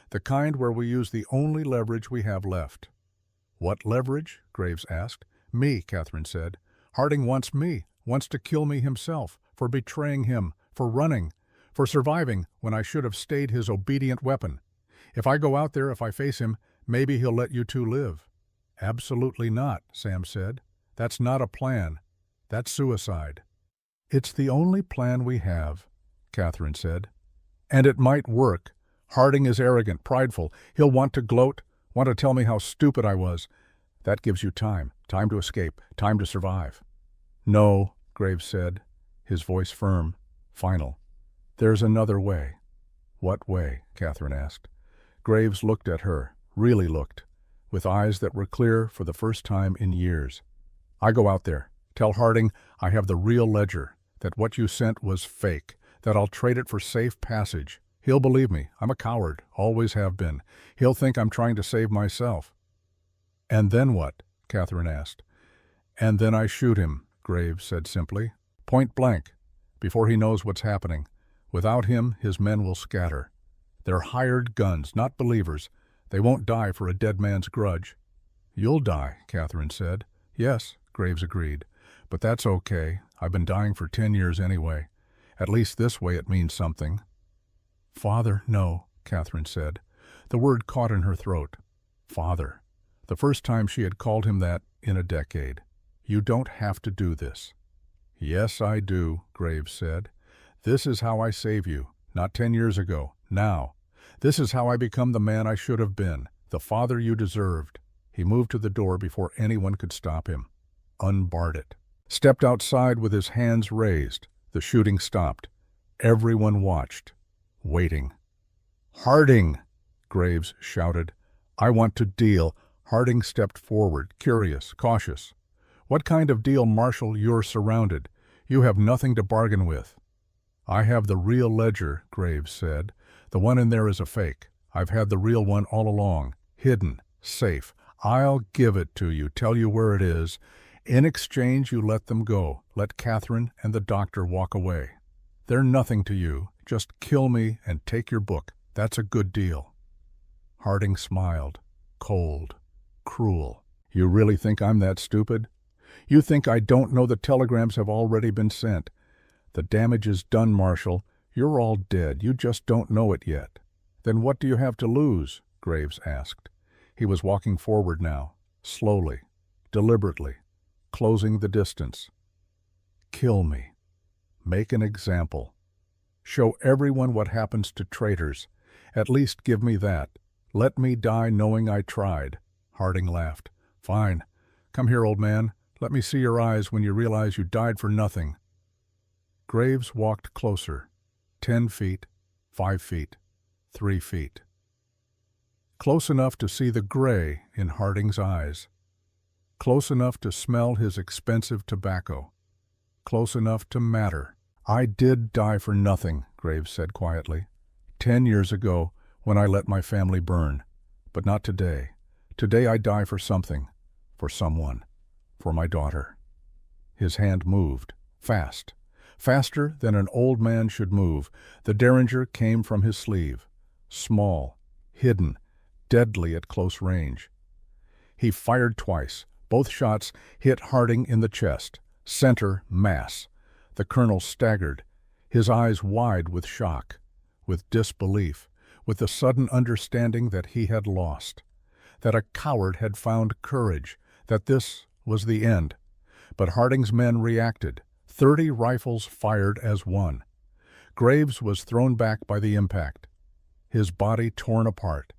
"The kind where we use the only leverage we have left." "What leverage?" Graves asked. "Me," Catherine said. "Harding wants me, wants to kill me himself, for betraying him, for running, for surviving when I should have stayed his obedient weapon. If I go out there, if I face him, maybe he'll let you two live." "Absolutely not," Sam said. "That's not a plan. That's suicide." "It's the only plan we have," Catherine said. "And it might work. Harding is arrogant, prideful. He'll want to gloat, want to tell me how stupid I was. That gives you time to escape, time to survive." "No," Graves said, his voice firm, final. "There's another way." "What way?" Catherine asked. Graves looked at her, really looked, with eyes that were clear for the first time in years. "I go out there, tell Harding I have the real ledger, that what you sent was fake, that I'll trade it for safe passage. He'll believe me. I'm a coward, always have been. He'll think I'm trying to save myself." "And then what?" Catherine asked. "And then I shoot him," Graves said simply. "Point blank, before he knows what's happening. Without him, his men will scatter. They're hired guns, not believers. They won't die for a dead man's grudge." "You'll die," Catherine said. "Yes," Graves agreed. "But that's okay. I've been dying for 10 years anyway. At least this way it means something." "Father, no," Catherine said. The word caught in her throat. Father. The first time she had called him that in a decade. "You don't have to do this." "Yes, I do," Graves said. "This is how I save you. Not 10 years ago. Now. This is how I become the man I should have been, the father you deserved." He moved to the door before anyone could stop him. Unbarred it. Stepped outside with his hands raised. The shooting stopped. Everyone watched. Waiting. "Harding!" Graves shouted. "I want to deal." Harding stepped forward, curious, cautious. "What kind of deal, Marshal? You're surrounded. You have nothing to bargain with." "I have the real ledger," Graves said. "The one in there is a fake. I've had the real one all along. Hidden. Safe. I'll give it to you, tell you where it is. In exchange, you let them go. Let Catherine and the doctor walk away. They're nothing to you. Just kill me and take your book. That's a good deal." Harding smiled. Cold. Cruel. "You really think I'm that stupid? You think I don't know the telegrams have already been sent? The damage is done, Marshal. You're all dead. You just don't know it yet." "Then what do you have to lose?" Graves asked. He was walking forward now, slowly, deliberately, closing the distance. "Kill me. Make an example. Show everyone what happens to traitors. At least give me that. Let me die knowing I tried." Harding laughed. "Fine. Come here, old man. Let me see your eyes when you realize you died for nothing." Graves walked closer. 10 feet, 5 feet, 3 feet. Close enough to see the gray in Harding's eyes. Close enough to smell his expensive tobacco. Close enough to matter. "I did die for nothing," Graves said quietly. 10 years ago, when I let my family burn. But not today. Today I die for something. For someone. For my daughter." His hand moved. Fast. Faster than an old man should move. The derringer came from his sleeve. Small. Hidden. Deadly at close range. He fired twice. Both shots hit Harding in the chest. Center mass. The colonel staggered, his eyes wide with shock, with disbelief, with the sudden understanding that he had lost, that a coward had found courage, that this was the end. But Harding's men reacted. 30 rifles fired as one. Graves was thrown back by the impact, his body torn apart.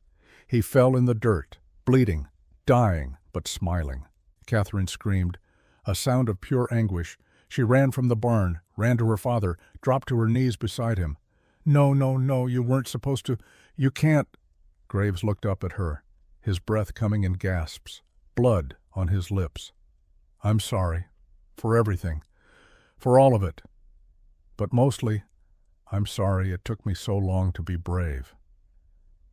He fell in the dirt, bleeding, dying, but smiling. Catherine screamed, a sound of pure anguish. She ran from the barn, ran to her father, dropped to her knees beside him. "No, no, no, you weren't supposed to. You can't." Graves looked up at her, his breath coming in gasps, blood on his lips. "I'm sorry. For everything. For all of it. But mostly, I'm sorry it took me so long to be brave."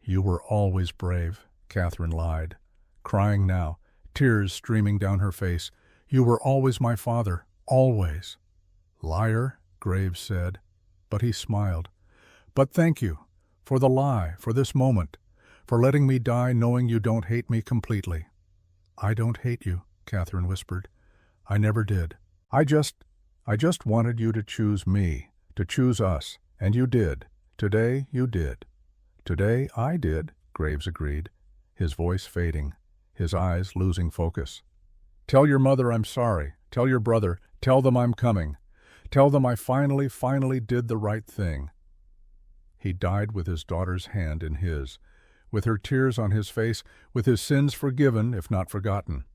"You were always brave," Catherine lied, crying now, tears streaming down her face. "You were always my father, always." "Liar," Graves said, but he smiled. "But thank you, for the lie, for this moment, for letting me die knowing you don't hate me completely." "I don't hate you," Catherine whispered. "I never did. I just wanted you to choose me, to choose us, and you did. Today you did." "Today I did," Graves agreed, his voice fading, his eyes losing focus. "Tell your mother I'm sorry. Tell your brother. Tell them I'm coming. Tell them I finally did the right thing." He died with his daughter's hand in his, with her tears on his face, with his sins forgiven if not forgotten.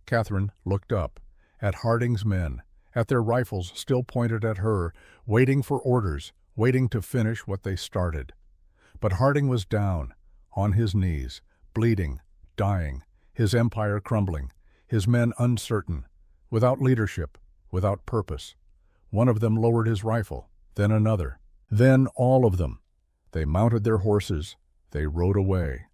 Catherine looked up, at Harding's men, at their rifles still pointed at her, waiting for orders, waiting to finish what they started. But Harding was down, on his knees, bleeding, dying, his empire crumbling, his men uncertain, without leadership, without purpose. One of them lowered his rifle, then another, then all of them. They mounted their horses, they rode away.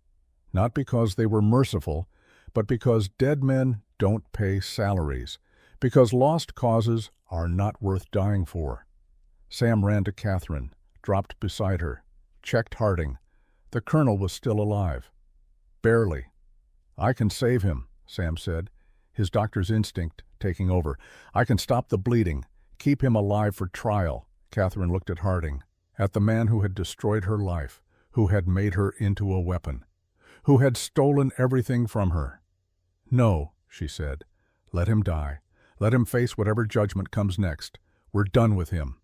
Not because they were merciful, but because dead men don't pay salaries, because lost causes are not worth dying for. Sam ran to Catherine, dropped beside her, checked Harding. The colonel was still alive. Barely. "I can save him," Sam said, his doctor's instinct taking over. "I can stop the bleeding, keep him alive for trial." Catherine looked at Harding, at the man who had destroyed her life, who had made her into a weapon, who had stolen everything from her. "No," she said. "Let him die. Let him face whatever judgment comes next. We're done with him."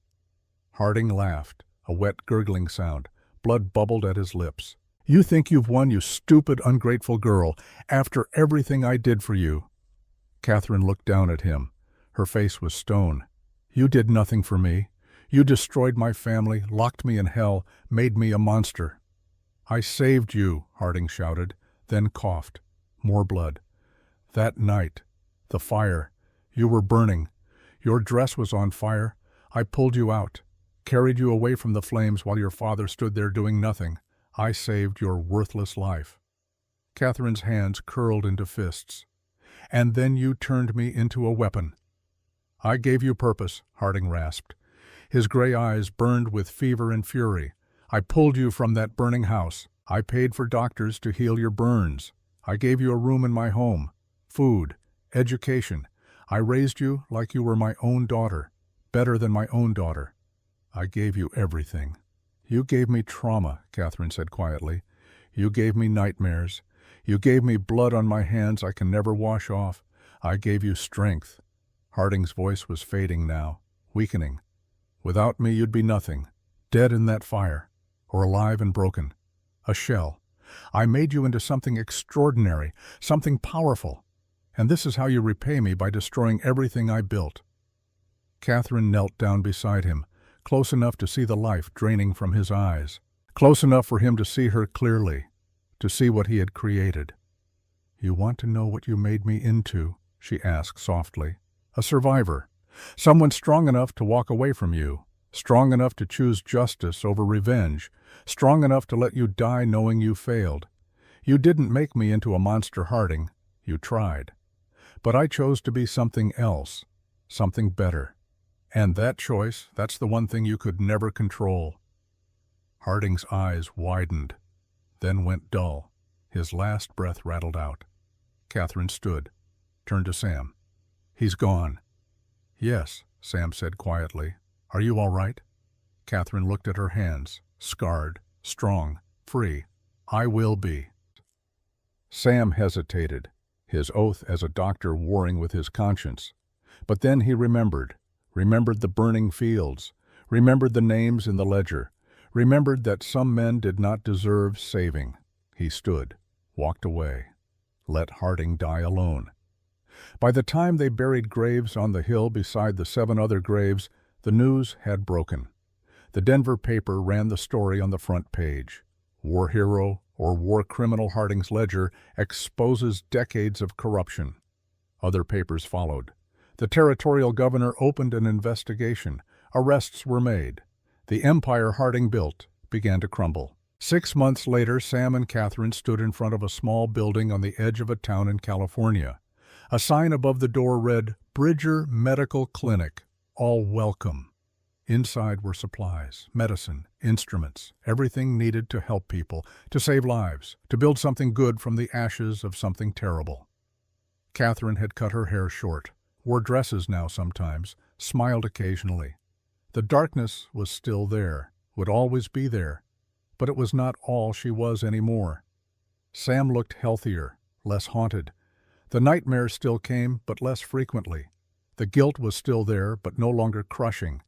Harding laughed, a wet gurgling sound. Blood bubbled at his lips. "You think you've won, you stupid, ungrateful girl, after everything I did for you." Catherine looked down at him. Her face was stone. "You did nothing for me. You destroyed my family, locked me in hell, made me a monster." "I saved you," Harding shouted, then coughed. More blood. "That night, the fire. You were burning. Your dress was on fire. I pulled you out, carried you away from the flames while your father stood there doing nothing. I saved your worthless life." Catherine's hands curled into fists. "And then you turned me into a weapon." "I gave you purpose," Harding rasped. His gray eyes burned with fever and fury. "I pulled you from that burning house. I paid for doctors to heal your burns. I gave you a room in my home, food, education. I raised you like you were my own daughter, better than my own daughter. I gave you everything." "You gave me trauma," Catherine said quietly. "You gave me nightmares. You gave me blood on my hands I can never wash off. I gave you strength." Harding's voice was fading now, weakening. "Without me you'd be nothing, dead in that fire, or alive and broken. A shell. I made you into something extraordinary, something powerful. And this is how you repay me, by destroying everything I built." Catherine knelt down beside him, close enough to see the life draining from his eyes, close enough for him to see her clearly, to see what he had created. "You want to know what you made me into?" she asked softly. "A survivor. Someone strong enough to walk away from you, strong enough to choose justice over revenge, strong enough to let you die knowing you failed. You didn't make me into a monster, Harding. You tried. But I chose to be something else, something better. And that choice, that's the one thing you could never control." Harding's eyes widened, then went dull. His last breath rattled out. Catherine stood, turned to Sam. "He's gone." "Yes," Sam said quietly. "Are you all right?" Catherine looked at her hands, scarred, strong, free. "I will be." Sam hesitated, his oath as a doctor warring with his conscience. But then he remembered the burning fields, remembered the names in the ledger, remembered that some men did not deserve saving. He stood, walked away, let Harding die alone. By the time they buried graves on the hill beside the 7 other graves, the news had broken. The Denver paper ran the story on the front page. War hero or war criminal Harding's ledger exposes decades of corruption. Other papers followed. The territorial governor opened an investigation. Arrests were made. The empire Harding built began to crumble. 6 months later, Sam and Catherine stood in front of a small building on the edge of a town in California. A sign above the door read, "Bridger Medical Clinic, all welcome." Inside were supplies, medicine, instruments, everything needed to help people, to save lives, to build something good from the ashes of something terrible. Catherine had cut her hair short, wore dresses now sometimes, smiled occasionally. The darkness was still there, would always be there, but it was not all she was anymore. Sam looked healthier, less haunted. The nightmares still came, but less frequently. The guilt was still there, but no longer crushing.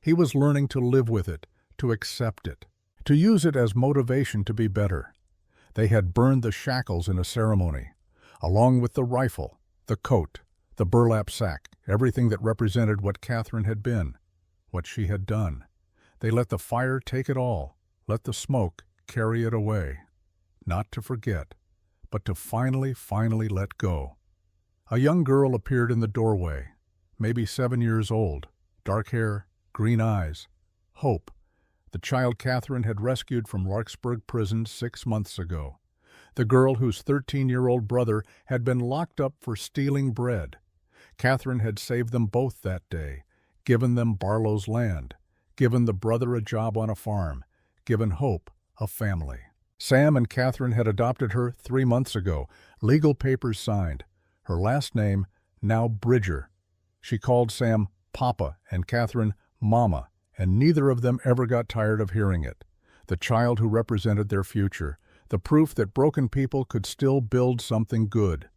He was learning to live with it, to accept it, to use it as motivation to be better. They had burned the shackles in a ceremony, along with the rifle, the coat, the burlap sack, everything that represented what Catherine had been, what she had done. They let the fire take it all, let the smoke carry it away. Not to forget, but to finally let go. A young girl appeared in the doorway, maybe 7 years old, dark hair, green eyes. Hope, the child Catherine had rescued from Larkspur prison 6 months ago. The girl whose 13-year-old brother had been locked up for stealing bread. Catherine had saved them both that day, given them Barlow's land, given the brother a job on a farm, given Hope a family. Sam and Catherine had adopted her 3 months ago, legal papers signed. Her last name, now Bridger. She called Sam Papa and Catherine Mama, and neither of them ever got tired of hearing it. The child who represented their future, the proof that broken people could still build something good.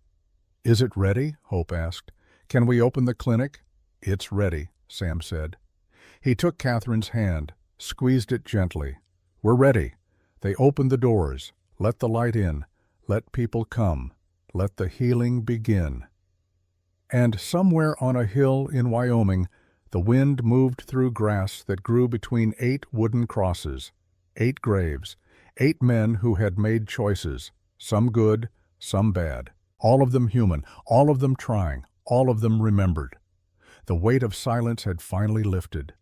"Is it ready?" Hope asked. "Can we open the clinic?" "It's ready," Sam said. He took Catherine's hand, squeezed it gently. "We're ready." They opened the doors. Let the light in. Let people come. Let the healing begin. And somewhere on a hill in Wyoming, the wind moved through grass that grew between 8 wooden crosses, 8 graves, 8 men who had made choices, some good, some bad, all of them human, all of them trying, all of them remembered. The weight of silence had finally lifted,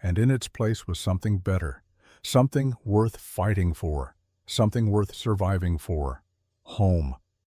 and in its place was something better, something worth fighting for, something worth surviving for. Home.